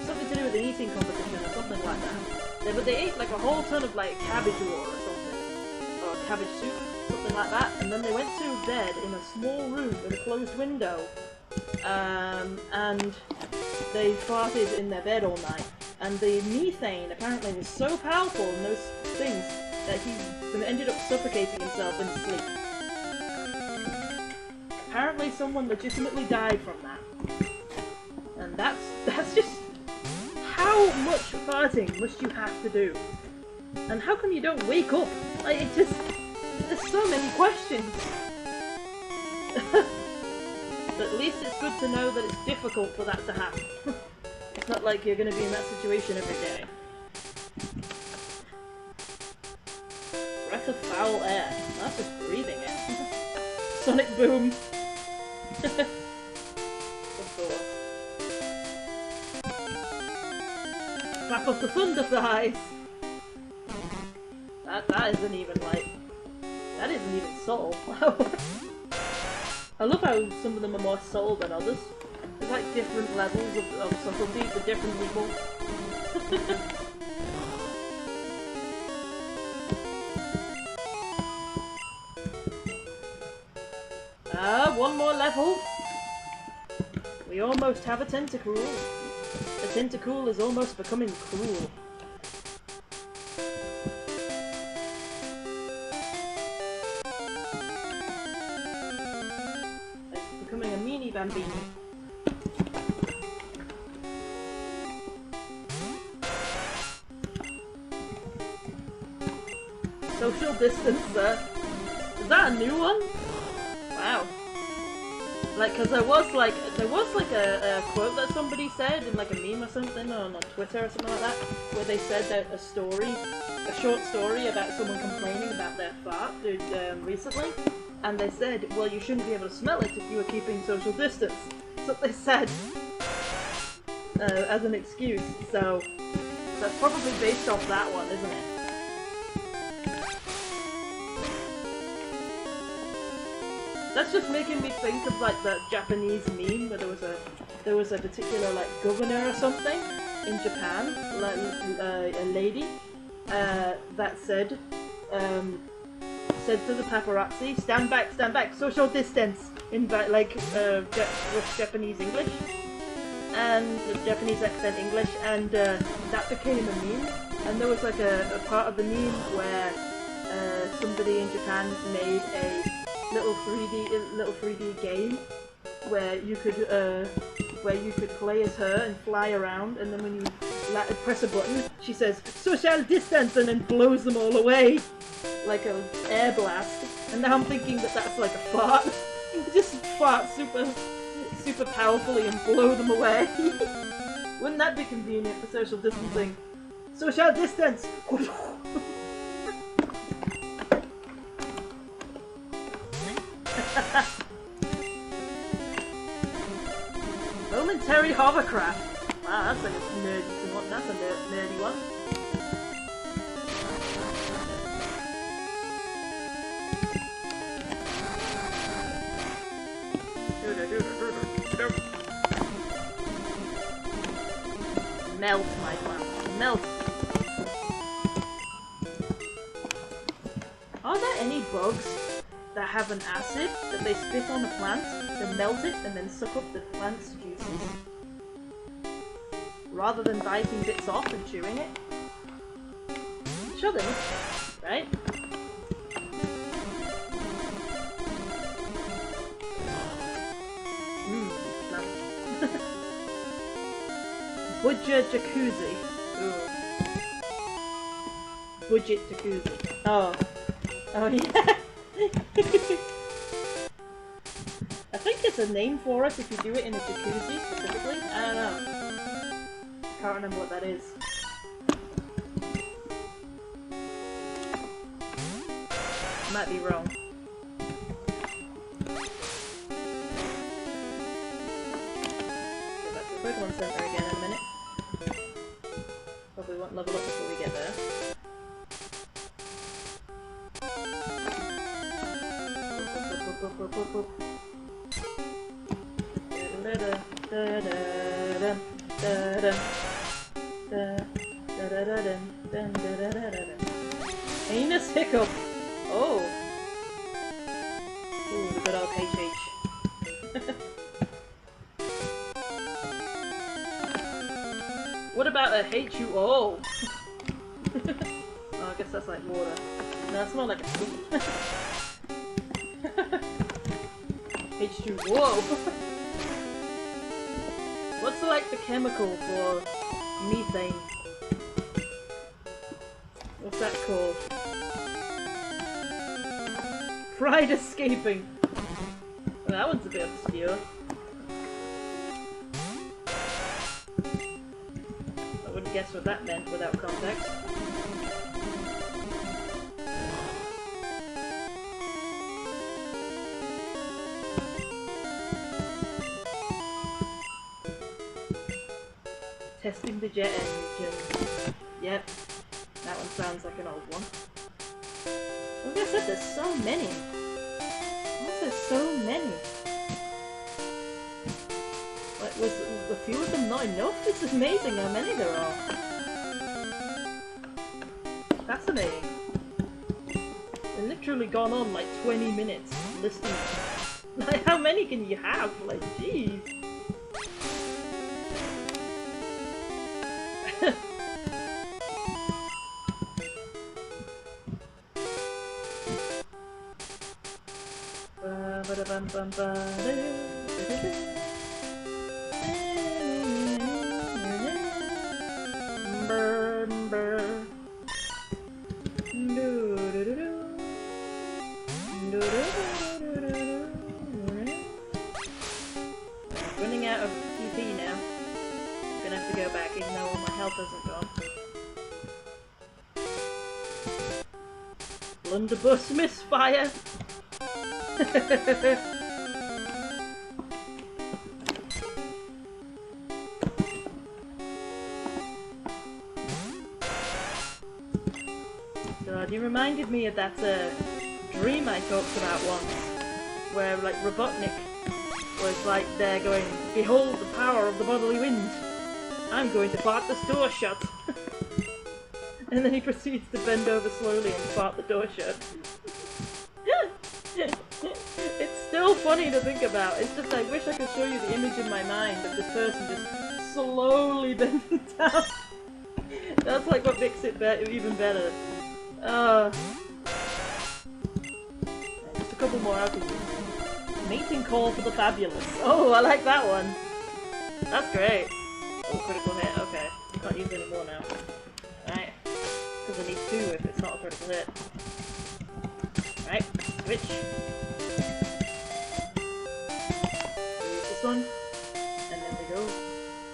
something to do with an eating competition or something like that. But they ate like a whole ton of like cabbage or something, or cabbage soup, something like that, and then they went to bed in a small room with a closed window, and they farted in their bed all night. And the methane apparently was so powerful in those things that he ended up suffocating himself in his sleep. Apparently someone legitimately died from that. And that's just... How much farting must you have to do? And how come you don't wake up? Like, it just... There's so many questions. But at least it's good to know that it's difficult for that to happen. It's not like you're going to be in that situation every day. Breath of foul air. That's just breathing it. Sonic boom. Of course. Clap of the thunder thighs. That isn't even like... That isn't even subtle. I love how some of them are more subtle than others. There's like different levels of subtlety for different people. One more level. We almost have a tentacle. The tentacle is almost becoming cruel. It's becoming a mini bambini. Social distance, sir. Is that a new one? Wow. Like, cause there was like a quote that somebody said in like a meme or something on Twitter or something like that, where they said that a short story about someone complaining about their fart recently, and they said, well, you shouldn't be able to smell it if you were keeping social distance. That's what they said as an excuse. So that's probably based off that one, isn't it? That's just making me think of like that Japanese meme where there was a particular like governor or something in Japan, like a lady that said to the paparazzi, stand back, social distance, in like rough Japanese English and Japanese accent English, and that became a meme. And there was like a part of the meme where somebody in Japan made a little 3D game where you could play as her and fly around, and then when you press a button, she says social distance and then blows them all away like an air blast. And now I'm thinking that that's like a fart. Just fart super powerfully and blow them away. Wouldn't that be convenient for social distancing? Social distance. Momentary hovercraft. Wow, that's like a nerdy one. That's a nerdy one. Melt, my plant. Melt. Are there any bugs that have an acid that they spit on a plant, then melt it, and then suck up the plant's juices? Rather than biting bits off and chewing it? Sure there is, right? Plant. Budget jacuzzi. Ooh. Budget jacuzzi. Oh. Oh yeah. I think it's a name for it if you do it in a jacuzzi specifically. I don't know. Can't remember what that is. Might be wrong. Go back to the Pokemon Center again in a minute. Probably won't level up before we get there. Anus hiccup. Oh. Ooh, the good old HH. What about a HUO? Oh, I guess that's like water. No, it's more like a soup. H2O. What's like the chemical for methane? What's that called? Pride escaping. Well, that one's a bit obscure. I wouldn't guess what that meant without context. Testing the jet engine. Yep. That one sounds like an old one. Like I said, there's so many. Why is there so many? Like, was a few of them not enough? It's amazing how many there are. Fascinating. They've literally gone on like 20 minutes listing. Like, how many can you have? Like, jeez. Running out of PP now. I'm gonna have to go back even though all my health hasn't gone. Blunderbuss misfire! God, you reminded me of that dream I talked about once, where like Robotnik was like there going, "Behold the power of the bodily wind! I'm going to fart this door shut!" And then he proceeds to bend over slowly and fart the door shut. It's still funny to think about. It's just I wish I could show you the image in my mind of this person just slowly bending down. That's like what makes it even better. Just a couple more out of you. Mating call for the fabulous. Oh, I like that one. That's great. Oh, critical hit. Okay, can't use it anymore now. Right, because I need 2 if it's not a critical hit. Right, switch. Use this one, and then we go.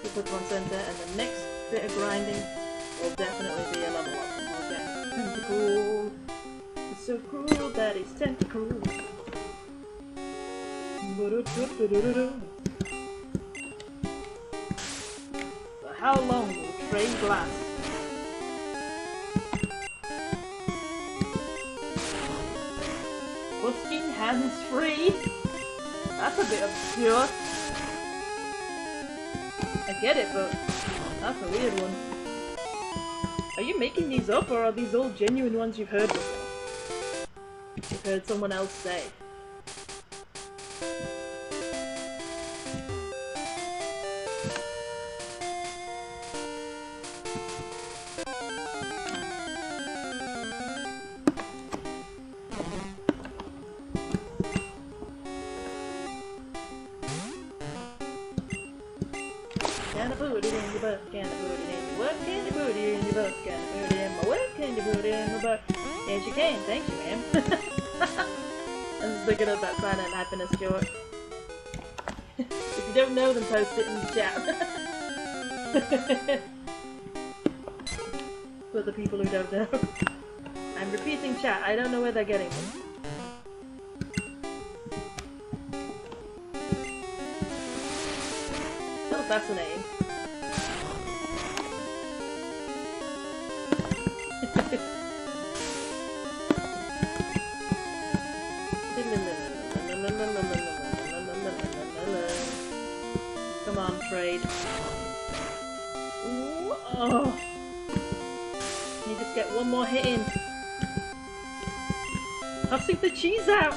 We put one center, and the next bit of grinding will definitely be a level up. Okay. Tentacle. It's so cool that it's tentacle. But how long will trade last? Busking hands free? That's a bit obscure. I get it, but that's a weird one. Are you making these up, or are these all genuine ones you've heard before? You've heard someone else say. Can I put it in your butt? Can I put it in your butt? Can I put it in your butt? Can I put it in my butt? Can you put it in my butt? Yes, you can. Thank you, ma'am. I'm just looking at that silent happiness short. If you don't know, then post it in the chat. For the people who don't know. I'm repeating chat. I don't know where they're getting them. Still fascinating. Come on, trade. Ooh, oh. you just get one more hit in? Tossing the cheese out!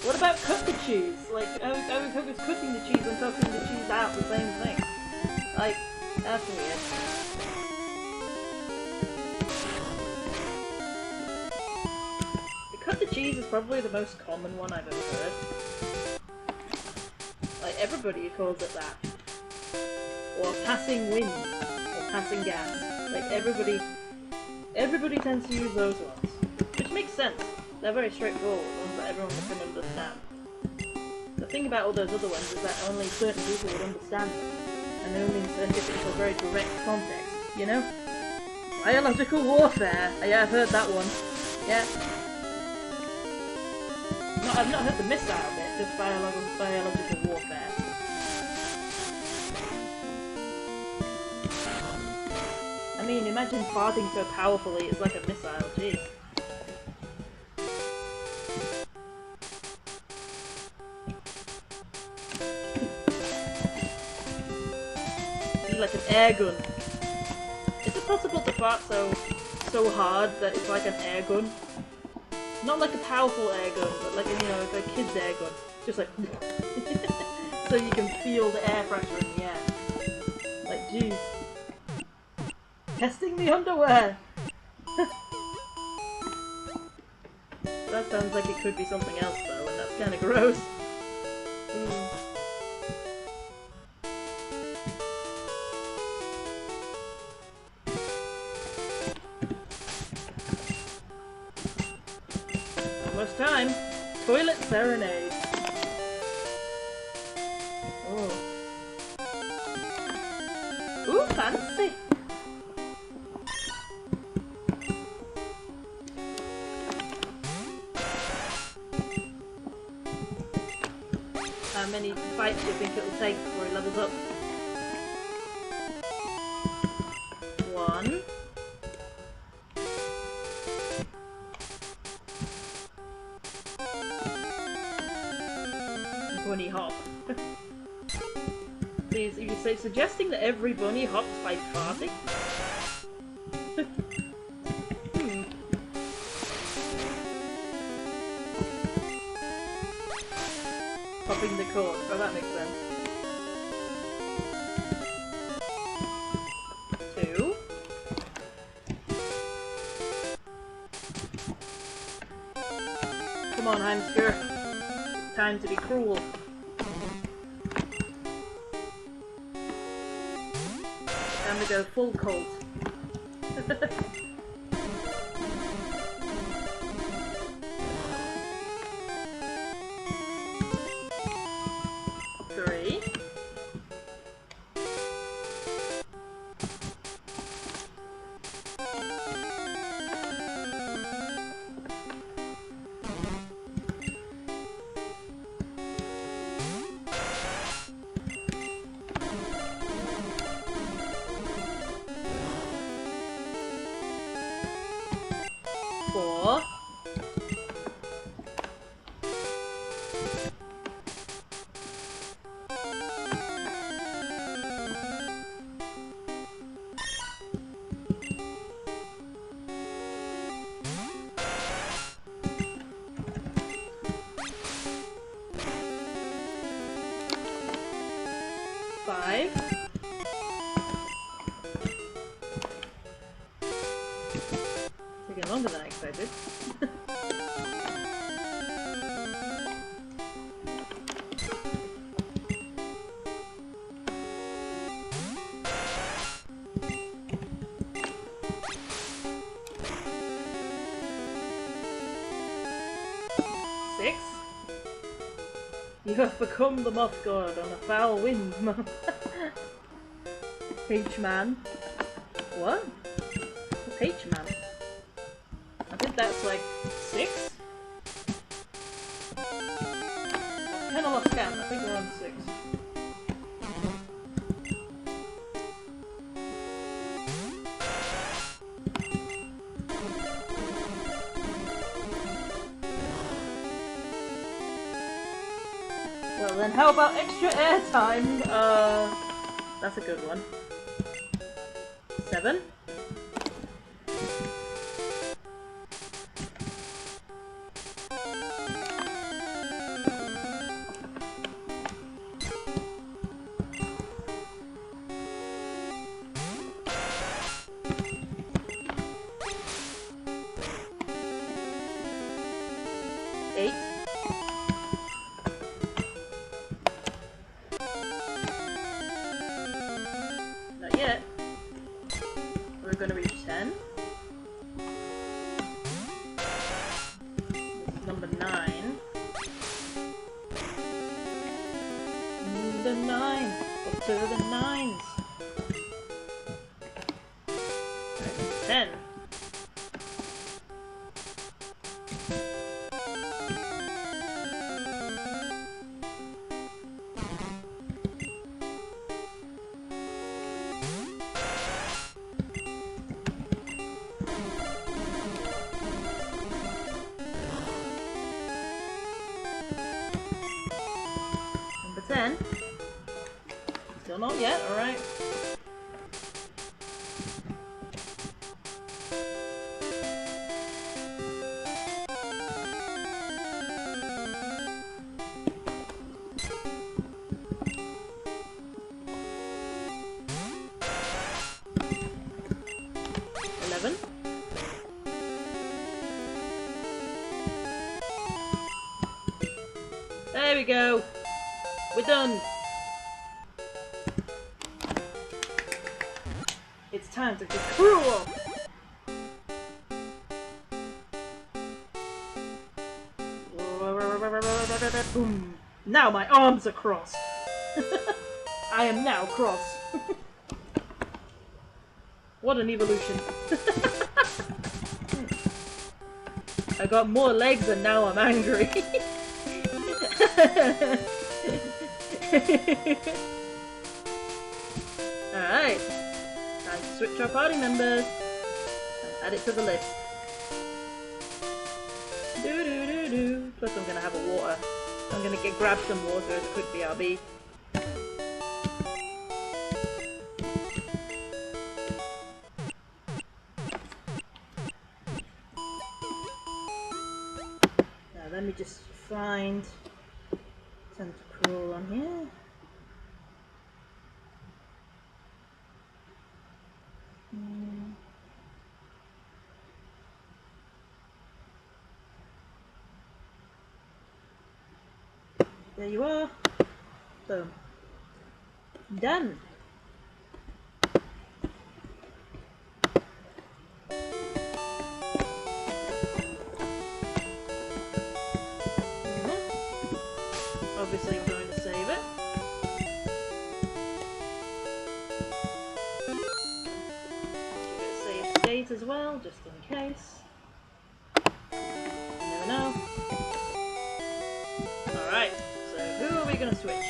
What about cut the cheese? Like, I was cutting the cheese and tossing the cheese out the same thing. Like, that's weird. The cut the cheese is probably the most common one I've ever heard. Like, everybody calls it that. Or passing wind. Or passing gas. Like, everybody tends to use those ones. Which makes sense. They're very straightforward, ones that everyone can understand. The thing about all those other ones is that only certain people would understand them. And they only insert it into a very direct context, you know? Biological warfare! Yeah, I've heard that one. Yeah. No, I've not heard the missile bit, just biological warfare. I mean, imagine farting so powerfully it's like a missile, jeez. Like an air gun. Is it possible to fart so hard that it's like an air gun? Not like a powerful air gun, but like, you know, like a kid's air gun. Just like so you can feel the air pressure in the air. Like, jeez. Testing the underwear! That sounds like it could be something else though, and that's kinda gross. Almost time. Toilet serenade. Oh. Ooh, fancy. How many fights do you think it'll take before he levels up? 1. Bunny hop. Please, are you suggesting that every bunny hops by farting? Popping the cork. Oh, that makes sense. 2. Come on, hamster. Time to be cruel. Time to go full cult. 3. 4. Taking longer than I expected. 6. You have become the moth god on a foul wind, H-man. What? What's H-man? I think that's like 6? I kinda lost count, I think we're on 6. Well then, how about extra airtime? That's a good one. 7? going to reach 10. Number 9. The 9. Up to the 9s. 10. Number 10. Still not yet, alright. There we go. We're done. It's time to be cruel. Boom. Now my arms are crossed. I am now cross. What an evolution. I got more legs and now I'm angry. Alright. Time to switch our party members. And add it to the list. Do. Plus I'm gonna have a water. I'm gonna grab some water as a quick BRB. Now let me just find Tentacle on here. There you are. Boom. Done. Obviously, we're going to save it. Give it a save state as well, just in case. You never know. Alright. Who are we going to switch?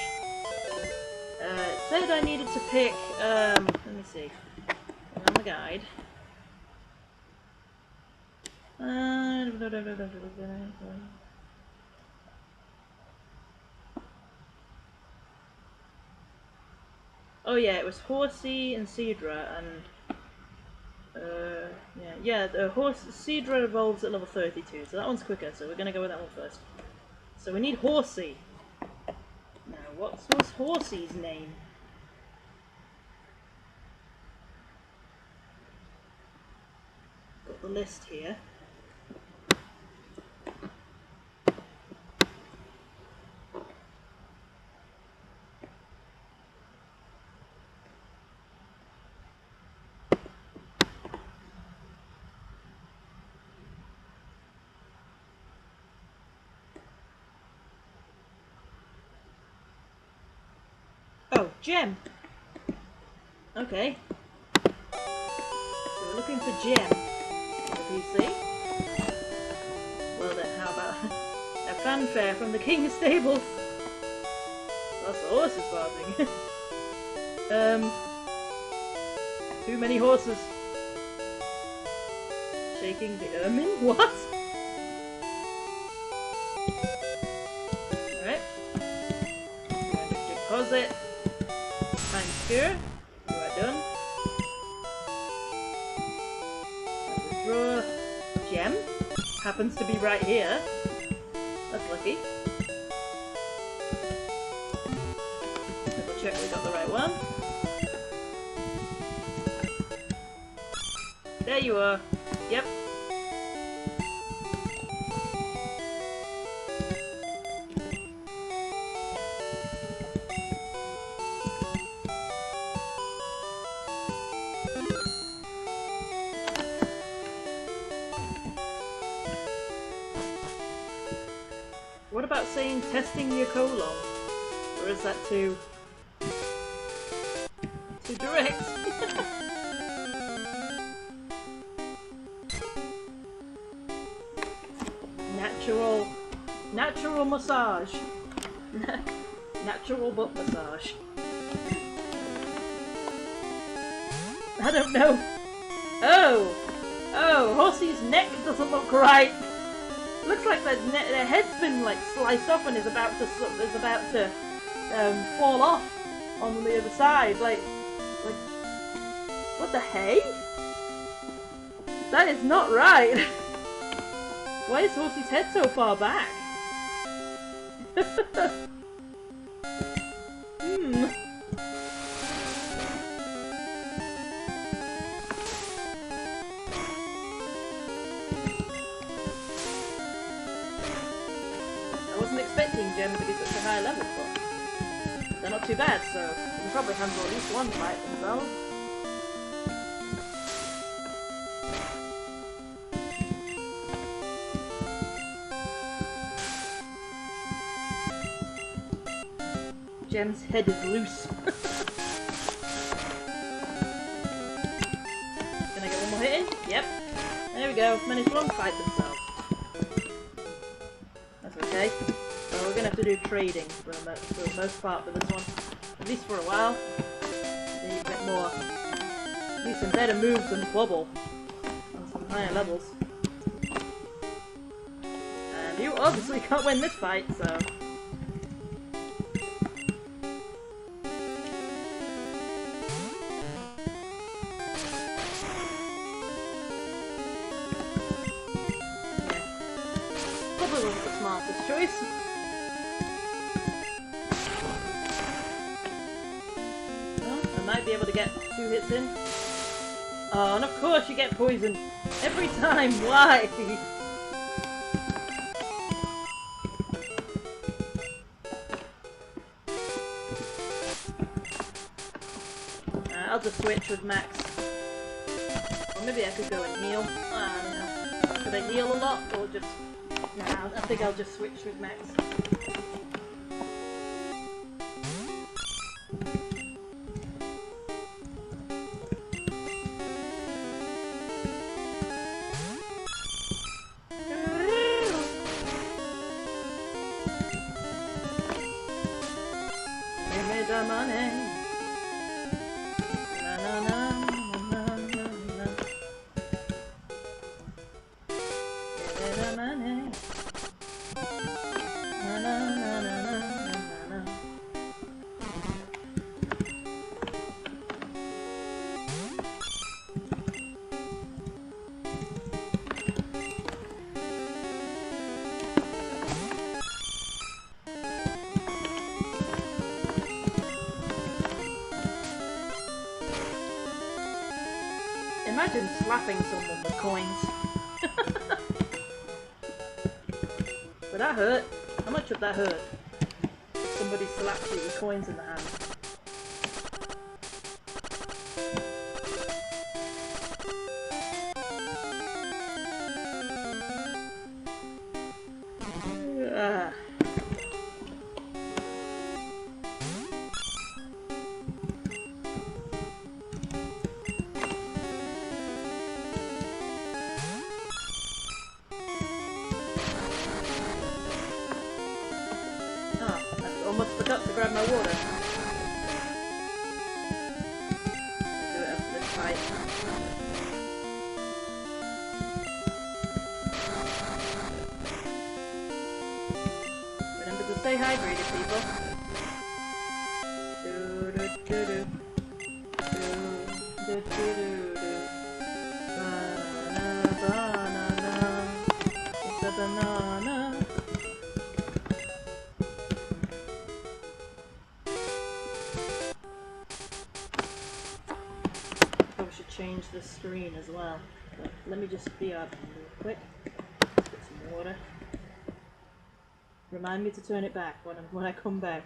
It said I needed to pick, let me see, on the guide. Oh yeah, it was Horsey and Cedra, and the Cedra evolves at level 32, so that one's quicker, so we're going to go with that one first. So we need Horsey. Now, what was Horsey's name? Got the list here. Oh, Gem. Okay. So we're looking for Gem. PC. Well then, how about a fanfare from the King's stables? Lots of horses passing. Too many horses. Shaking the ermine? What? Alright. Going to deposit. Times 2. You are done. Withdraw. Gem. Happens to be right here. That's lucky. Double check we got the right one. There you are. Yep. saying testing your colon? Or is that too direct? Natural massage. Natural butt massage. I don't know. Oh, Horsey's neck doesn't look right. Looks like their head's been like sliced off and is about to fall off on the other side. Like what the hey? That is not right. Why is Horsey's head so far back? I wasn't expecting Gem to be such a high level, but they're not too bad, so they can probably handle at least one fight themselves. Gem's head is loose. Can I get one more hit in? Yep. There we go. Managed one fight themselves. That's okay. So we're gonna have to do trading for the most part for this one. At least for a while. Need a bit more. Need some better moves than Bubble. On some higher levels. And you obviously can't win this fight, so... wasn't the smartest choice. Well, I might be able to get 2 hits in. Oh, and of course you get poisoned. Every time, why? I'll just switch with Max. Or maybe I could go and heal. I don't know. Should I heal a lot or just... Nah, I think I'll just switch with Max. Give me the money. Na na na na na na na. Give me the money. Imagine slapping someone with coins. Would that hurt? How much would that hurt? If somebody slaps you with coins in the hand. Almost forgot to grab my water. Do it after this fight. Remember to stay hydrated, people. Do do do do. Do do do do do. Banana, banana. It's a banana. Change the screen as well. But let me just be up real quick. Let's get some water. Remind me to turn it back when I come back.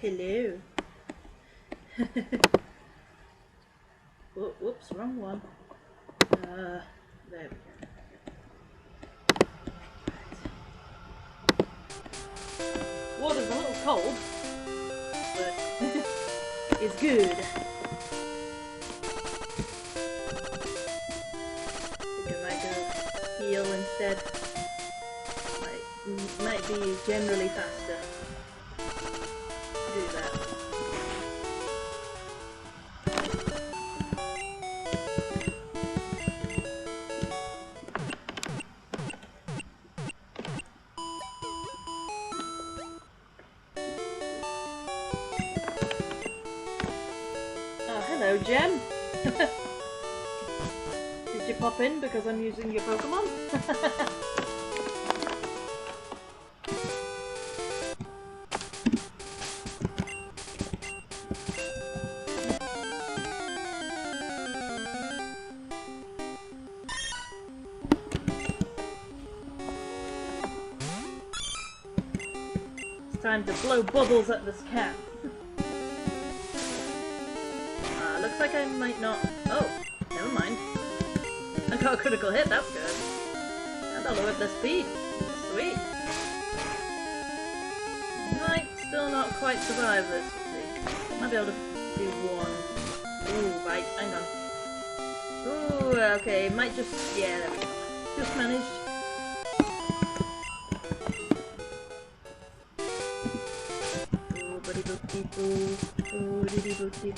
Hello. Oh, whoops, wrong one. There we go. Water's a little cold, but it's good. I think I might go heal instead. Might be generally faster to do that. Hello, Gem. Did you pop in because I'm using your Pokemon? It's time to blow bubbles at this cat. Looks like I might not... Oh, never mind. I got a critical hit, that's good. And I lowered the speed. Sweet. Might still not quite survive this. Let's see. Might be able to do one. Ooh, right, hang on. Ooh, okay, might just... Yeah, there we go. Just managed.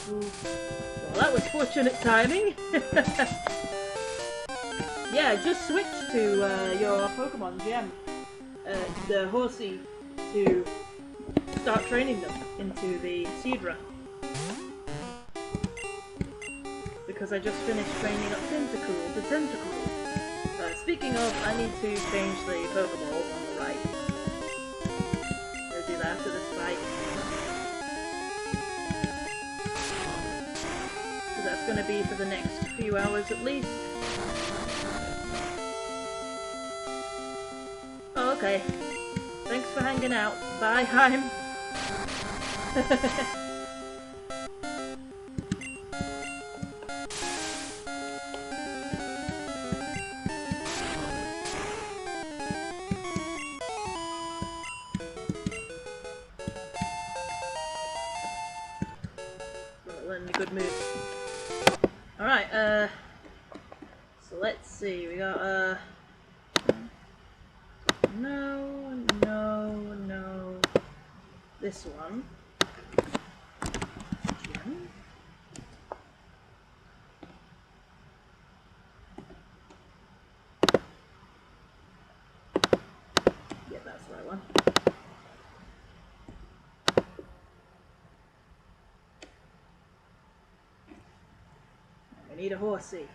Well, that was fortunate timing. Yeah, just switch to your Pokemon Gem, the Horsey, to start training them into the Seadra. Because I just finished training up Tentacool to Tentacool. Speaking of, I need to change the Pokeballs on the right. I'll do that after this fight. That's going to be for the next few hours at least. Oh, okay. Thanks for hanging out. Bye, Heim. Well, in a good mood. Alright, so let's see, we got, no, this one. Gem. Yeah, that's the right one. I need a Horsey.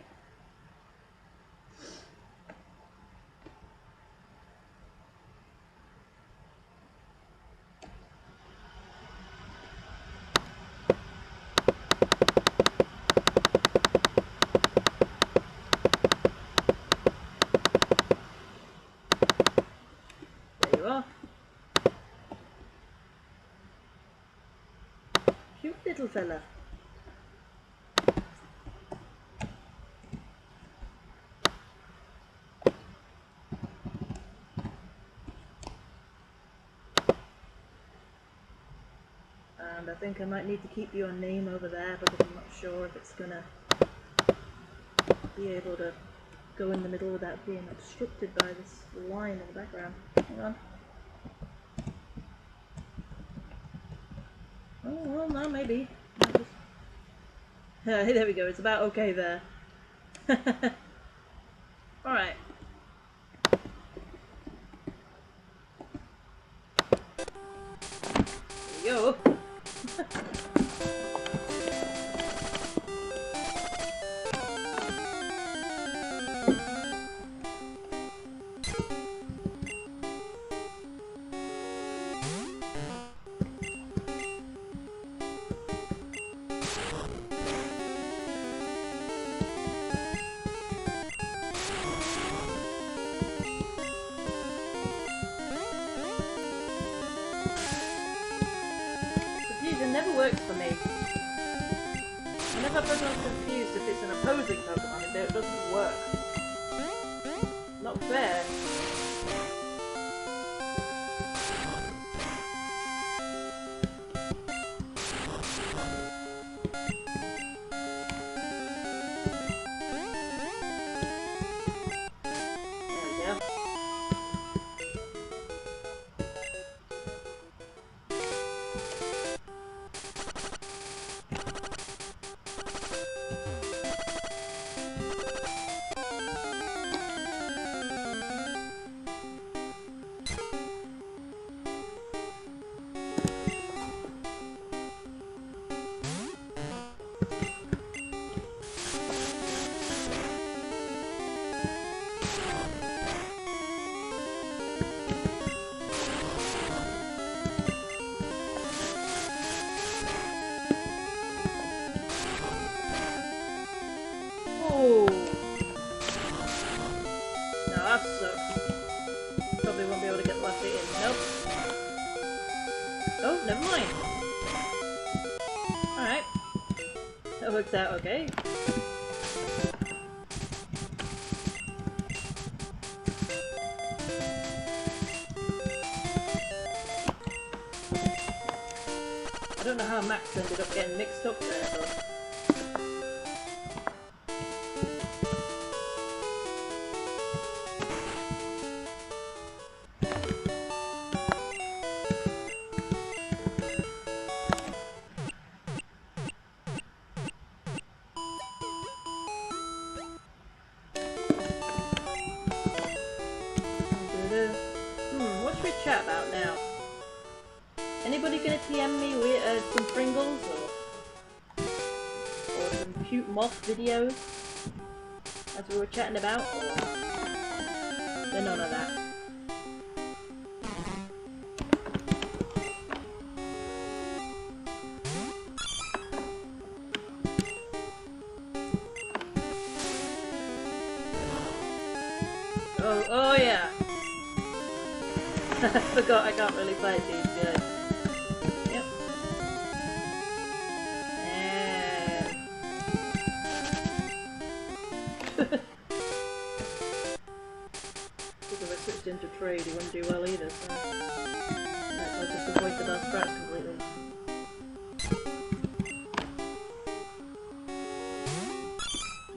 There you are. Cute little fella. And I think I might need to keep your name over there because I'm not sure if it's gonna be able to go in the middle without being obstructed by this line in the background. Hang on. Oh, well, no, maybe. There we go, it's about okay there. Alright. There we go. never works for me. Whenever Pokemon's confused if it's an opposing Pokemon, it doesn't work. Not fair. Oh. No, that sucks. Probably won't be able to get the last hit in. Nope. Oh, never mind. Alright. That works out okay. I don't know how Max ended up getting mixed up there, but... what should we chat about now? Anybody gonna TM me with some Pringles or some cute moth videos as we were chatting about? Or they're none of that. Oh yeah. I forgot I can't really fight these guys. Yep. And... if I switched into trade, he wouldn't do well either, so... I'll just avoid the last scratch completely.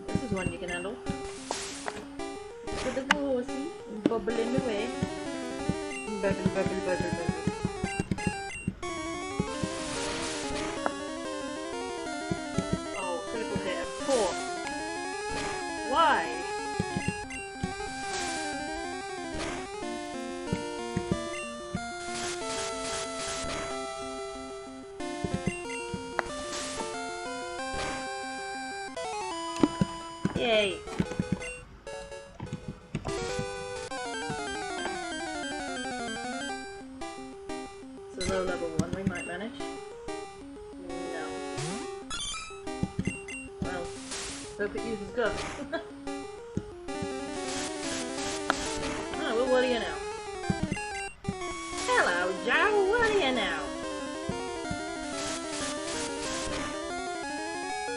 This is one you can handle. With the horsey, bubbling away. Bubble, bubble, bubble, bubble. Oh, critical hit, of course. Why? Yay. Low level 1 we might manage. No. Well, hope it uses guts. Oh, well, what do you know? Hello, Joe, what do you know?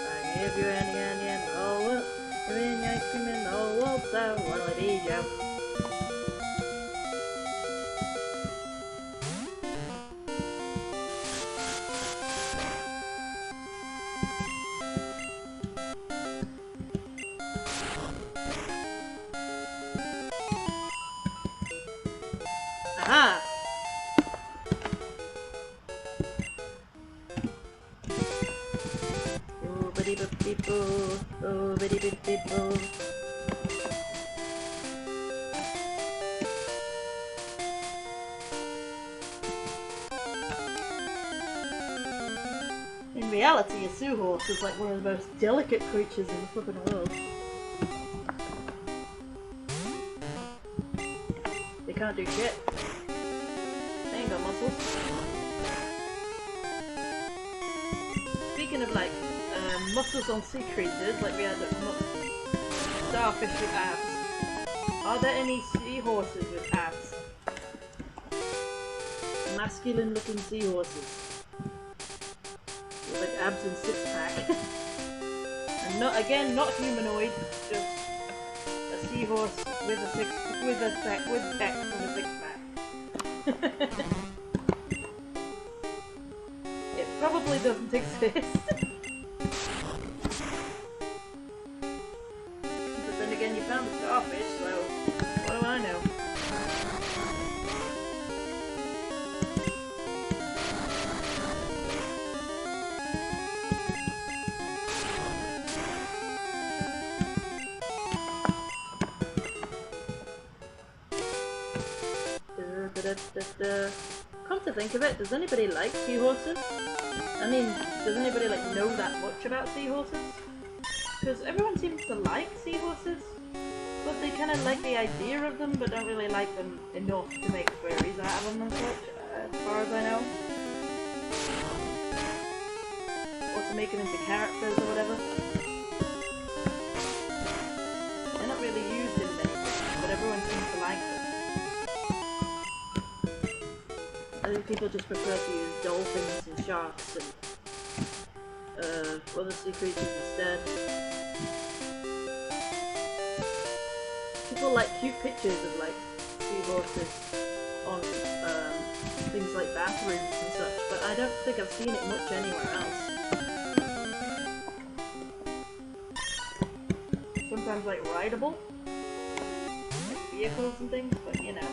I give you any onion, roll up, give me ice cream and roll up, so what'll it be, Joe? Aha! Oh, bitty bip boo. Oh, bitty bip boo. In reality, a seahorse is like one of the most delicate creatures in the flippin' world. They can't do shit. They ain't got muscles. Speaking of like muscles on sea creatures, like we had starfish with abs. Are there any seahorses with abs? Masculine looking seahorses. like abs and six pack. And not humanoid, just a seahorse with pecs and a six pack. It probably doesn't exist. But then again, you found the starfish, so what do I know? Come to think of it, does anybody like seahorses? I mean, does anybody like know that much about seahorses? Because everyone seems to like seahorses, but they kind of like the idea of them, but don't really like them enough to make furries out of them and such, as far as I know. Or to make them into characters or whatever. They're not really used in many things, but everyone seems to like them. I think people just prefer to use dolphins and sharks and other sea creatures instead. People like cute pictures of like seahorses on things like bathrooms and such, but I don't think I've seen it much anywhere else. Sometimes like rideable, like vehicles and things, but you know.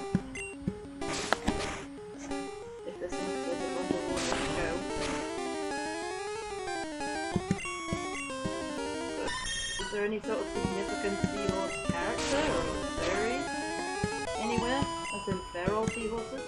Is there any sort of significant seahorse character or fairy anywhere? As in feral seahorses?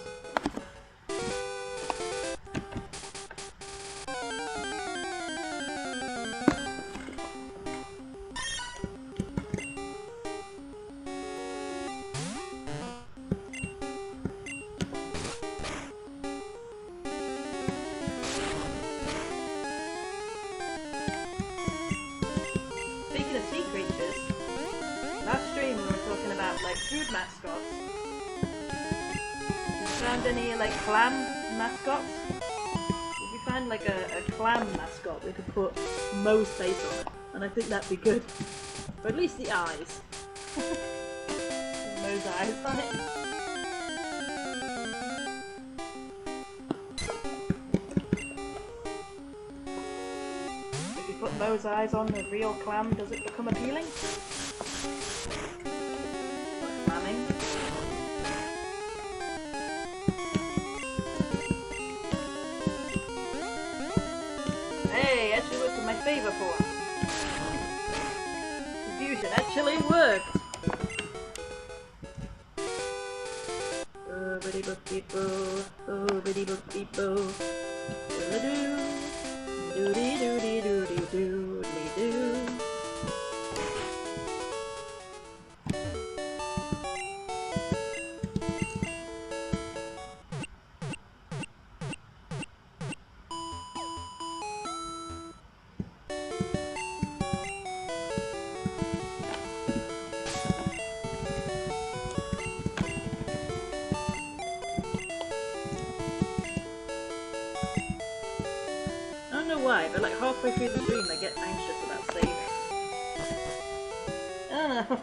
Food mascots. Have you found any like clam mascots? If you find like a clam mascot, we could put Moe's face on it, and I think that'd be good. Or at least the eyes. Moe's eyes on it. If you put Moe's eyes on the real clam, does it become appealing? Hey, actually looked at my favour for once. The fusion actually worked! Oh, bitty book people, oh, bitty book people. Doodly-doo, doody-doody-doody-doodly-doo. I don't know why, but like halfway through the stream I get anxious about saving. I don't know.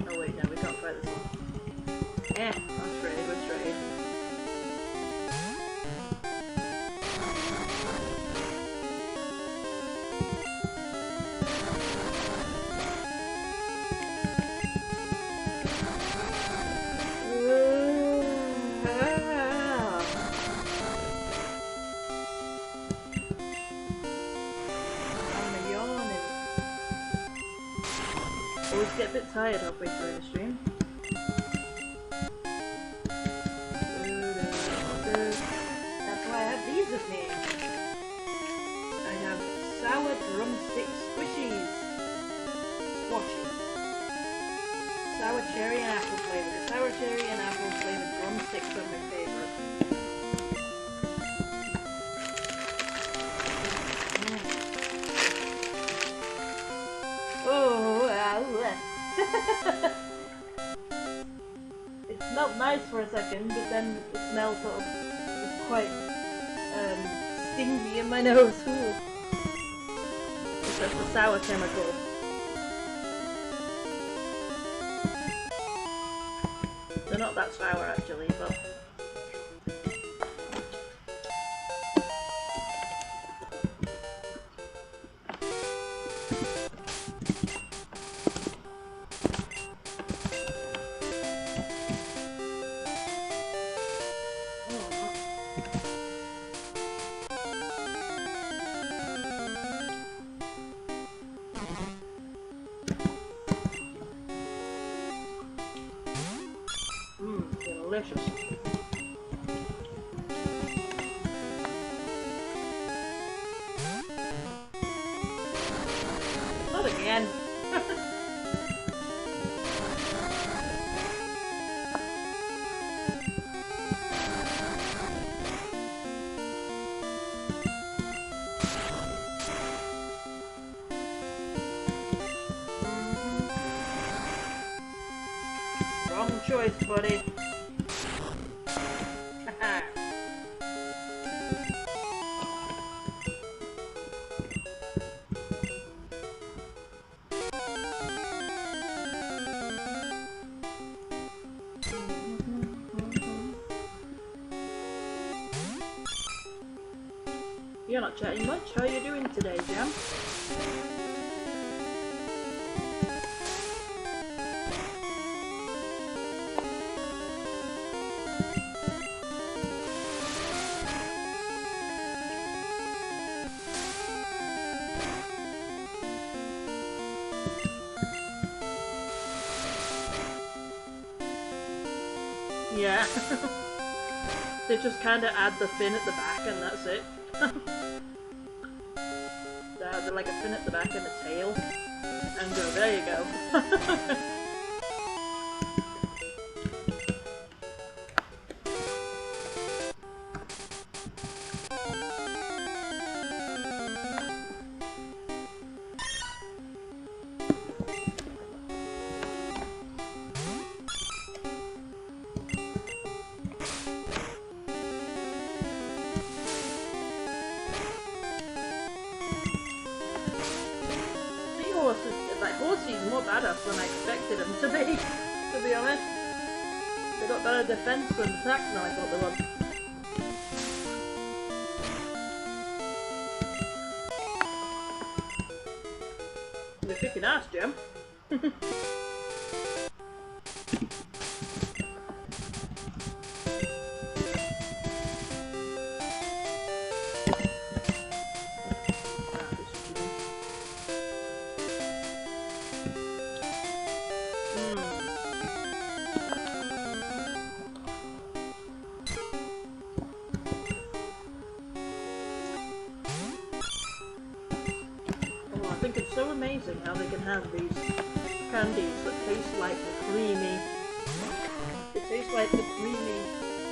Oh wait, no, we can't try this one. Yeah, I'll trade, we'll trade. I'm yawning. Always get a bit tired halfway through the stream. That's why I have these with me. I have sour drumstick squishies. Squashies. Sour cherry and apple flavor. The sour cherry and apple flavored drumsticks are my favorite. Oh, it smelled nice for a second, but then it smelled sort of quite stingy in my nose. Ooh. It's just the sour chemical. They're not that sour actually, but delicious. Not again. Wrong choice, buddy. You're not chatting much. How are you doing today, Jam? Yeah. They just kind of add the fin at the back and that's it. They're like a fin at the back and a tail. And go, there you go. Horsey's more badass than I expected him to be honest. They got better defense than attack than I thought they would. They're kicking ass, Jim. I think it's so amazing how they can have these candies that taste like the creamy. It tastes like the creamy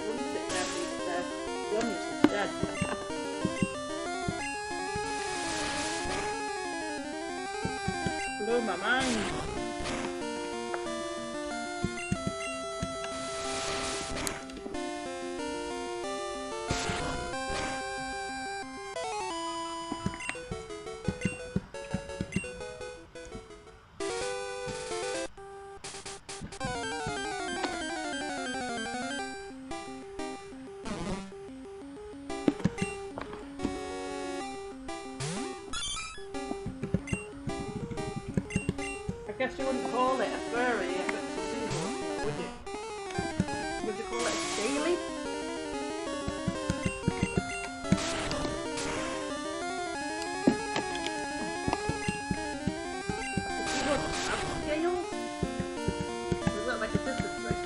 drumstick candies, but they're gummies instead. Blew my mind. I guess you wouldn't call it a furry if it's a seahorse, would you? Would you call it a scaly? Does seahorses have scales? Or is that like a different thing?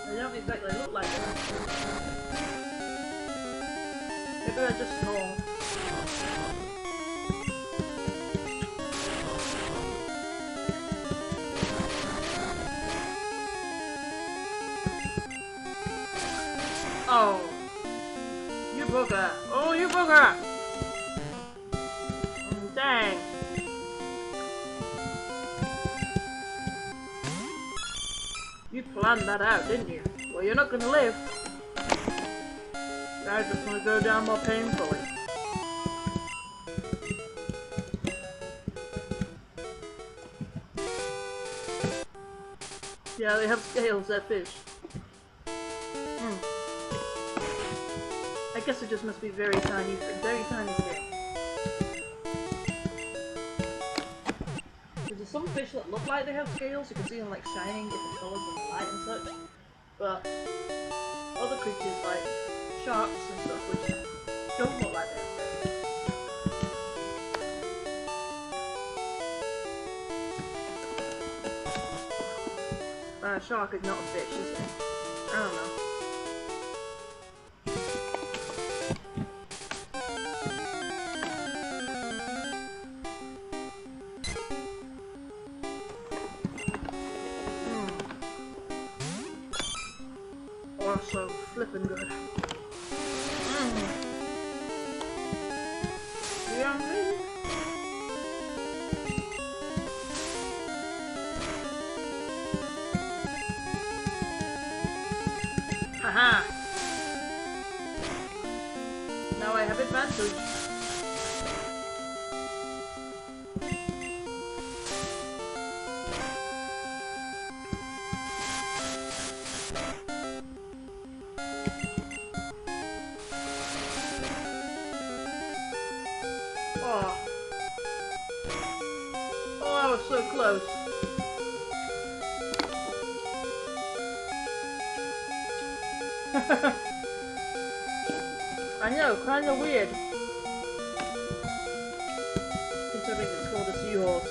They don't exactly look like it. Maybe they're just small. Oh. You booger. Oh, you booger! Dang. You planned that out, didn't you? Well, you're not gonna live. Now just gonna go down more painfully. Yeah, they have scales, they're fish. I guess it just must be very tiny scale. There's some fish that look like they have scales, you can see them like shining different colours in the light and such. But other creatures like sharks and stuff which don't look like they have scales. A shark is not a fish, is it? I don't know. So flippin' good. Yummy. Haha. Now I have advantage. So close. I know, kinda weird. Considering it's called a seahorse.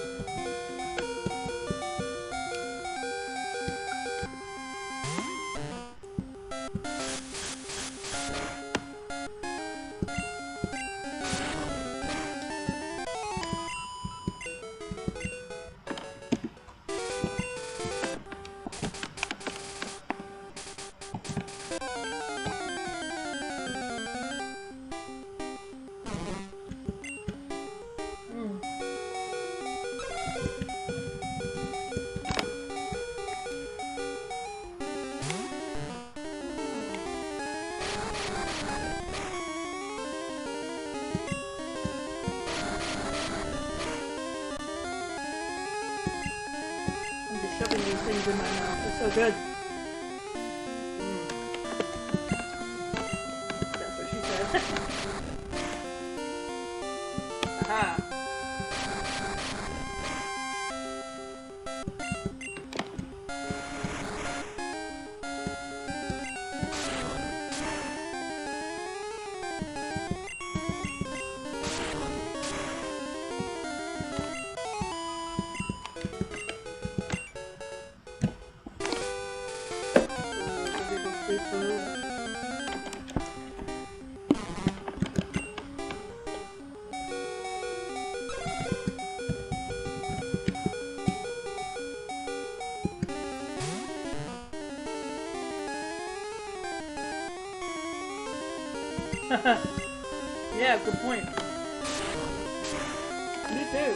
Shoving these things in my mouth. It's so good. That's what she said. Aha. Yeah, good point. Me too.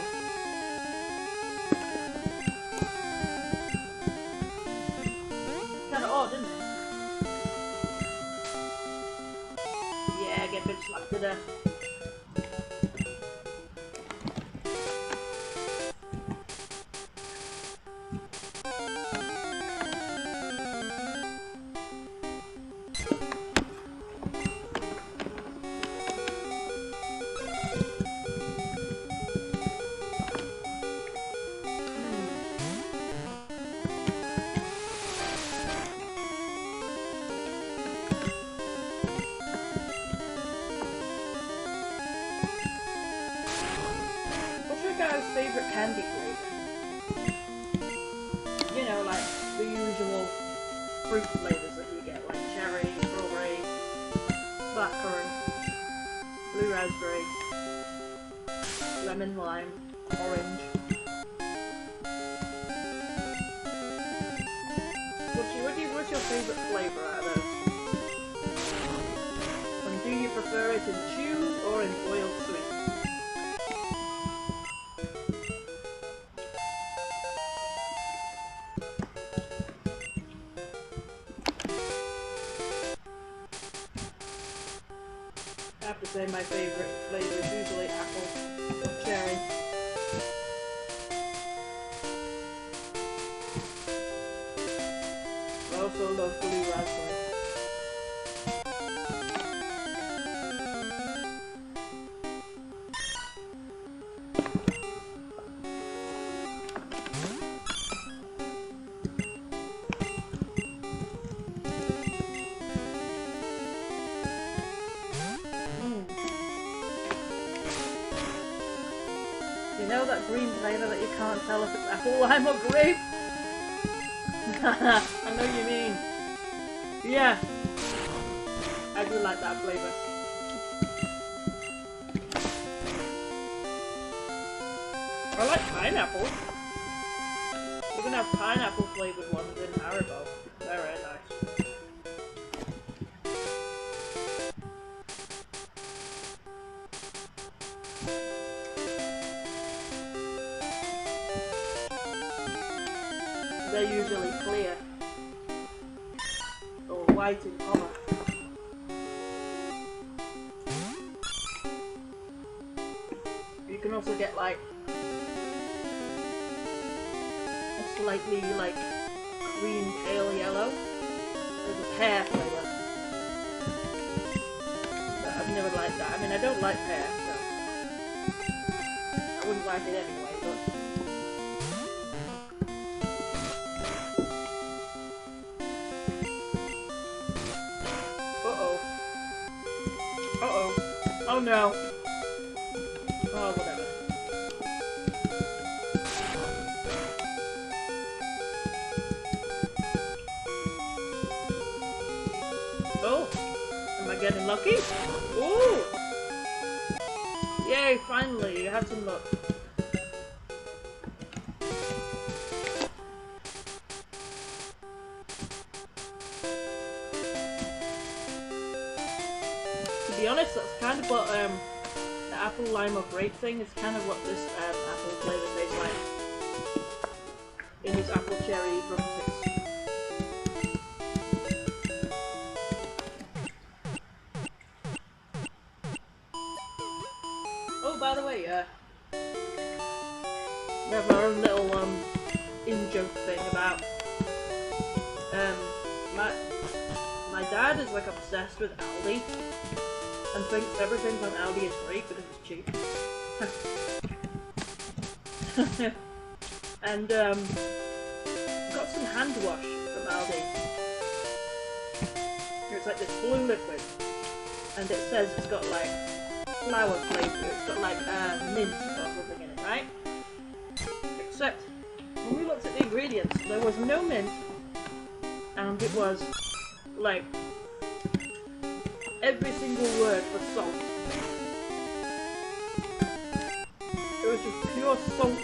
Kinda odd, isn't it? Yeah, get bitch slapped to death. Favorite candy flavor? You know, like the usual fruit flavors that you get, like cherry, strawberry, blackcurrant. lemon, lime, orange. What's your favourite flavour out of those? And do you prefer it in chew or in oiled sweet? I have to say my favourite flavour is usually apple or cherry. I also love blue raspberry. You know that green flavour that you can't tell if it's apple, lime or grape? I know you mean. Yeah. I do like that flavour. I like pineapple. We're gonna have pineapple flavoured ones in Haribo. They're very nice. They're usually clear or white in colour. You can also get like a slightly like green pale yellow. There's a pear flavour. But I've never liked that. I mean, I don't like pear, so I wouldn't like it anyway. But oh no. Oh, whatever. Oh, am I getting lucky? Ooh! Yay, finally, you had some luck. To be honest, that's kind of what the apple, lime or grape thing is kind of what this apple flavour tastes like. In these apple cherry drumsticks. Oh, by the way, we have our own little in-joke thing about my dad is like obsessed with Aldi and thinks everything from Aldi is great because it's cheap. And got some hand wash from Aldi. It's like this blue liquid, and it says it's got like flower flavour. It's got like mint or something in it, right? Except when we looked at the ingredients, there was no mint, and it was like every single word was salt. It was just pure salt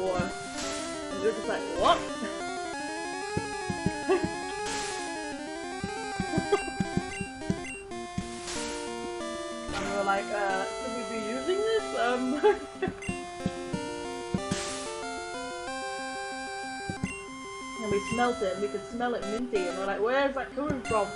water. And we were just like, what? And we were like, should we be using this? And we smelt it and we could smell it minty and we're like, where's that coming from?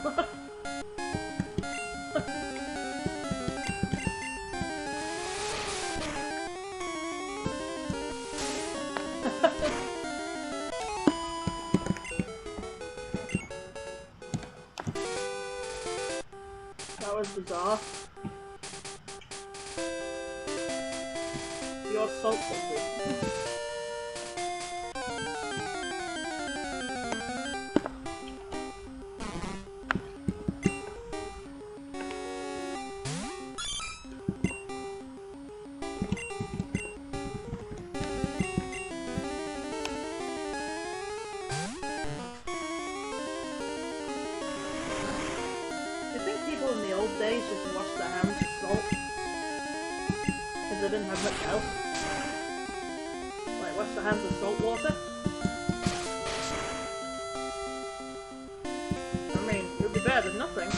That was bizarre. Your salt liquid. In the old days just washed their hands with salt. I they didn't have much health. Like, wash the hands with salt water? I mean, it would be better than nothing.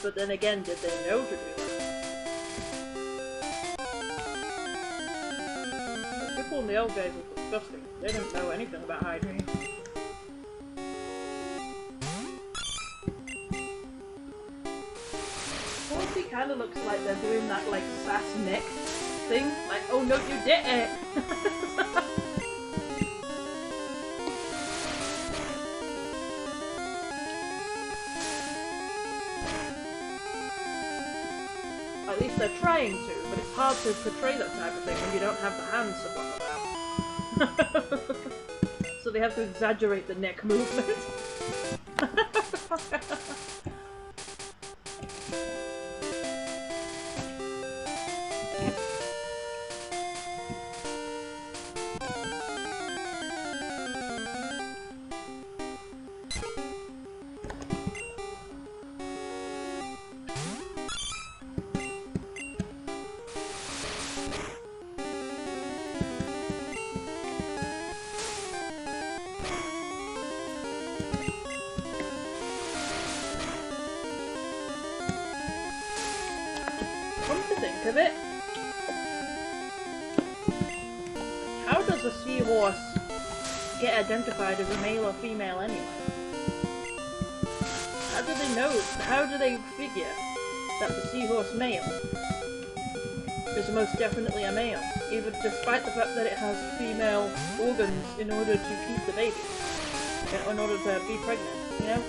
But then again, did they know to do that? The people in the old days were disgusting. They didn't know anything about hygiene. Quality kind of looks like they're doing that like sass neck thing. Like, oh no, you did it! At least they're trying to, but it's hard to portray that type of thing when you don't have the hands to walk about. So they have to exaggerate the neck movement. Of it. How does a seahorse get identified as a male or female anyway? How do they know? How do they figure that the seahorse male is most definitely a male, even despite the fact that it has female organs in order to keep the baby, in order to be pregnant, you know?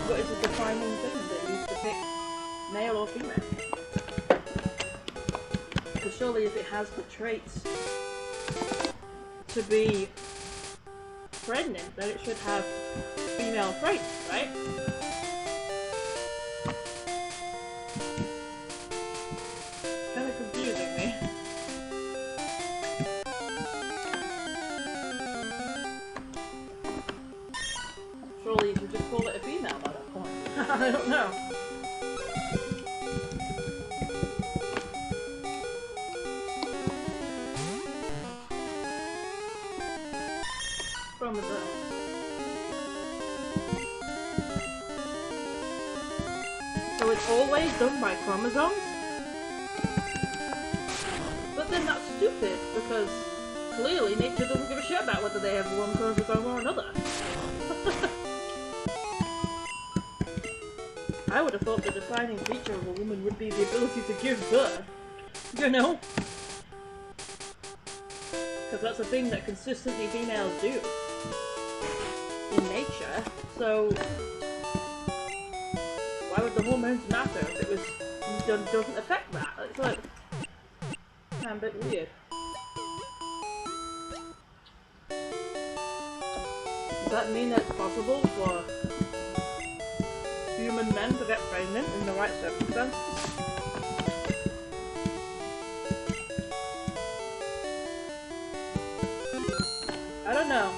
What is the defining thing they use to pick male or female? Because surely if it has the traits to be pregnant, then it should have female traits, right? Kind of confusing me. Surely you should just call it a female by that point. I don't know. So it's always done by chromosomes? But then that's stupid, because clearly nature doesn't give a shit about whether they have one chromosome or another. I would have thought the defining feature of a woman would be the ability to give birth. You know? Because that's a thing that consistently females do in nature, so why would the hormones matter if it doesn't affect that? It's like, a bit weird. Does that mean that it's possible for human men to get pregnant in the right circumstances? I don't know.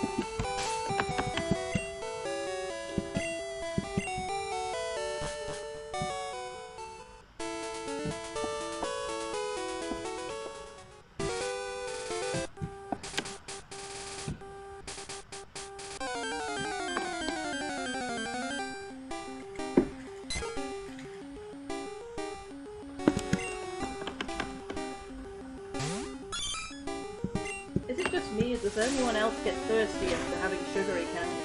Does anyone else get thirsty after having sugary candy?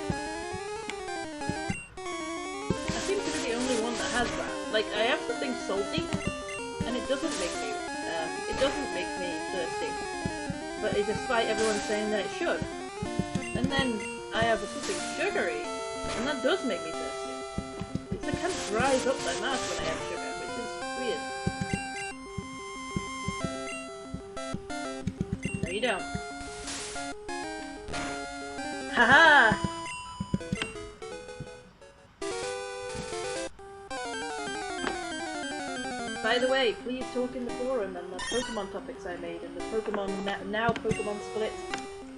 I seem to be the only one that has that. Like, I have something salty, and it doesn't make me thirsty. But despite everyone saying that it should. And then I have something sugary, and that does make me thirsty. It kind of dries up my mouth when I have sugar, which is weird. No, you don't. Haha! If I by the way, please talk in the forum and the Pokemon topics I made and the Pokemon now Pokemon Split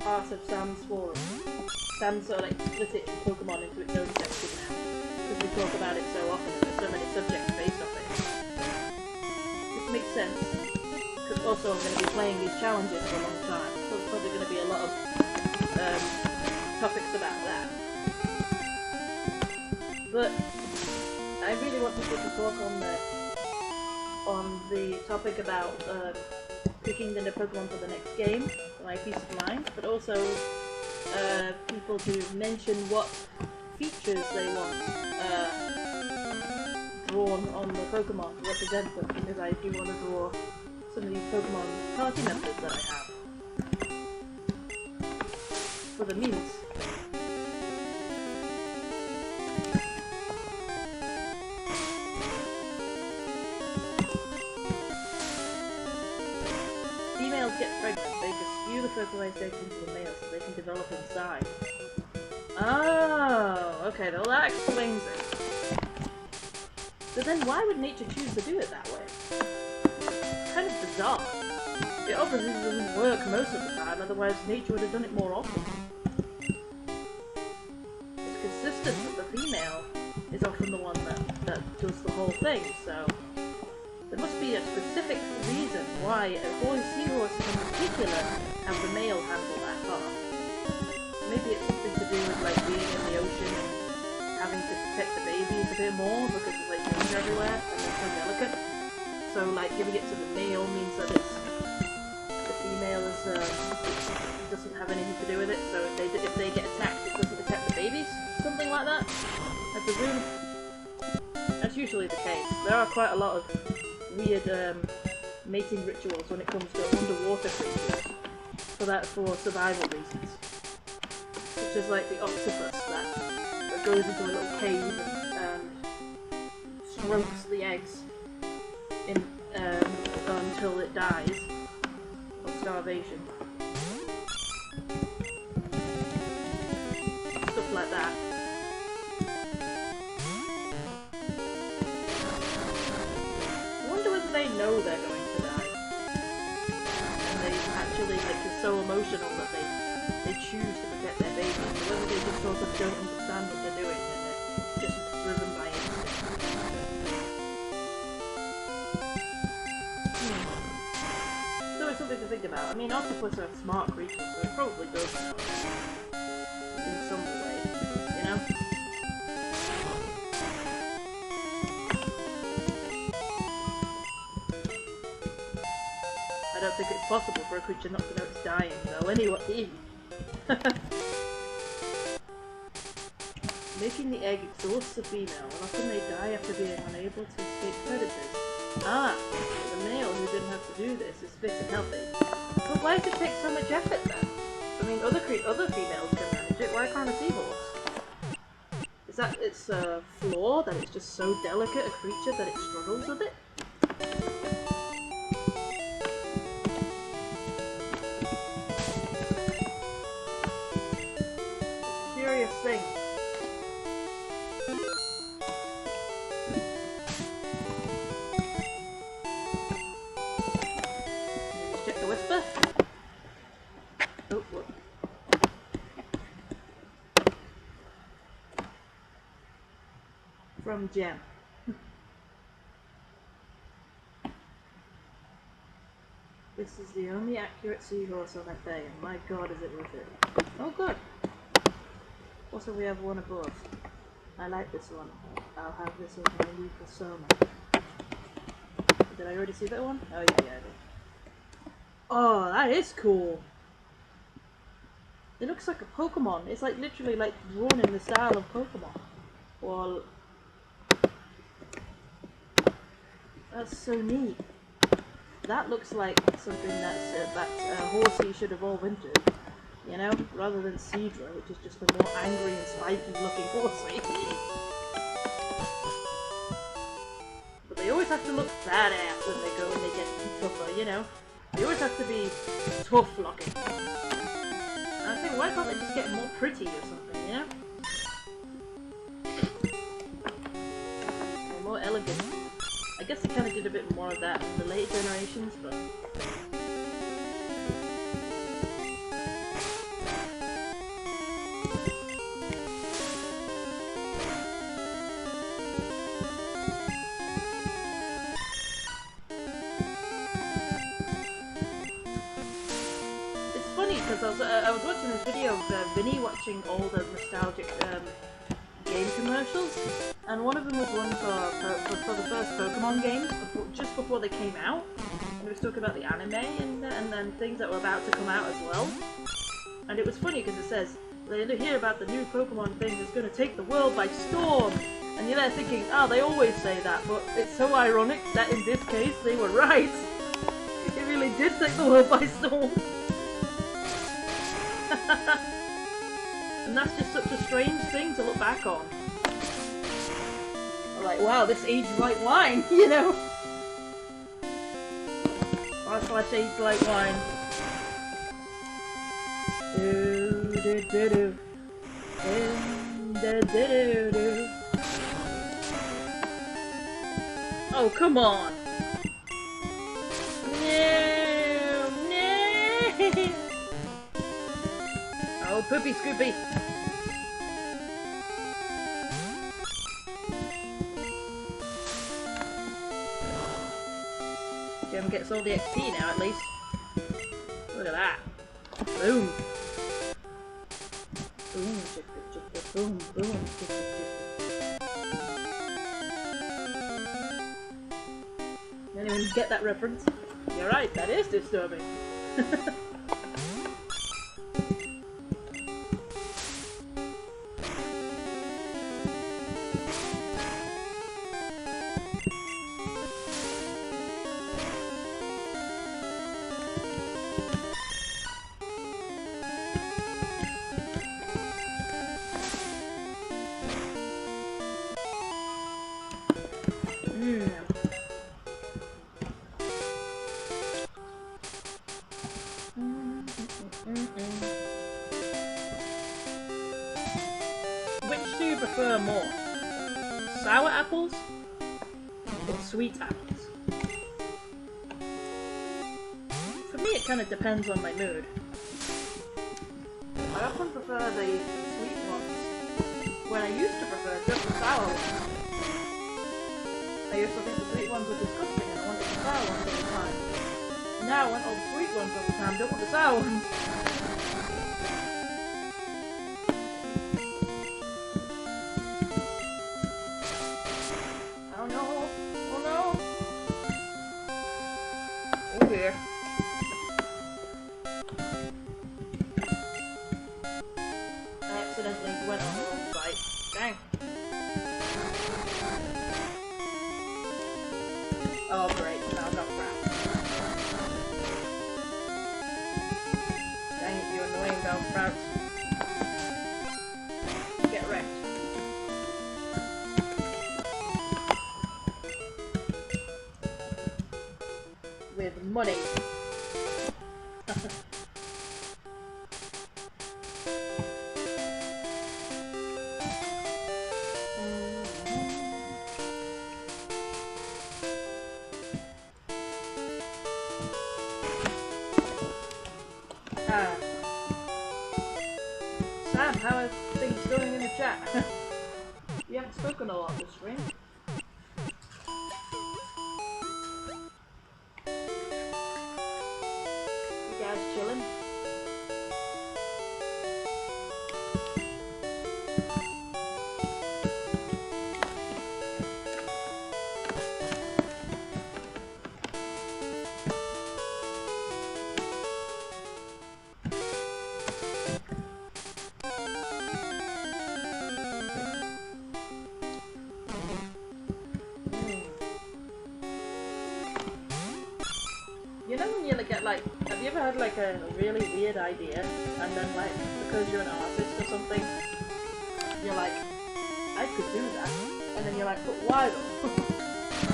part of Sam's forum. Sam sort of like split it Pokemon into its own section now because we talk about it so often and there's so many subjects based off it. Which makes sense because also I'm going to be playing these challenges for a long time, so there's probably going to be a lot of topics about that. But I really want people to talk on the topic about picking the Pokemon for the next game, for my peace of mind, but also people to mention what features they want drawn on the Pokemon to represent them, because I do want to draw some of these Pokemon party members that I have for the memes. Females get pregnant, they just spew the fertilized eggs into the male so they can develop inside. Oh, okay, well that explains it. But then why would nature choose to do it that way? It's kind of bizarre. It obviously doesn't work most of the time, otherwise nature would have done it more often. It's consistent that the female is often the one that does the whole thing, so there must be a specific reason why seahorses in particular have the male handle that part. Maybe it's something to do with like being in the ocean and having to protect the babies a bit more because there's like things everywhere and they're so delicate. So like giving it to the male means that the female doesn't have anything to do with it. So if they get attacked, it doesn't attack the babies. Something like that. I presume that's usually the case. There are quite a lot of weird mating rituals when it comes to underwater creatures for survival reasons. Such as like the octopus that goes into a little cave and strokes the eggs until it dies of starvation. Stuff like that. They know they're going to die, and they actually they're so emotional that they choose to protect their babies, or whether they just sort of don't understand what they're doing and they're just driven by instinct. So it's something to think about. I mean, octopus are smart creatures, so it probably does know in some way, you know? I don't think it's possible for a creature not to know it's dying, though. Anyway, making the egg exhausts the female, and often they die after being unable to escape predators. Ah, the male who didn't have to do this is fit and healthy. But why does it take so much effort then? I mean, other females can manage it. Why can't a seahorse? Is that its flaw that it's just so delicate a creature that it struggles with it? Thing. Let's check the whisper. Oh, what? From Gem. This is the only accurate seahorse on that day, and my god is it worth it. Oh good. Also, we have one above. I like this one. I'll have this as my new persona. Did I already see that one? Oh yeah, I did. Oh, that is cool. It looks like a Pokemon. It's like literally like drawn in the style of Pokemon. Well, that's so neat. That looks like something that Horsey should evolve into. You know, rather than Seadra, which is just a more angry and spiky looking Horsey. But they always have to look badass when they get tougher, you know? They always have to be tough looking. And I think, why can't they just get more pretty or something, you know? Or more elegant. I guess they kind of did a bit more of that in the later generations, but... Because I was watching this video of Vinny watching all the nostalgic game commercials, and one of them was one for the first Pokemon games, just before they came out, and it was talking about the anime and then things that were about to come out as well. And it was funny because it says, they hear about the new Pokemon thing that's going to take the world by storm, and you're there thinking, oh, they always say that, but it's so ironic that in this case they were right. It really did take the world by storm. And that's just such a strange thing to look back on. I'm like, wow, this aged like wine, you know? / aged like wine. Do do do do. Do do do. Oh, come on! No, no! Oh, Poopy Scoopy! Gem gets all the XP now, at least. Look at that. Boom! Boom, chicka, chicka, boom, boom, chicka, chicka. Anyone get that reference? You're right, that is disturbing. Which do you prefer more? Sour apples or sweet apples? For me it kind of depends on my mood. I often prefer the sweet ones when I used to prefer just the sour ones. I used to think the sweet ones were disgusting and I wanted the sour ones all the time. Now I want all the sweet ones all the time, don't want the sour ones. Oh no! Oh no! Oh dear. I accidentally went on the wrong side. Dang. Oh great, now I've got crap. Dang it, you annoying Bellsprouts. Get wrecked. With money. Sam, how are things going in the chat? You haven't spoken a lot this stream. You guys chilling? You know when you get like, have you ever had like a really weird idea and then like, because you're an artist or something, you're like, I could do that, and then you're like, but why though?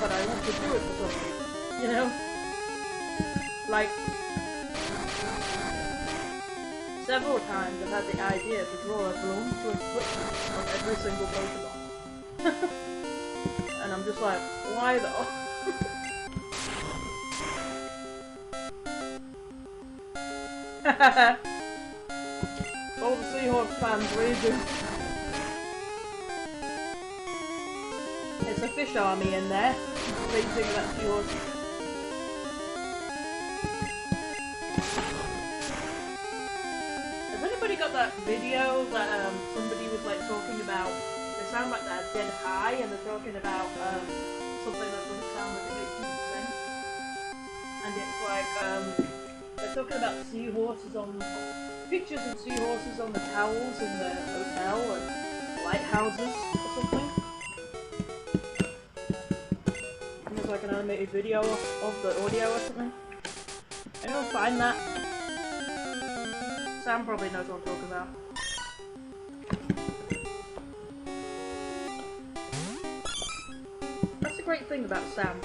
But I want to do it for some reason, you know? Like, several times I've had the idea to draw a bloom to a switch on every single Pokemon. And I'm just like, why though? All the seahorse fans raging. It's a fish army in there, raging about seahorses. Has anybody got that video that somebody was like talking about? They sound like they're dead high, and they're talking about something that doesn't sound like it makes sense. And it's like they're talking about seahorses on pictures of seahorses on the towels in the hotel and lighthouses or something. And there's like an animated video of the audio or something. Anyone find that? Sam probably knows what I'm talking about. That's the great thing about Sam.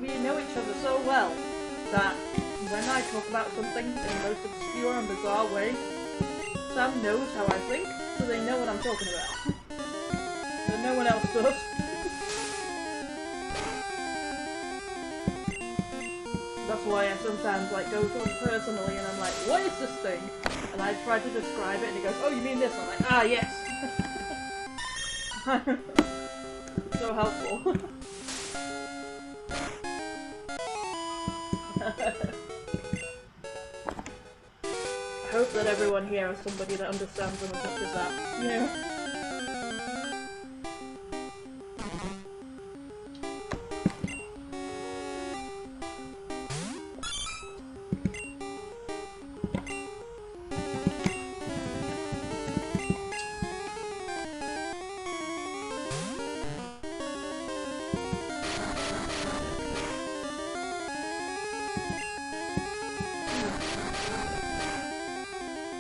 We know each other so well that when I talk about something in the most obscure and bizarre way, Sam knows how I think, so they know what I'm talking about. But no one else does. That's why I sometimes like go to him personally and I'm like, what is this thing? And I try to describe it and he goes, oh, you mean this? I'm like, ah, yes. So helpful. I hope that everyone here has somebody that understands them as much as that. Yeah.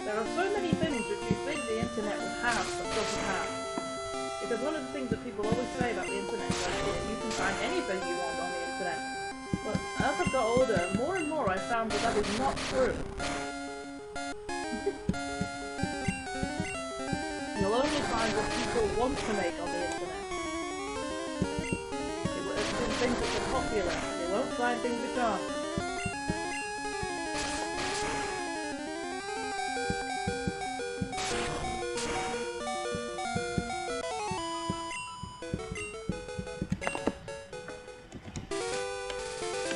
There are so many things which you think the internet would have but doesn't have. Because one of the things that people always say about the internet is that you can find anything you want on the internet. But as I've got older, more and more I found that is not true. You'll only find what people want to make on the internet. It will find things which are popular, and you won't find things which aren't.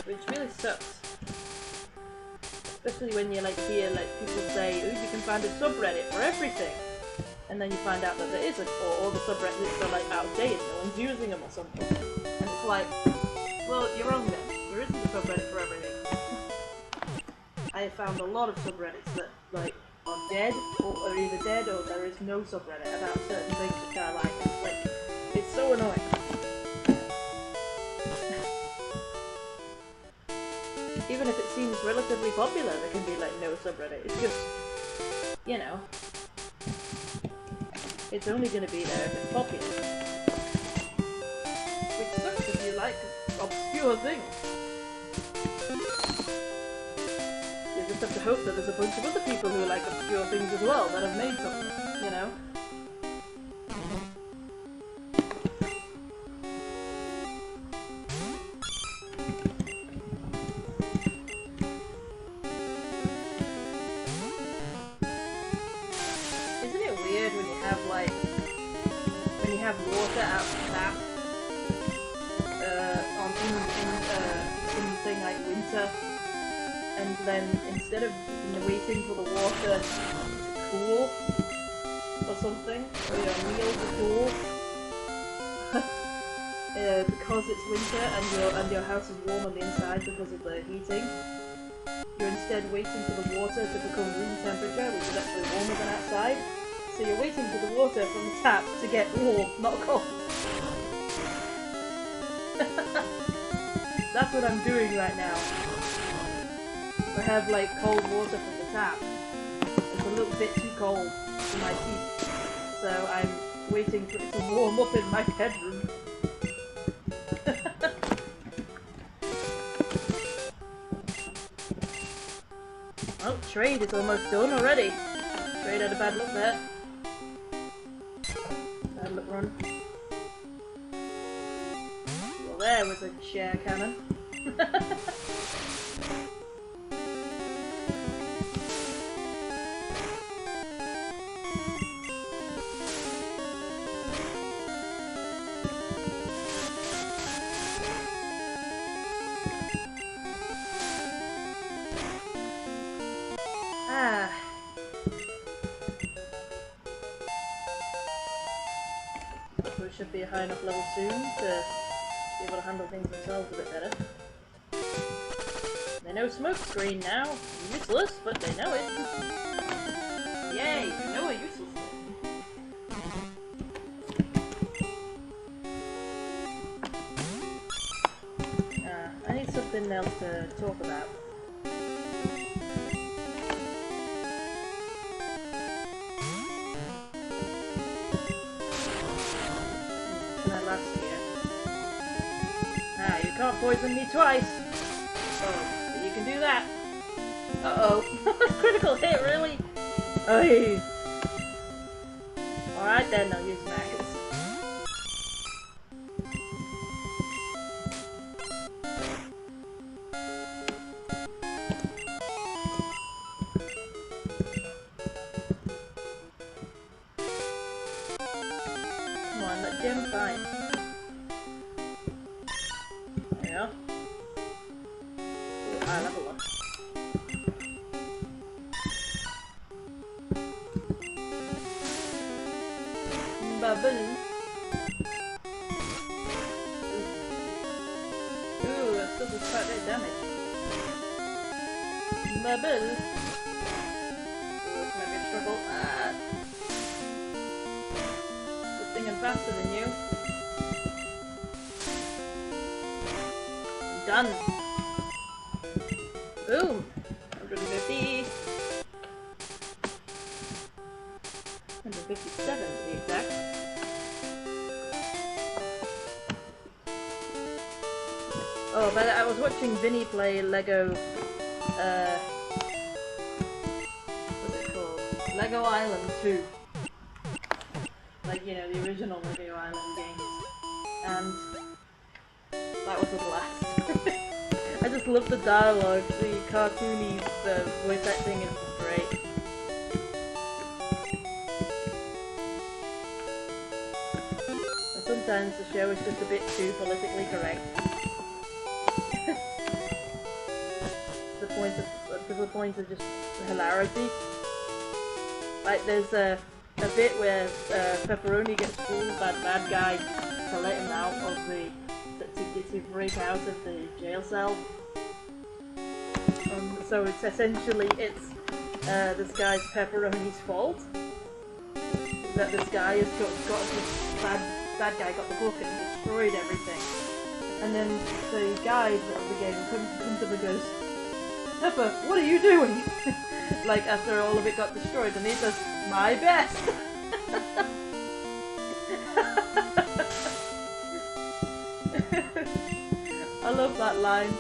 Which really sucks. Especially when you like hear like people say, oh, you can find a subreddit for everything. And then you find out that there isn't, or all the subreddits are like outdated, no one's using them or something. And it's like, well, you're wrong then. There isn't a subreddit for everything. I have found a lot of subreddits that like are dead, or are either dead, or there is no subreddit about certain things which I like. It's so annoying. Even if it seems relatively popular, there can be like no subreddit. It's just, you know, it's only going to be there if it's popular. Which sucks if you like obscure things. You just have to hope that there's a bunch of other people who like obscure things as well that have made something, you know? Have water out of the tap in something like winter, and then instead of waiting for the water to cool or something, or your meal to cool, because it's winter and your house is warm on the inside because of the heating, you're instead waiting for the water to become room temperature, which is actually warmer than outside. So you're waiting for the water from the tap to get warm, not cold. That's what I'm doing right now. I have like cold water from the tap. It's a little bit too cold for my teeth. So I'm waiting for it to warm up in my bedroom. Oh, trade is almost done already. Trade had a bad look there. Bad look run. Well, there was a share cannon. We should be a high enough level soon to be able to handle things themselves a bit better. They know smoke screen now. Useless, but they know it. Yay, they know a useless thing. I need something else to talk about. You can't poison me twice! Oh, but you can do that! Uh-oh. Critical hit, really? Oy! Alright then, I'll use maggots. Come on, let Jim fight. Level one. Bubble. Ooh, that still does quite a bit of damage. Bubble. Ooh, this might be a struggle. Good thing I'm faster than you. Done. Boom! 150! 157 to be exact. Oh, but I was watching Vinny play Lego, what's it called? Lego Island 2. Like, you know, the original Lego Island games. And that was a blast. I just love the dialogue, the cartoony voice acting is just great. And sometimes the show is just a bit too politically correct. to the point of just hilarity. Like there's a bit where Pepperoni gets fooled by the bad guy to let him out of to break out of the jail cell. So it's essentially this guy's Pepperoni's fault that this guy has got this bad guy got the book and destroyed everything. And then the guide of the game comes up and goes, Pepper, what are you doing? Like after all of it got destroyed, and he says, my best. I love that line.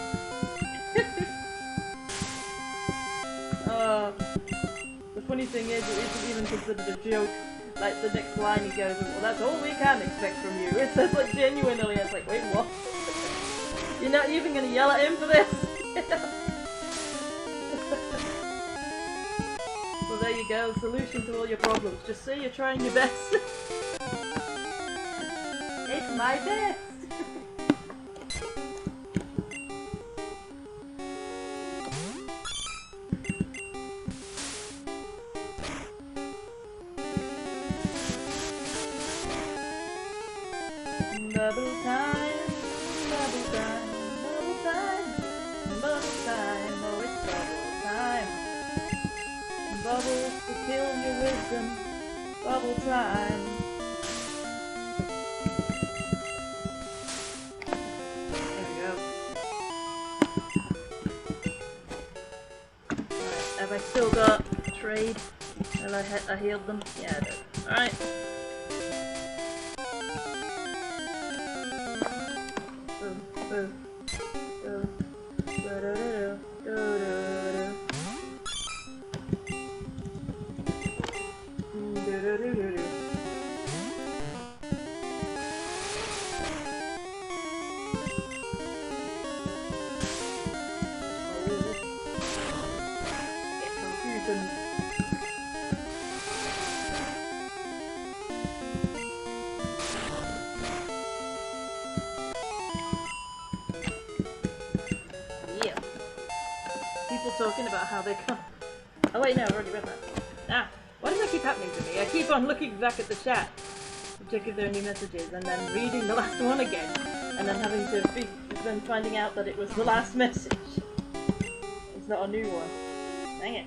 The funny thing is, it isn't even considered a joke. Like the next line he goes, well that's all we can expect from you. It says like genuinely, it's like, wait, what? You're not even gonna yell at him for this? Well there you go, solution to all your problems. Just say you're trying your best. It's my best! Bubble time, bubble time, bubble time, bubble time, oh it's bubble time. Bubbles to kill your wisdom, bubble time. There we go. Alright, have I still got trade? Have I healed them? Yeah, I did. Alright. talking about how they come. Oh wait, no, I've already read that. Ah, why does that keep happening to me? I keep on looking back at the chat to check if there are new messages, and then reading the last one again, and then having to then finding out that it was the last message. It's not a new one. Dang it.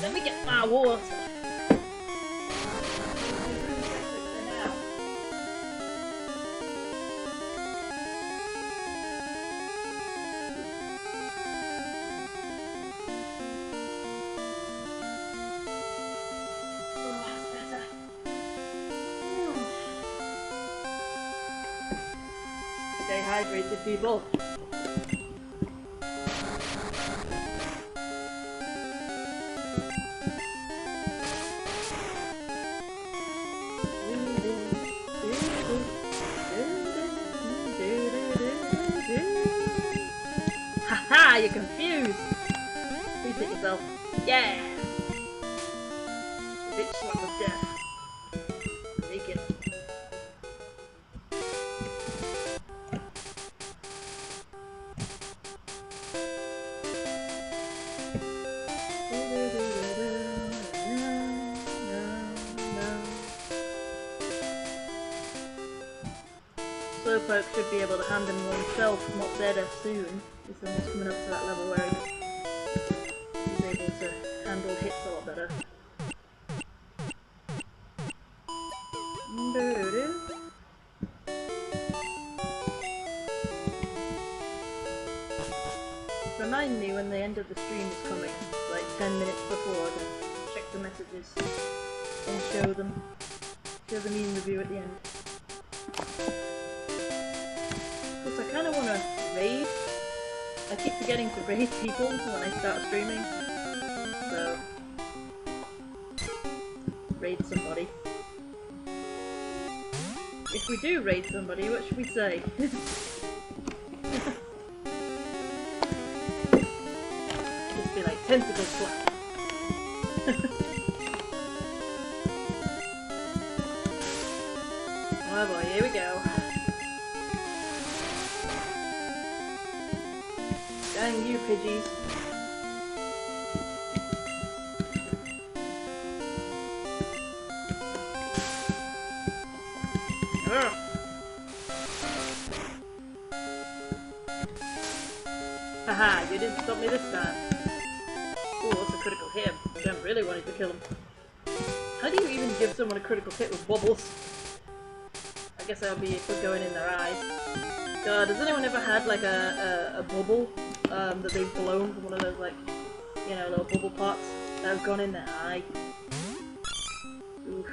Let me get my water. Stay hydrated, people. Haha, you're confused! Please hit yourself. Yeah! Bitch slap of death. Make it. Slowpoke should be able to handle himself a lot better soon. He's almost coming up to that level where he's able to handle hits a lot better. Remind me when the end of the stream is coming, like 10 minutes before, to check the messages and show them the meme review at the end. Because I kind of want to raid. I keep forgetting to raid people when I start streaming, so raid somebody. If we do raid somebody, what should we say? Just be like, tentacle slap. Oh boy, here we go. Dang you, Pidgeys. Haha, you didn't stop me this time. Oh, that's a critical hit. Jen really wanted to kill him. How do you even give someone a critical hit with bubbles? I guess that would be for going in their eyes. God, has anyone ever had like a bubble that they've blown from one of those, like, you know, little bubble pots that have gone in their eye? Oof.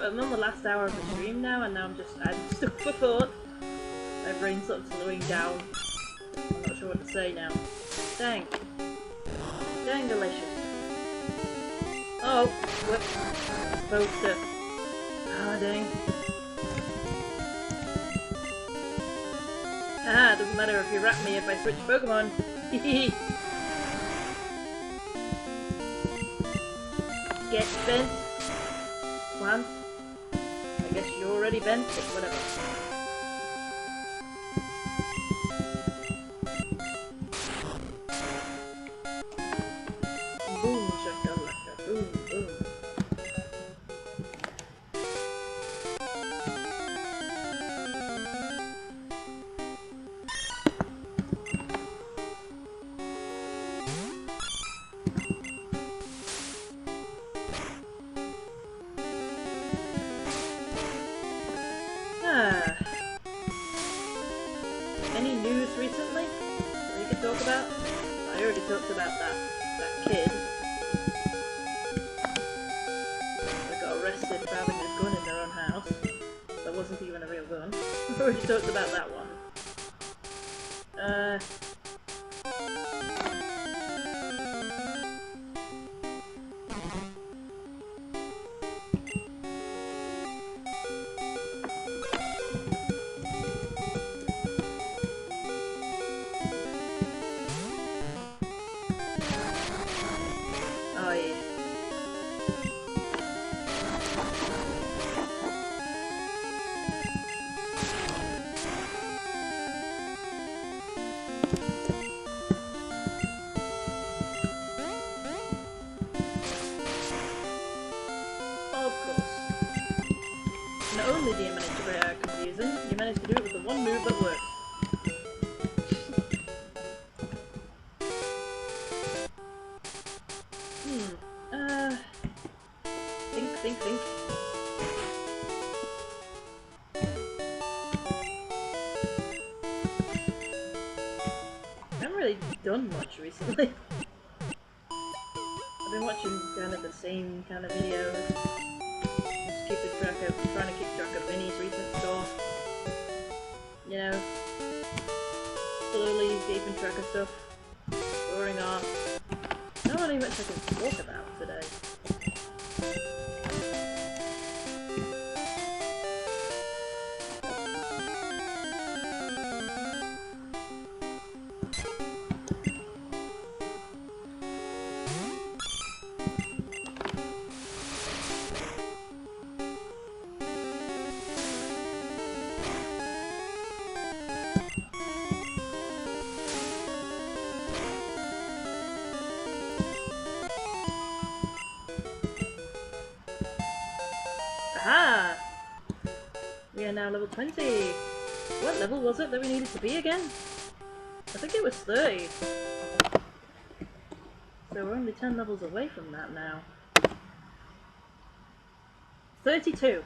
I'm on the last hour of the stream now, and now I'm stuck for thought. My brain's sort of slowing down. I'm not sure what to say now. Dang. Dang delicious. Oh, what? I'm supposed to... Ah, dang. Ah, it doesn't matter if you wrap me if I switch Pokemon. Hehe. Get bent. One. I guess you're already bent, but whatever. Boom, shakalaka, boom, boom. Any news recently that you can talk about? I already talked about that kid. wasn't even a real gun. We already talked about that one. Oh yeah. Of course. Not only do you manage to break out confusing, you manage to do it with the one move that works. Think. I haven't really done much recently. I've been watching kind of the same kind of videos. Trying to keep track of Vinny's recent stuff. You know, slowly keeping track of stuff. Storing off. Not really much I can talk about today. Aha! We are now level 20. What level was it that we needed to be again? I think it was 30. So we're only 10 levels away from that now. 32.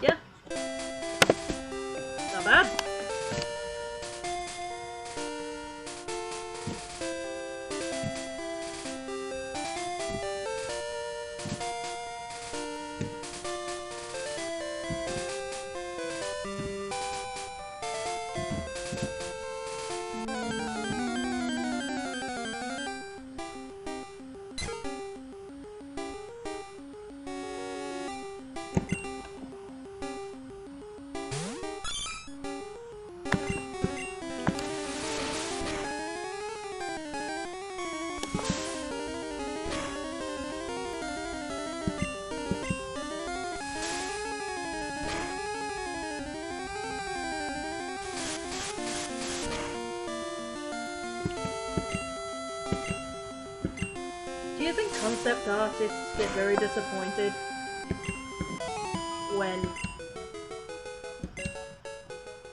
Yeah. Not bad. Do you think concept artists get very disappointed when,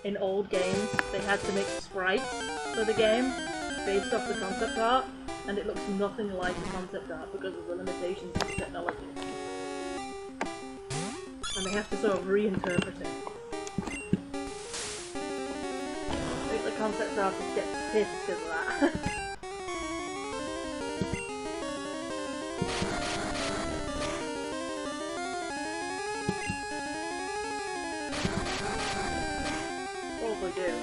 in old games, they had to make sprites for the game based off the concept art, and it looks nothing like the concept art because of the limitations of the technology? And they have to sort of reinterpret it. I think the concept artists get pissed because of that. Do.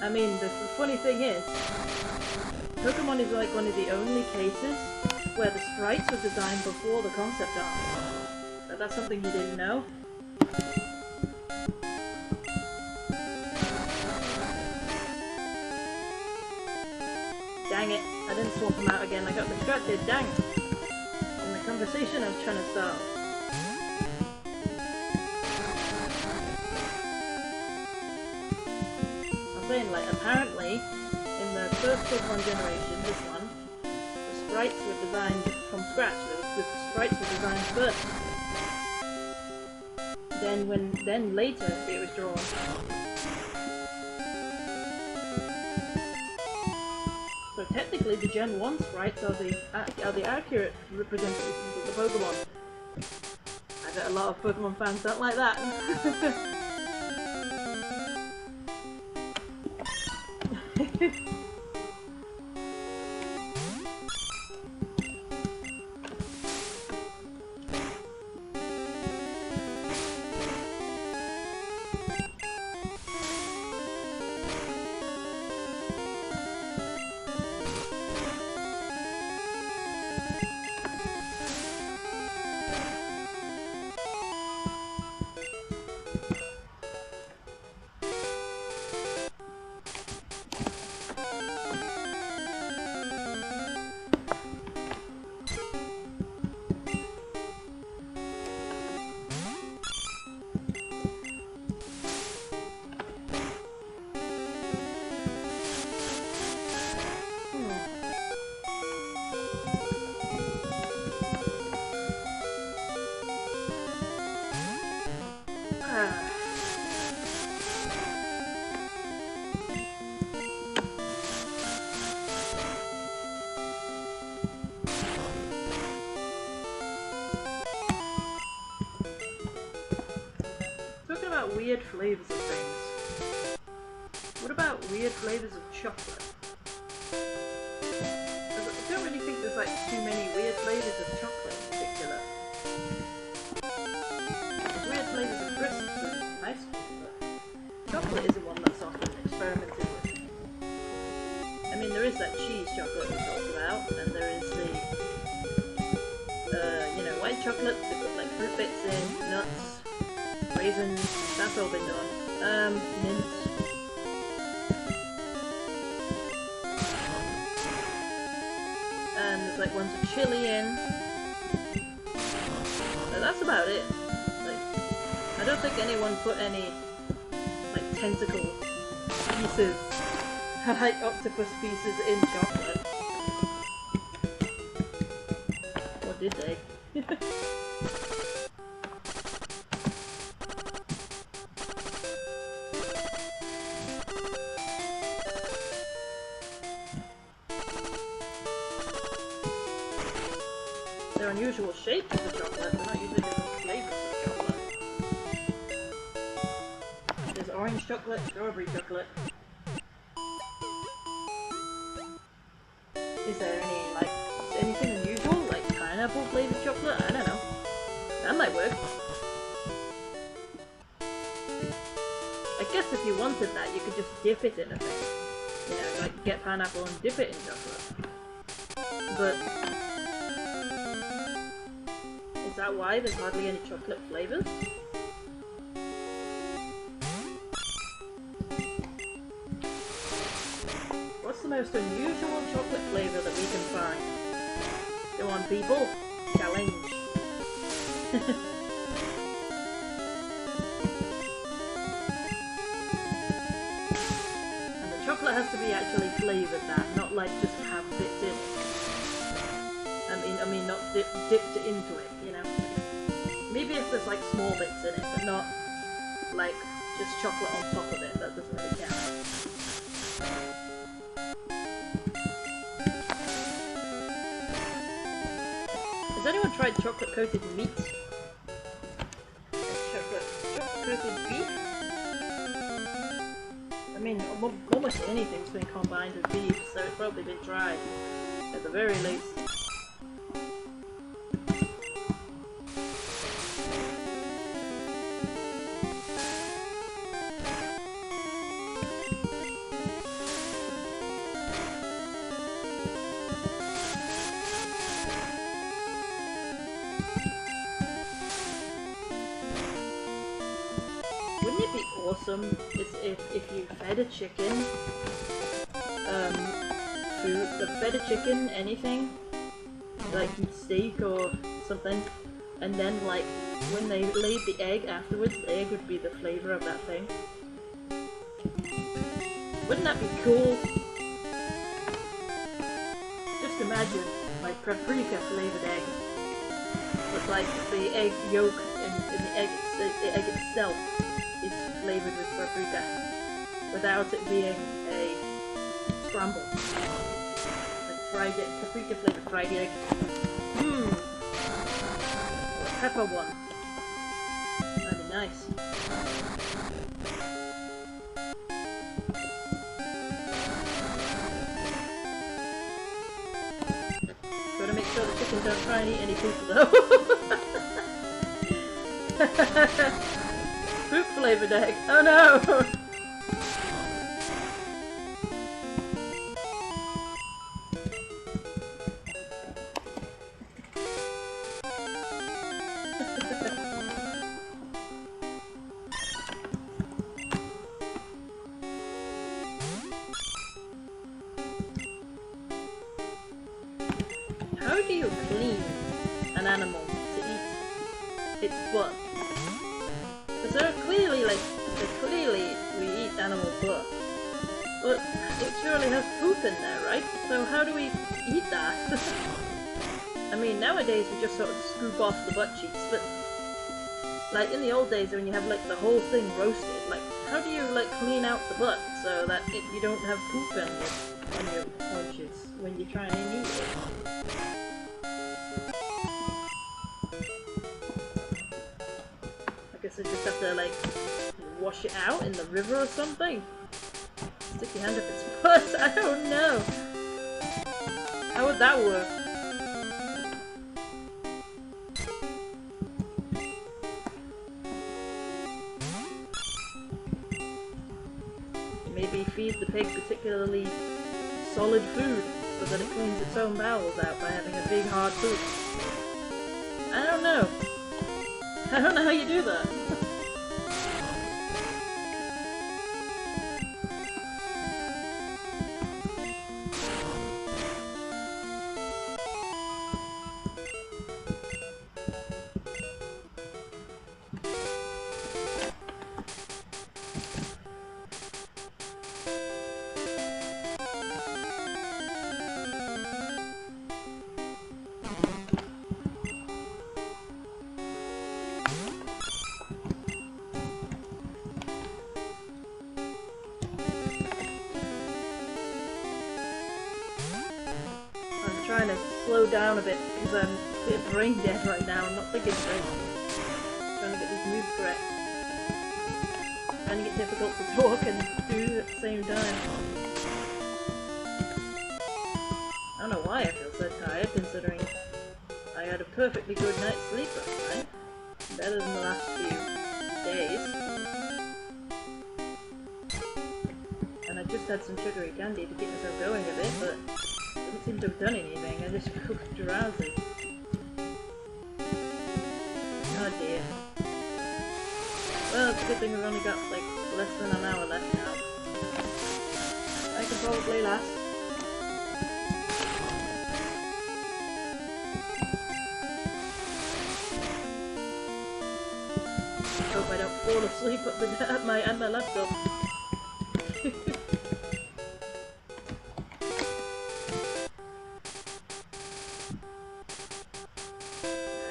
I mean, the funny thing is, Pokemon is like one of the only cases where the sprites were designed before the concept art. But that's something you didn't know. Dang it, I didn't swap them out again, I got distracted, dang! In the conversation I was trying to start. Like, apparently, in the first Pokemon generation, this one, the sprites were designed from scratch. The sprites were designed first. Then later it was drawn. So technically, the Gen 1 sprites are the accurate representations of the Pokemon. I bet a lot of Pokemon fans don't like that. flavors of things. What about weird flavors of chocolate? I don't really think there's like too many weird flavors of chocolate in particular. There's weird flavors of crisps and ice cream, but chocolate isn't one that's often experimented with. I mean, there is that cheese chocolate we talked about, and there is the, you know, white chocolate, they put like fruit bits in, nuts, raisins, that's all been done. Mint. And there's like ones with chili in. But that's about it. Like, I don't think anyone put any, like, tentacle pieces, like octopus pieces in chocolate. Or did they? They're unusual shapes of the chocolate, they're not usually different flavors of chocolate. There's orange chocolate, strawberry chocolate. Is there any, like, anything unusual, like pineapple flavored chocolate? I don't know. That might work. I guess if you wanted that, you could just dip it in a thing. You know, like get pineapple and dip it in chocolate. But is that why there's hardly any chocolate flavors? What's the most unusual chocolate flavor that we can find? Go on, people. Challenge. And the chocolate has to be actually flavored that, not like just have bits in it. I mean not dipped into it, you know? Maybe if there's like small bits in it, but not like just chocolate on top of it, that doesn't really count. Has anyone tried chocolate coated meat? Chocolate coated beef? I mean, almost anything's been combined with beef, so it's probably been tried, at the very least. Wouldn't it be awesome if you fed a chicken, fed a chicken anything, like steak or something, and then like when they laid the egg afterwards, the egg would be the flavor of that thing? Wouldn't that be cool? Just imagine, like paprika flavored egg, with like the egg yolk and the egg itself is flavored with paprika, without it being a scramble. Like fried egg, paprika flavored fried egg. Mmm. Or a pepper one. That'd be nice. Gotta make sure the chicken don't try and eat any poop though. Poop flavored egg. Oh no! How do you clean an animal to eat its butt? Because they're clearly we eat animal butt, but it surely has poop in there, right? So how do we eat that? I mean, nowadays we just sort of scoop off the butt cheeks, but like in the old days when you have like the whole thing roasted, like how do you like clean out the butt so that you don't have poop on your haunches when you're trying to eat it? I guess I just have to like wash it out in the river or something? Stick your hand up its butt? I don't know. How would that work? Maybe feed the pig particularly solid food so that it cleans its own bowels out by having a big hard poop. I don't know. I don't know how you do that. Trying to slow down a bit because I'm a bit brain dead right now. I'm not thinking straight. Trying to get these moves correct. Finding it difficult to talk and do at the same time. I don't know why I feel so tired considering I had a perfectly good night's sleep last night. Better than the last few days. And I just had some sugary candy to keep myself going a bit, but doesn't seem to have done anything. I just feel drowsy. Oh dear. Well, it's a good thing we've only got like less than an hour left now. I can probably last. Hope I don't fall asleep at my laptop.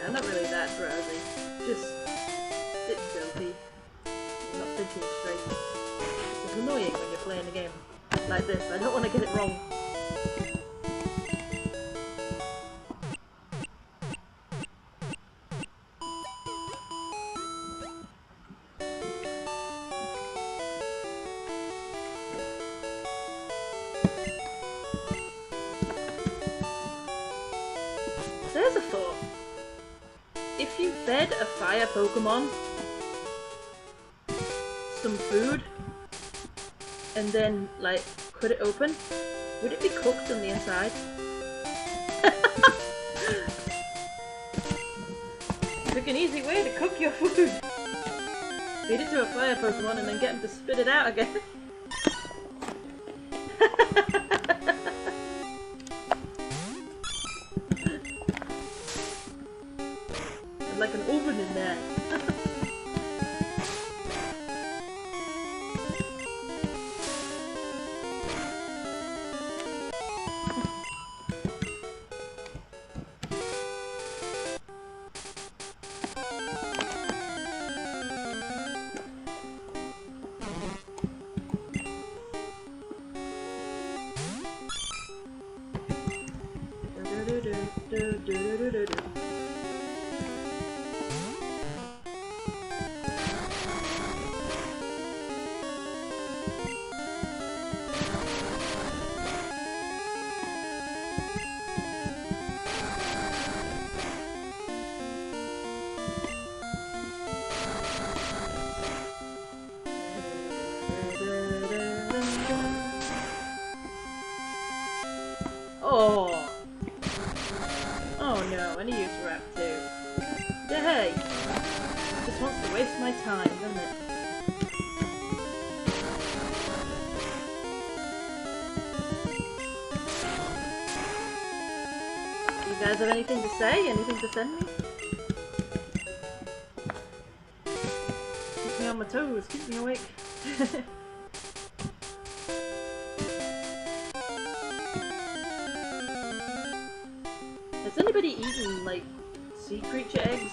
I'm not really that drowsy. Just a bit guilty. I'm not thinking straight. It's annoying when you're playing a game like this. I don't want to get it wrong. There's a thought. If you fed a fire Pokemon some food and then like cut it open, would it be cooked on the inside? Quick and easy way to cook your food. Feed it to a fire Pokemon and then get him to spit it out again. Like an oven in there. Oh. Oh no, I need to use rap too. Hey! Just wants to waste my time, doesn't it? You guys have anything to say? Anything to send me? Keep me on my toes, keep me awake. Has anybody eaten, like, sea creature eggs?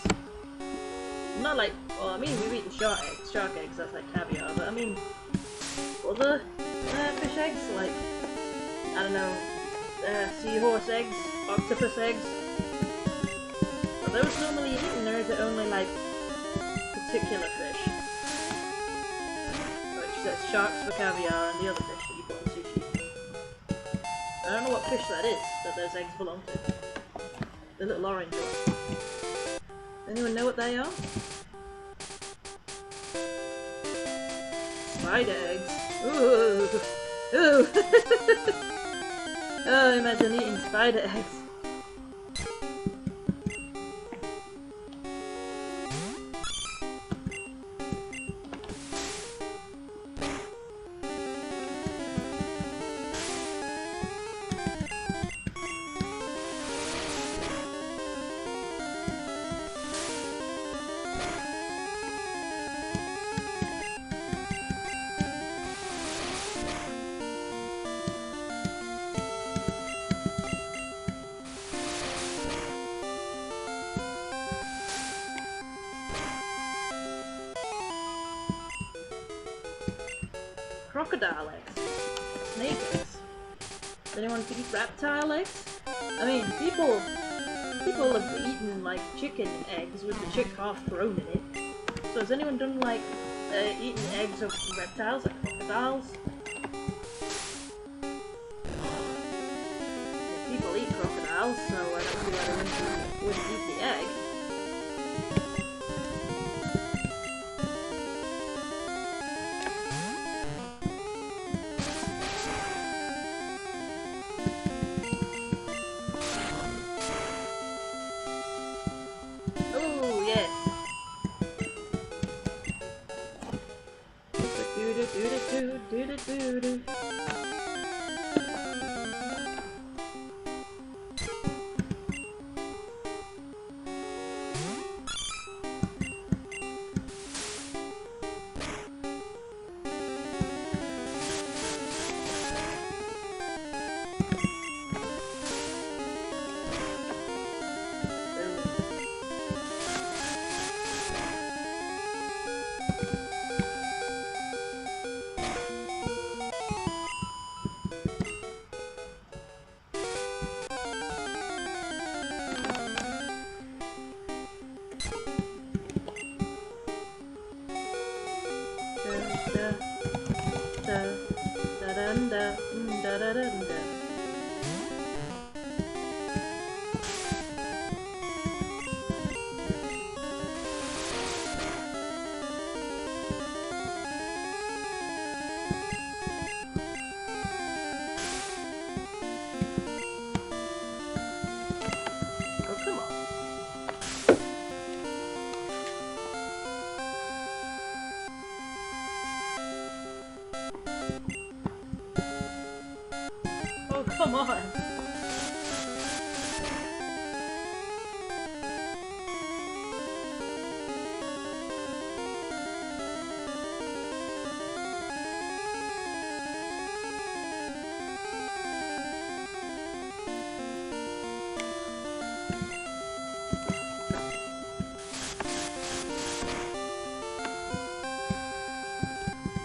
Not like, well, I mean, we've eaten shark eggs, that's like caviar, but I mean, other fish eggs, like, I don't know, seahorse eggs, octopus eggs. Are those normally eaten, or is it only, like, particular fish? says sharks for caviar and the other fish that you put on sushi. I don't know what fish that is that those eggs belong to. The little orange one. Anyone know what they are? Spider eggs. Ooh! Ooh! Oh, imagine eating spider eggs. Crocodile eggs. Snake eggs. Does anyone eat reptile eggs? I mean, people have eaten like chicken eggs with the chick half grown in it. So has anyone done like eating eggs of reptiles, like crocodiles? People eat crocodiles, so I don't see why they wouldn't eat the egg. Come on!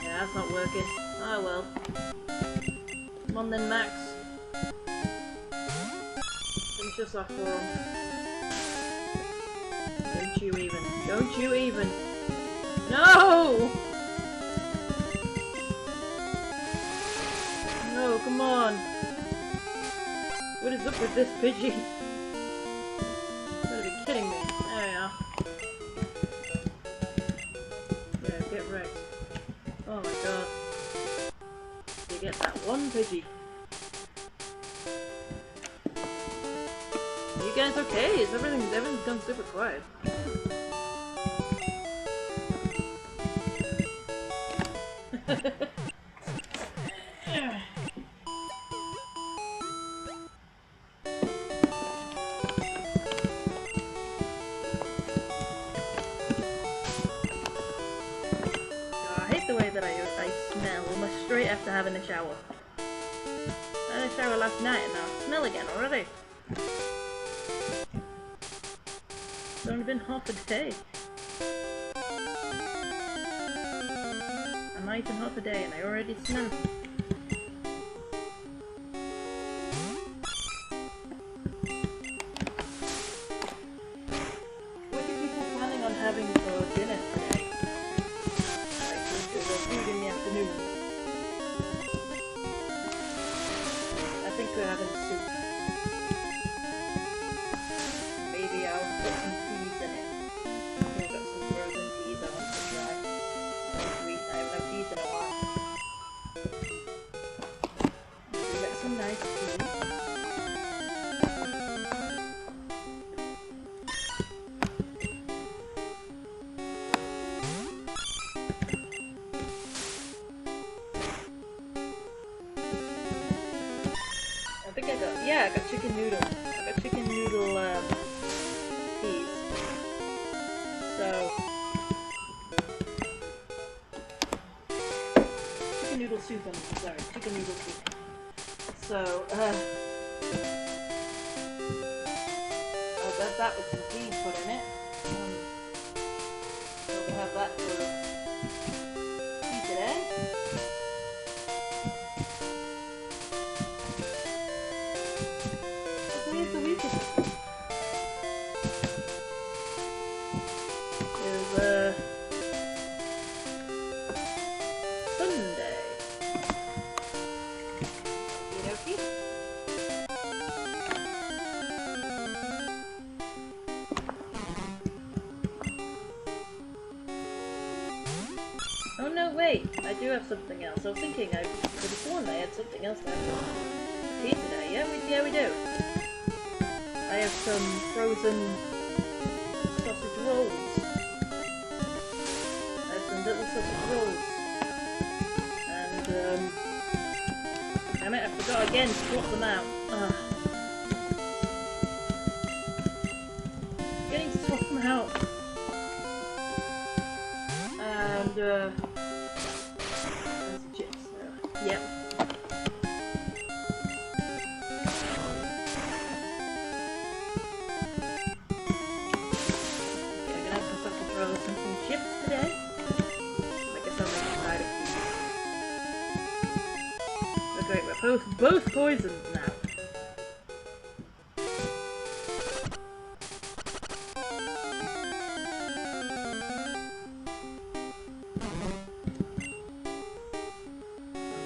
Yeah, that's not working. Oh well. Come on then, Max. Just off for him. Don't you even. Don't you even. No! No, come on. What is up with this Pidgey? You gotta be kidding me. There we are. Yeah, get wrecked. Oh my god. You get that one Pidgey. You guys okay? Is everything's gone super quiet. I hate the way that I smell almost straight after having a shower. I had a shower last night and I smell again already. It's only been half a day. A night and half a day and I already smell. What are people planning on having for dinner today? Like, food in the afternoon. we're having soup. Maybe I'll put some peas in it. I've got some frozen peas I want to try. Sweet, I haven't had peas in a while. We got some nice peas. Yeah, I got chicken noodle. I got chicken noodle peas. So chicken noodle soup. I'm sorry, chicken noodle soup. So I'll have that with some peas put in it. So we'll have that for tea today. Sunday. Okey-dokey. Oh no, wait! I do have something else. I was thinking I could have sworn I had something else to have for tea today. Yeah, we do. I have some frozen sausage rolls. I have some little sausage rolls. And, damn it, I forgot again to swap them out. Ugh. Getting to swap them out. And some chips. Yep. Great, we're both poisoned now.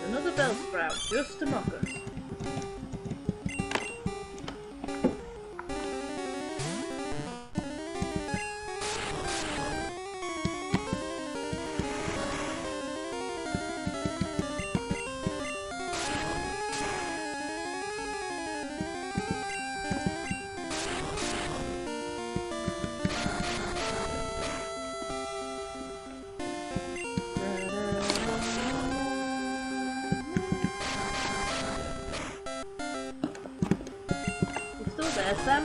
And another bell sprout, just to mock us. There, Sam.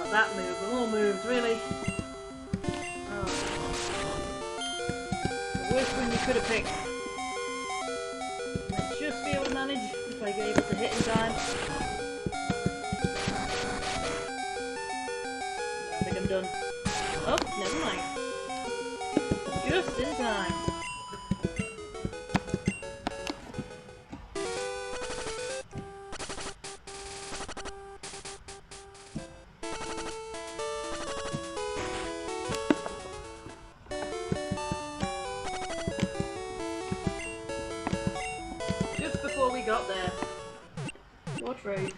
That move, of all moves, really. Oh. The worst one you could have picked. I just be able to manage if I get able to hit in time. I think I'm done. Oh, never mind. Just in time. Got there. What trade?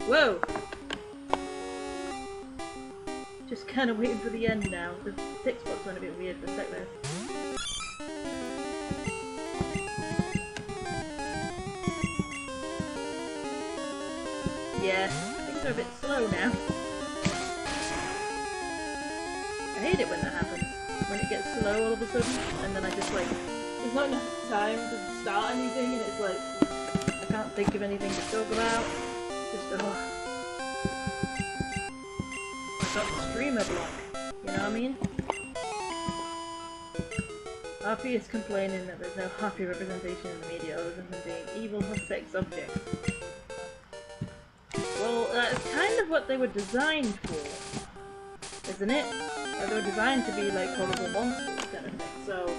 Whoa! Just kind of waiting for the end now. The tick spots went a bit weird for a sec there. Yeah, things are a bit slow now. I hate it when that happens. When it gets slow all of a sudden, and then I just like, there's not enough time to start anything, and it's like, I can't think of anything to talk about. Just, oh. I got the streamer block, you know what I mean? RP is complaining that there's no happy representation in the media other than them being evil sex objects. Well, that's kind of what they were designed for, isn't it? They were designed to be like horrible monsters kind of thing, so...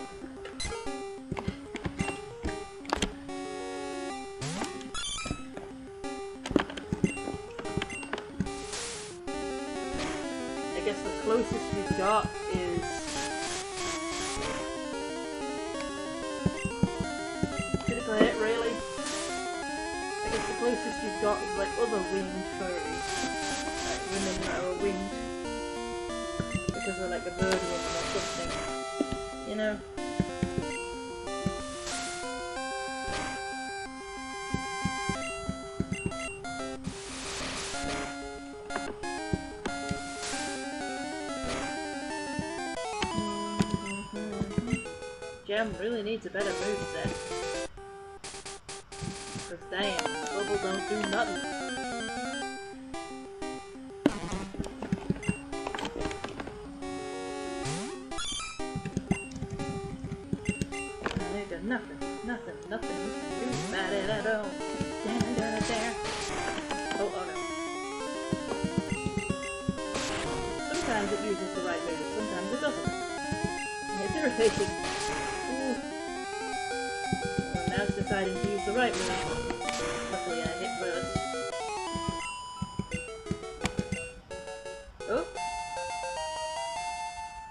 I guess the closest we've got is... Did it play it, really? I guess the closest you've got is like other winged furries. Like women that are winged. Because they're like a bird woman or something. You know? Gem really needs a better moveset. Cause damn, Bubble don't do nothing. I got nothing to do about it at all. There. Oh no. Sometimes it uses the right move, sometimes it doesn't. And it's irritating. Ooh. Well, now it's deciding to use the right move. Luckily I hit first. Oh!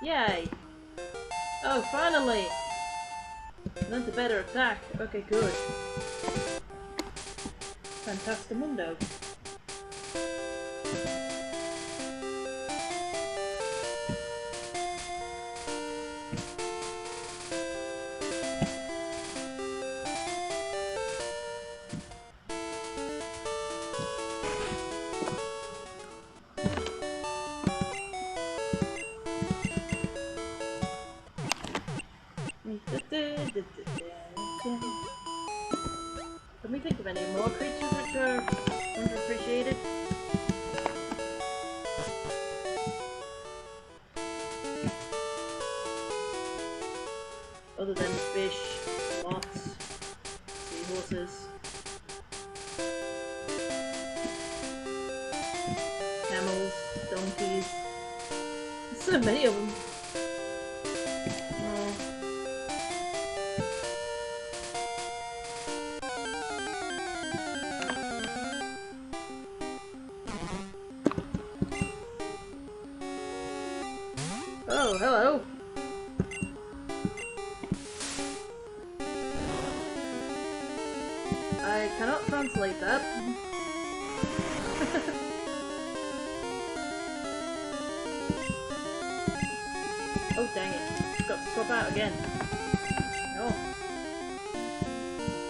Yay! Oh, finally! Learned a better attack. Okay, good. Fantastimundo. Can we think of any more creatures which are underappreciated? Other than fish, moths, seahorses, camels, donkeys. There's so many of them. Oh, hello. I cannot translate that. Oh, dang it. Got to swap out again. No.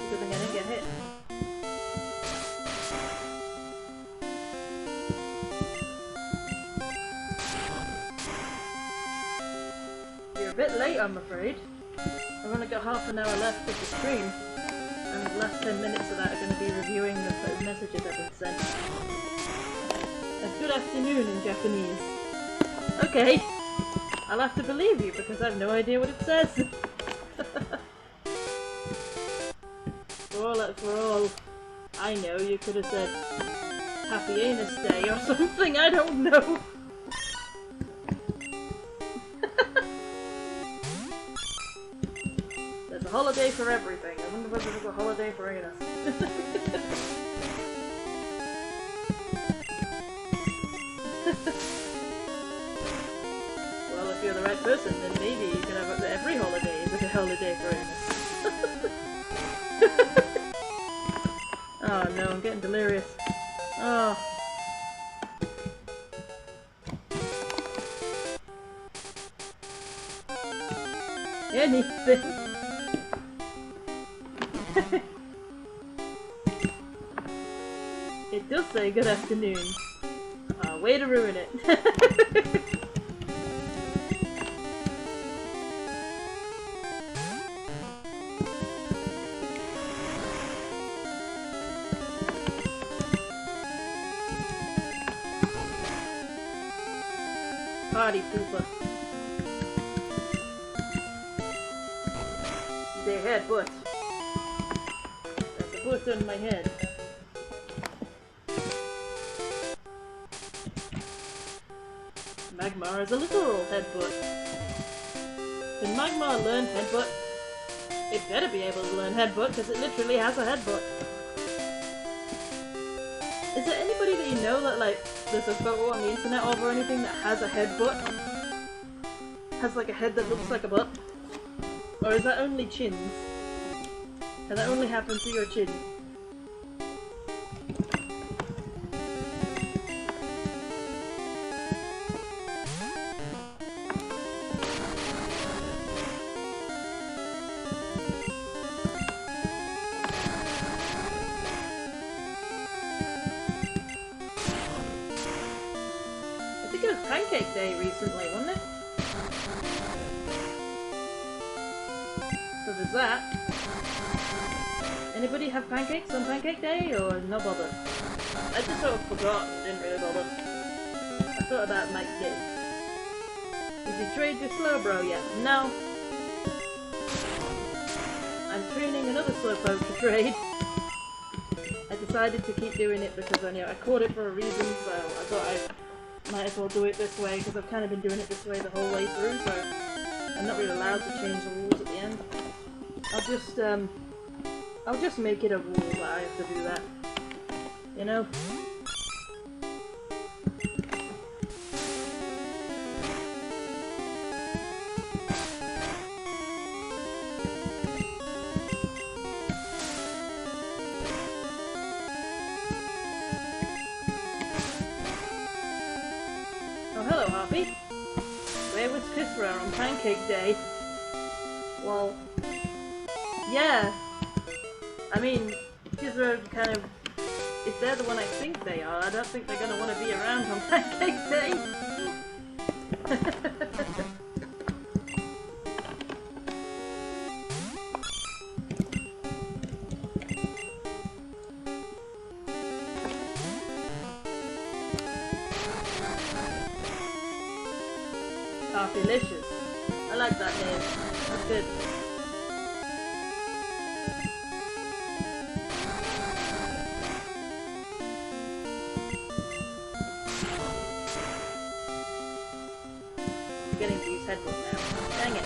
Good thing I didn't get hit. You're a bit late, I'm afraid. I've only got half an hour left of the stream, and the last 10 minutes of that are going to be reviewing the messages I've been sent. Good afternoon in Japanese. Okay, I'll have to believe you because I have no idea what it says. For all I know, you could have said Happy Anus Day or something, I don't know. There's a holiday for everything. I wonder whether there's a holiday for anus. Well, if you're the right person, then maybe you can have every holiday is a holiday for anus. Oh no, I'm getting delirious. Oh. anything. It does say good afternoon. Way to ruin it. Party pooper. Their head butt. That's a butt on my head. Magmar is a literal headbutt. Can Magmar learn headbutt? It better be able to learn headbutt because it literally has a headbutt. Is there anybody that you know that like there's a photo on the internet of or anything that has a headbutt? Has like a head that looks like a butt? Or is that only chins? Can that only happen to your chin? I think it was Pancake Day recently, wasn't it? So there's that. Anybody have pancakes on Pancake Day, or no bother? I just sort of forgot, didn't really bother. I thought that might get it. Did you trade your Slowbro yet? No. I'm training another Slowpoke to trade. I decided to keep doing it because I caught it for a reason, so I thought I might as well do it this way, because I've kind of been doing it this way the whole way through, so I'm not really allowed to change the rules at the end. I'll just make it a rule that I have to do that. You know? Oh, hello, Harpy. Where was Kisra on Pancake Day? Well, yeah. I mean, Kisra kind of... If they're the one I think they are, I don't think they're going to want to be around on Pancake Day. Harpylicious. I like that name. That's good. Getting to use headphones now. Dang it.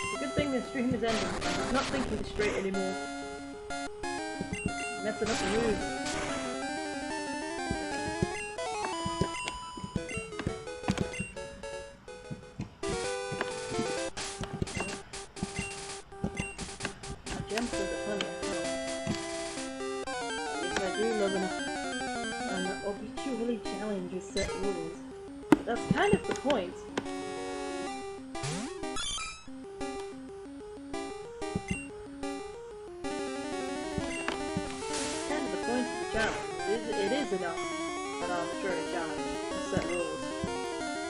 It's a good thing the stream is ending. I'm not thinking straight anymore. Messing up the moves. Set rules. That's kind of the point. Kind of the point of the challenge. It is enough an arbitrary challenge to set rules.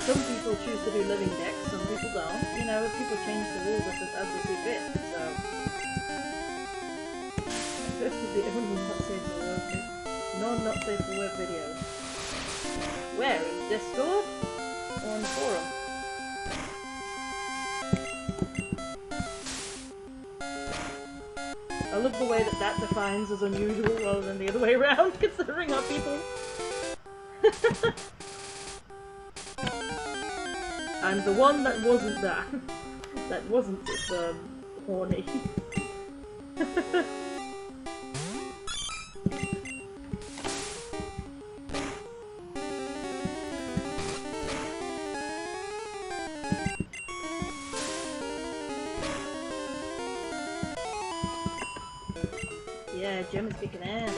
Some people choose to do living decks, some people don't. You know, people change the rules as they see fit, so... This is the only not safe for work not safe for work videos. Where? In Discord? Or on the forum? I love the way that defines as unusual rather than the other way around, considering our people. I'm the one that wasn't that. That wasn't horny. Yeah, Gem is kicking ass.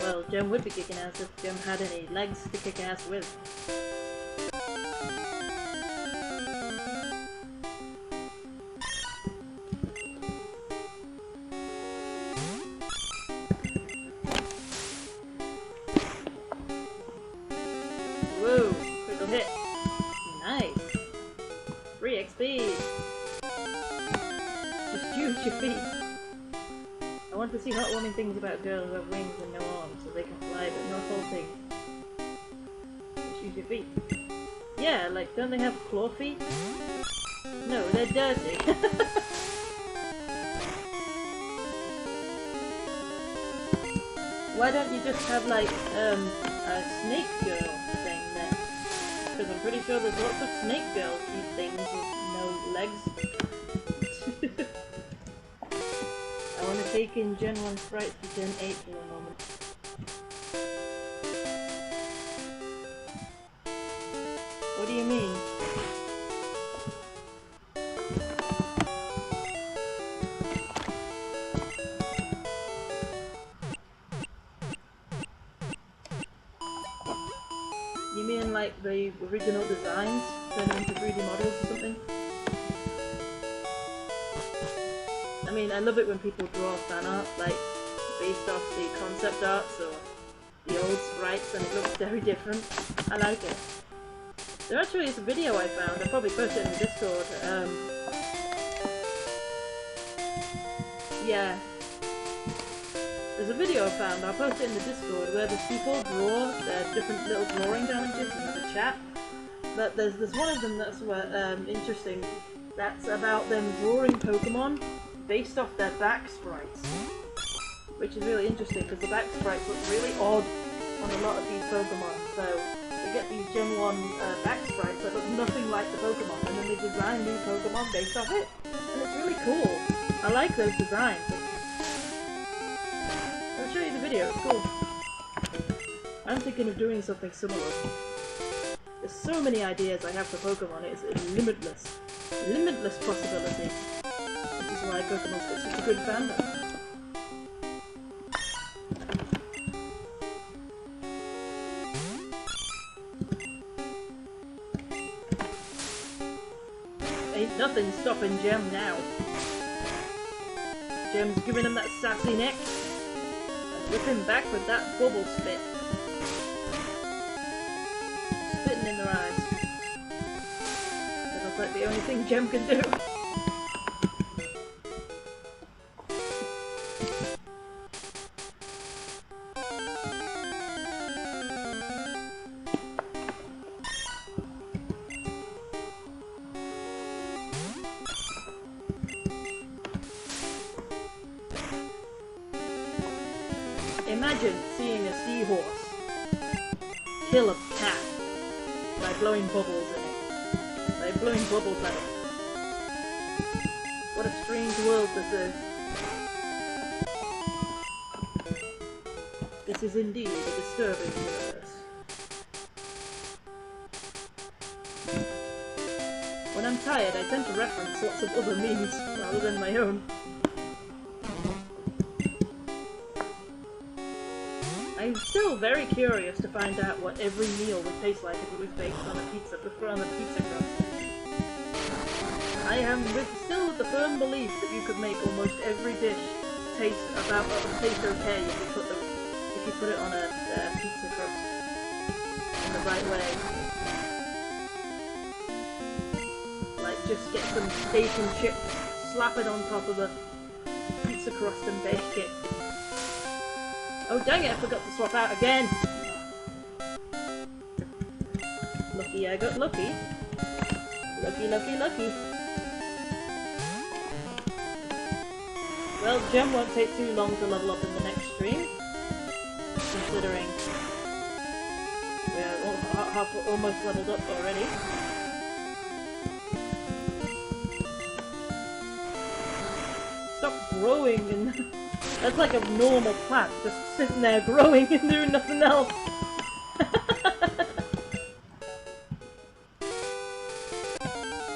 Well, Gem would be kicking ass if Gem had any legs to kick ass with. You're not wanting things about girls who have wings and no arms, so they can fly, but not whole thing. Just use your feet. Yeah, like, don't they have claw feet? No, they're dirty. Why don't you just have, like, a snake girl thing then? Because I'm pretty sure there's lots of snake girl cute things with no legs. I want to take in Gen 1 sprites to Gen 8 for a moment. What do you mean? You mean like the original designs turned into 3D models or something? I mean, I love it when people draw fan art, like, based off the concept arts or the old sprites, and it looks very different. I like it. There actually is a video I found, I'll probably post it in the Discord, yeah. There's a video I found, I'll post it in the Discord, where the people draw their different little drawing challenges in the chat. But there's one of them that's interesting, that's about them drawing Pokemon based off their back sprites. Which is really interesting, because the back sprites look really odd on a lot of these Pokemon. So, you get these Gen 1 back sprites that look nothing like the Pokemon, and then they design new Pokemon based off it. And it's really cool. I like those designs. I'll show you the video, it's cool. I'm thinking of doing something similar. There's so many ideas I have for Pokemon, it's limitless. Limitless possibilities. This is why Pokemon's got such a good fandom. Ain't nothing stopping Gem now. Gem's giving him that sassy neck. And whipping back with that bubble spit. Spitting in their eyes. That looks like the only thing Gem can do. Imagine seeing a seahorse kill a cat by blowing bubbles at it. By blowing bubbles at it. What a strange world this is. This is indeed a disturbing universe. When I'm tired, I tend to reference lots of other memes rather than my own. I'm still very curious to find out what every meal would taste like if it was baked on a pizza, on a pizza crust. I am still with the firm belief that you could make almost every dish taste okay if you put it on a pizza crust in the right way. Like just get some steak and chips, slap it on top of the pizza crust and bake it. Oh dang it, I forgot to swap out again! Lucky I got lucky. Lucky, lucky, lucky. Well, Gem won't take too long to level up in the next stream. Considering we're almost leveled up already. Stop growing and... That's like a normal plant, just sitting there growing and doing nothing else.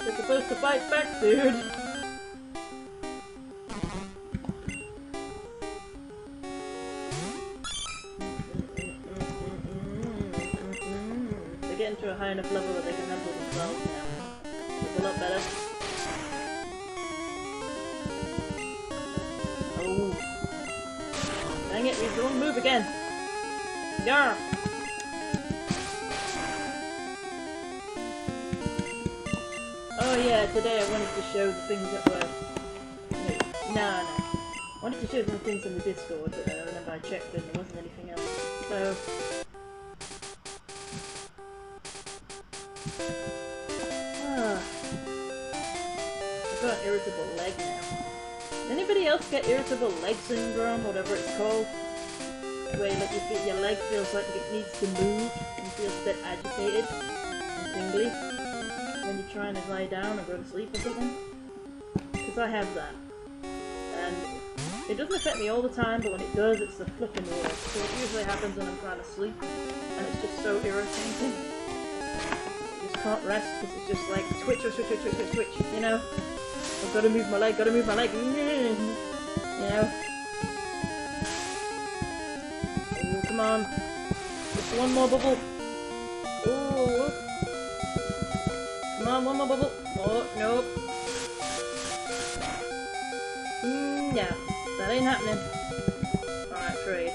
You're supposed to fight back, dude. They're getting to a high enough level that they can handle themselves now. It's a lot better. Oh. Dang it, he's the wrong move again! Yarr! Oh yeah, today I wanted to show the things that were... No. I wanted to show some things in the Discord, but then I checked and there wasn't anything else. So... I've got an irritable leg now. Does anybody else get irritable leg syndrome, whatever it's called? Where like your leg feels like it needs to move and feels a bit agitated and tingly when you're trying to lie down or go to sleep or something? Because I have that. And it doesn't affect me all the time, but when it does, it's the flipping worst. So it usually happens when I'm trying to sleep, and it's just so irritating. You just can't rest because it's just like twitch, you know? I've got to move my leg, you know? Oh, come on. Just one more bubble. Oh. Come on, one more bubble. Oh, nope. Yeah, that ain't happening. Alright, trade.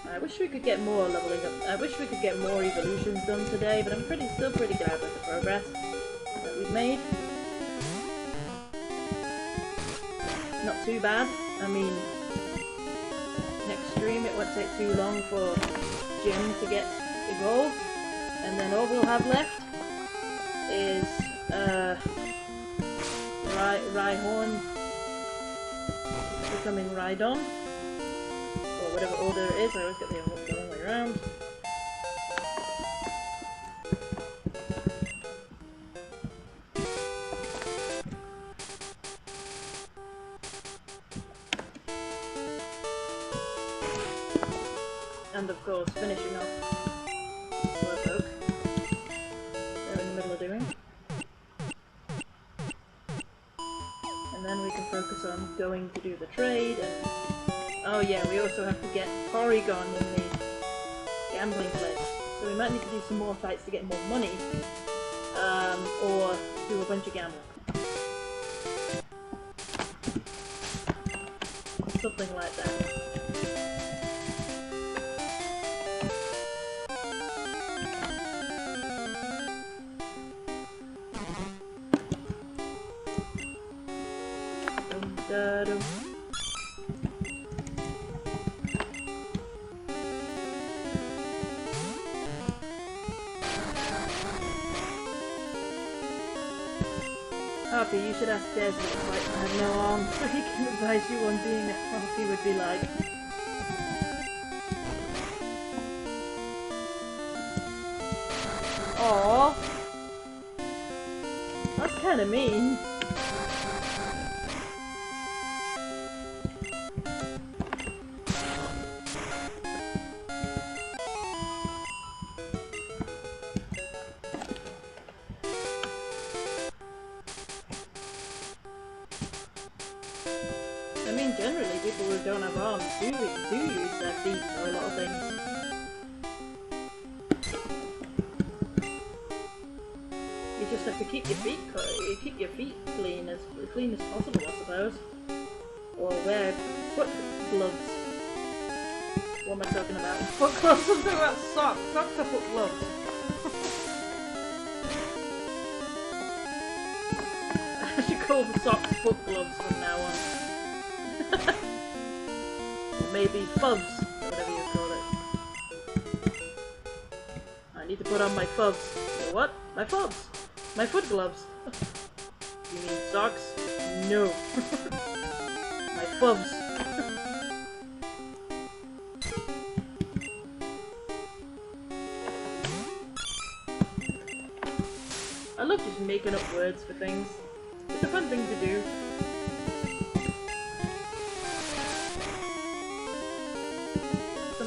I wish we could get more leveling up. I wish we could get more evolutions done today, but I'm still pretty glad with the progress that we've made. Not too bad. I mean, next stream it won't take too long for Jim to get evolved, and then all we'll have left is Rhyhorn becoming Rhydon. Or whatever order it is, I always get the wrong way around. And of course, finishing off Blue Prof Oak. They're in the middle of doing. And then we can focus on going to do the trade and... Oh yeah, we also have to get Porygon in the gambling place. So we might need to do some more fights to get more money. Or do a bunch of gambling. Something like that. Dum-da-dum. Harpy, you should ask Des what it's like to have no arms, so he can advise you on being a Harpy would be like. Aww. That's kinda mean. Generally, people who don't have arms do use their feet for a lot of things. You just have to keep your feet clean as possible, I suppose. Or wear foot gloves. What am I talking about? Foot gloves? I'm talking about socks. Socks are foot gloves. I should call the socks foot gloves from now on. Maybe fubs, or whatever you call it. I need to put on my fubs. My what? My fubs! My foot gloves! You mean socks? No. My fubs. I love just making up words for things. It's a fun thing to do.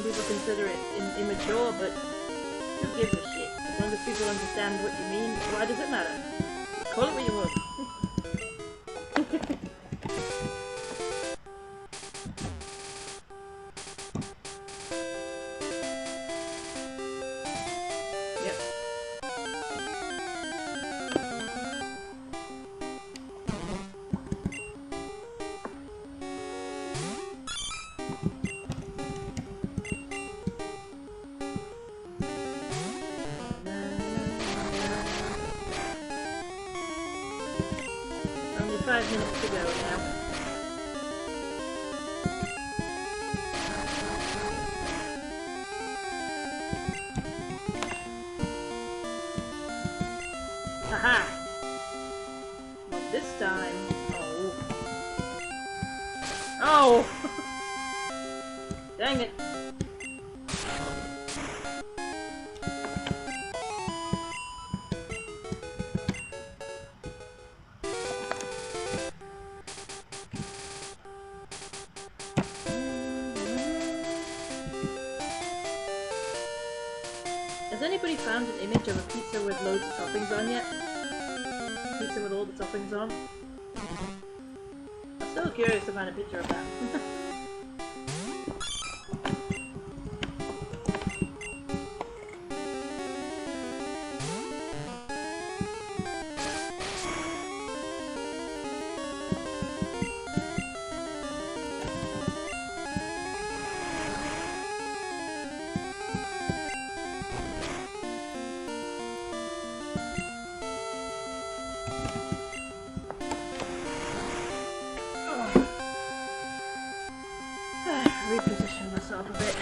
People consider it immature, but who gives a shit? As long as people understand what you mean, why does it matter? Call it what you want. minutes to go now. Haha! Not this time. Oh. Oh! Dang it. Has anybody found an image of a pizza with loads of toppings on yet? Pizza with all the toppings on? I'm still curious to find a picture of that. Reposition myself a bit.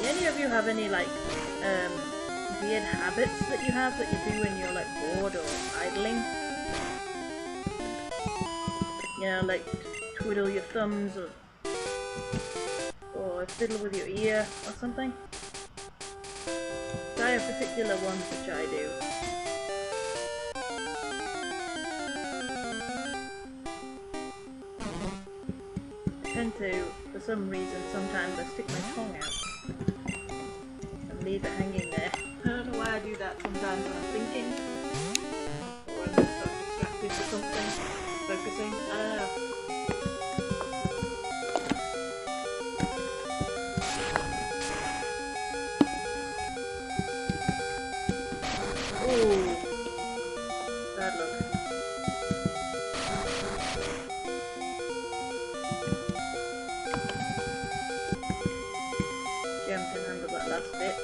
Do any of you have any like weird habits that you have that you do when you're like bored or idling? You know, like twiddle your thumbs or fiddle with your ear or something? I have particular ones which I do. I tend to, for some reason, sometimes I stick my tongue out and leave it hanging there. I don't know why I do that sometimes when I'm thinking, or when I'm so distracted with something, focusing. I don't know. Ooh, bad luck. Gem can handle that last bit.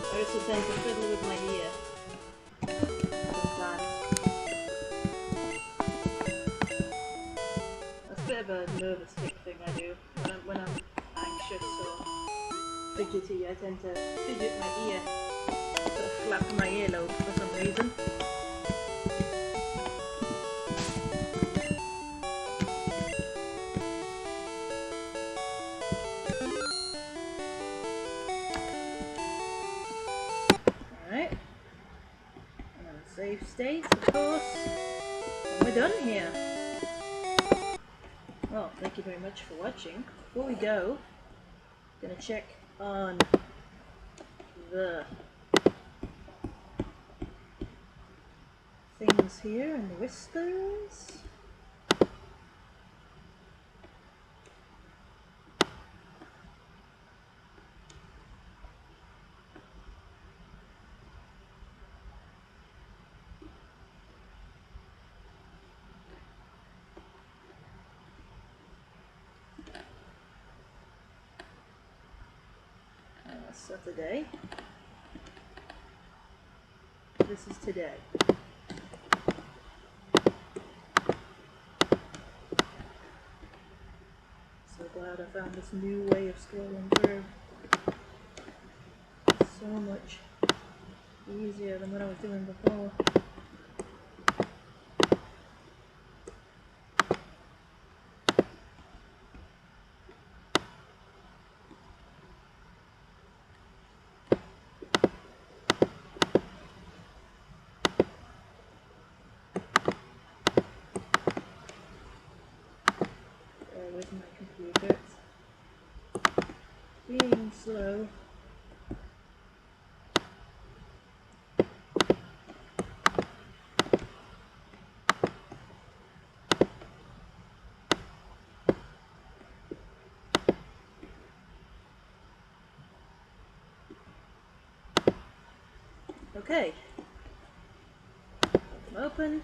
I also tend to fiddle with my ear sometimes. That's a bit of a nervous tick thing I do. When I'm anxious or fidgety, I tend to fidget my ear, sort of flap my earlobe for some reason. Alright. And then save state, of course. And we're done here. Well, thank you very much for watching. Before we go, I'm gonna check on the things here and the whispers. Saturday. This is today. So glad I found this new way of scrolling through. So much easier than what I was doing before. With my computer, it's being slow. Okay, I'm open.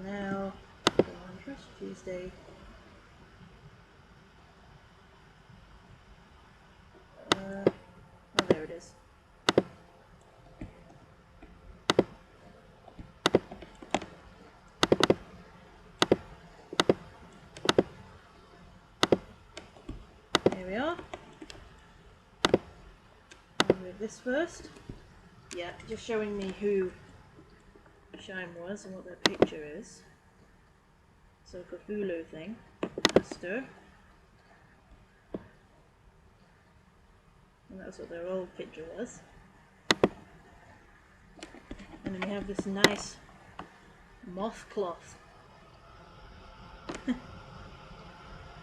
Now, go on Trust Tuesday. Oh, there it is. Here we are. I'll move this first. Yeah, just showing me who Shime was and what their picture is. So Cthulhu thing. Master. And that's what their old picture was. And then we have this nice moth cloth.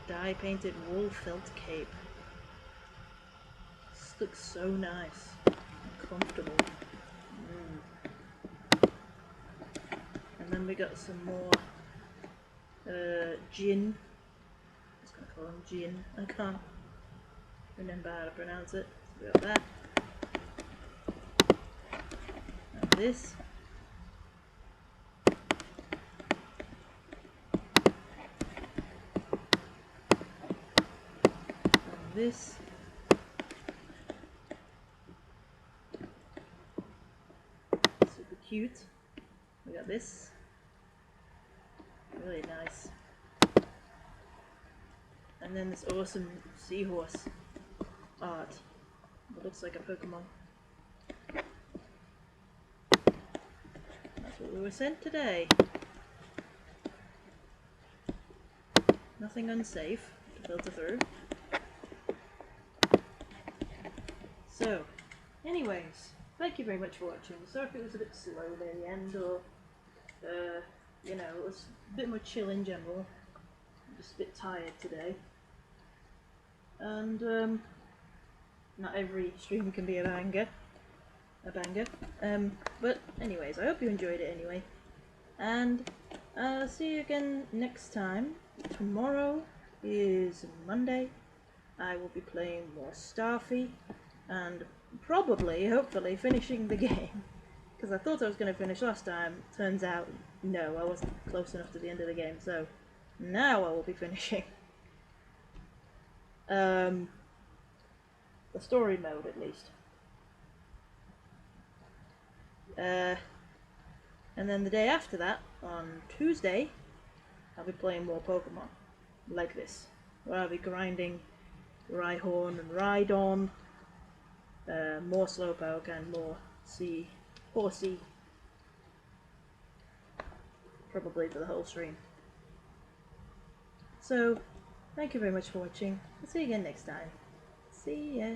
Dye painted wool felt cape. This looks so nice and comfortable. And then we got some more gin. I'm just gonna call them gin. I can't remember how to pronounce it. So we got that. And this. And this. Super cute. We got this. Really nice. And then this awesome seahorse art. It looks like a Pokemon. That's what we were sent today. Nothing unsafe to filter through. So, anyways, thank you very much for watching. Sorry if it was a bit slow near the end, or you know, it was a bit more chill in general. I'm just a bit tired today. And not every stream can be a banger. But anyways, I hope you enjoyed it anyway. And I'll see you again next time. Tomorrow is Monday. I will be playing more Starfy and probably, hopefully, finishing the game. Because I thought I was going to finish last time. Turns out, no, I wasn't close enough to the end of the game. So now I will be finishing. The story mode, at least. And then the day after that, on Tuesday, I'll be playing more Pokemon. Like this. Where I'll be grinding Rhyhorn and Rhydon. More Slowpoke and more Horsey. Probably for the whole stream. So, thank you very much for watching. I'll see you again next time. See ya.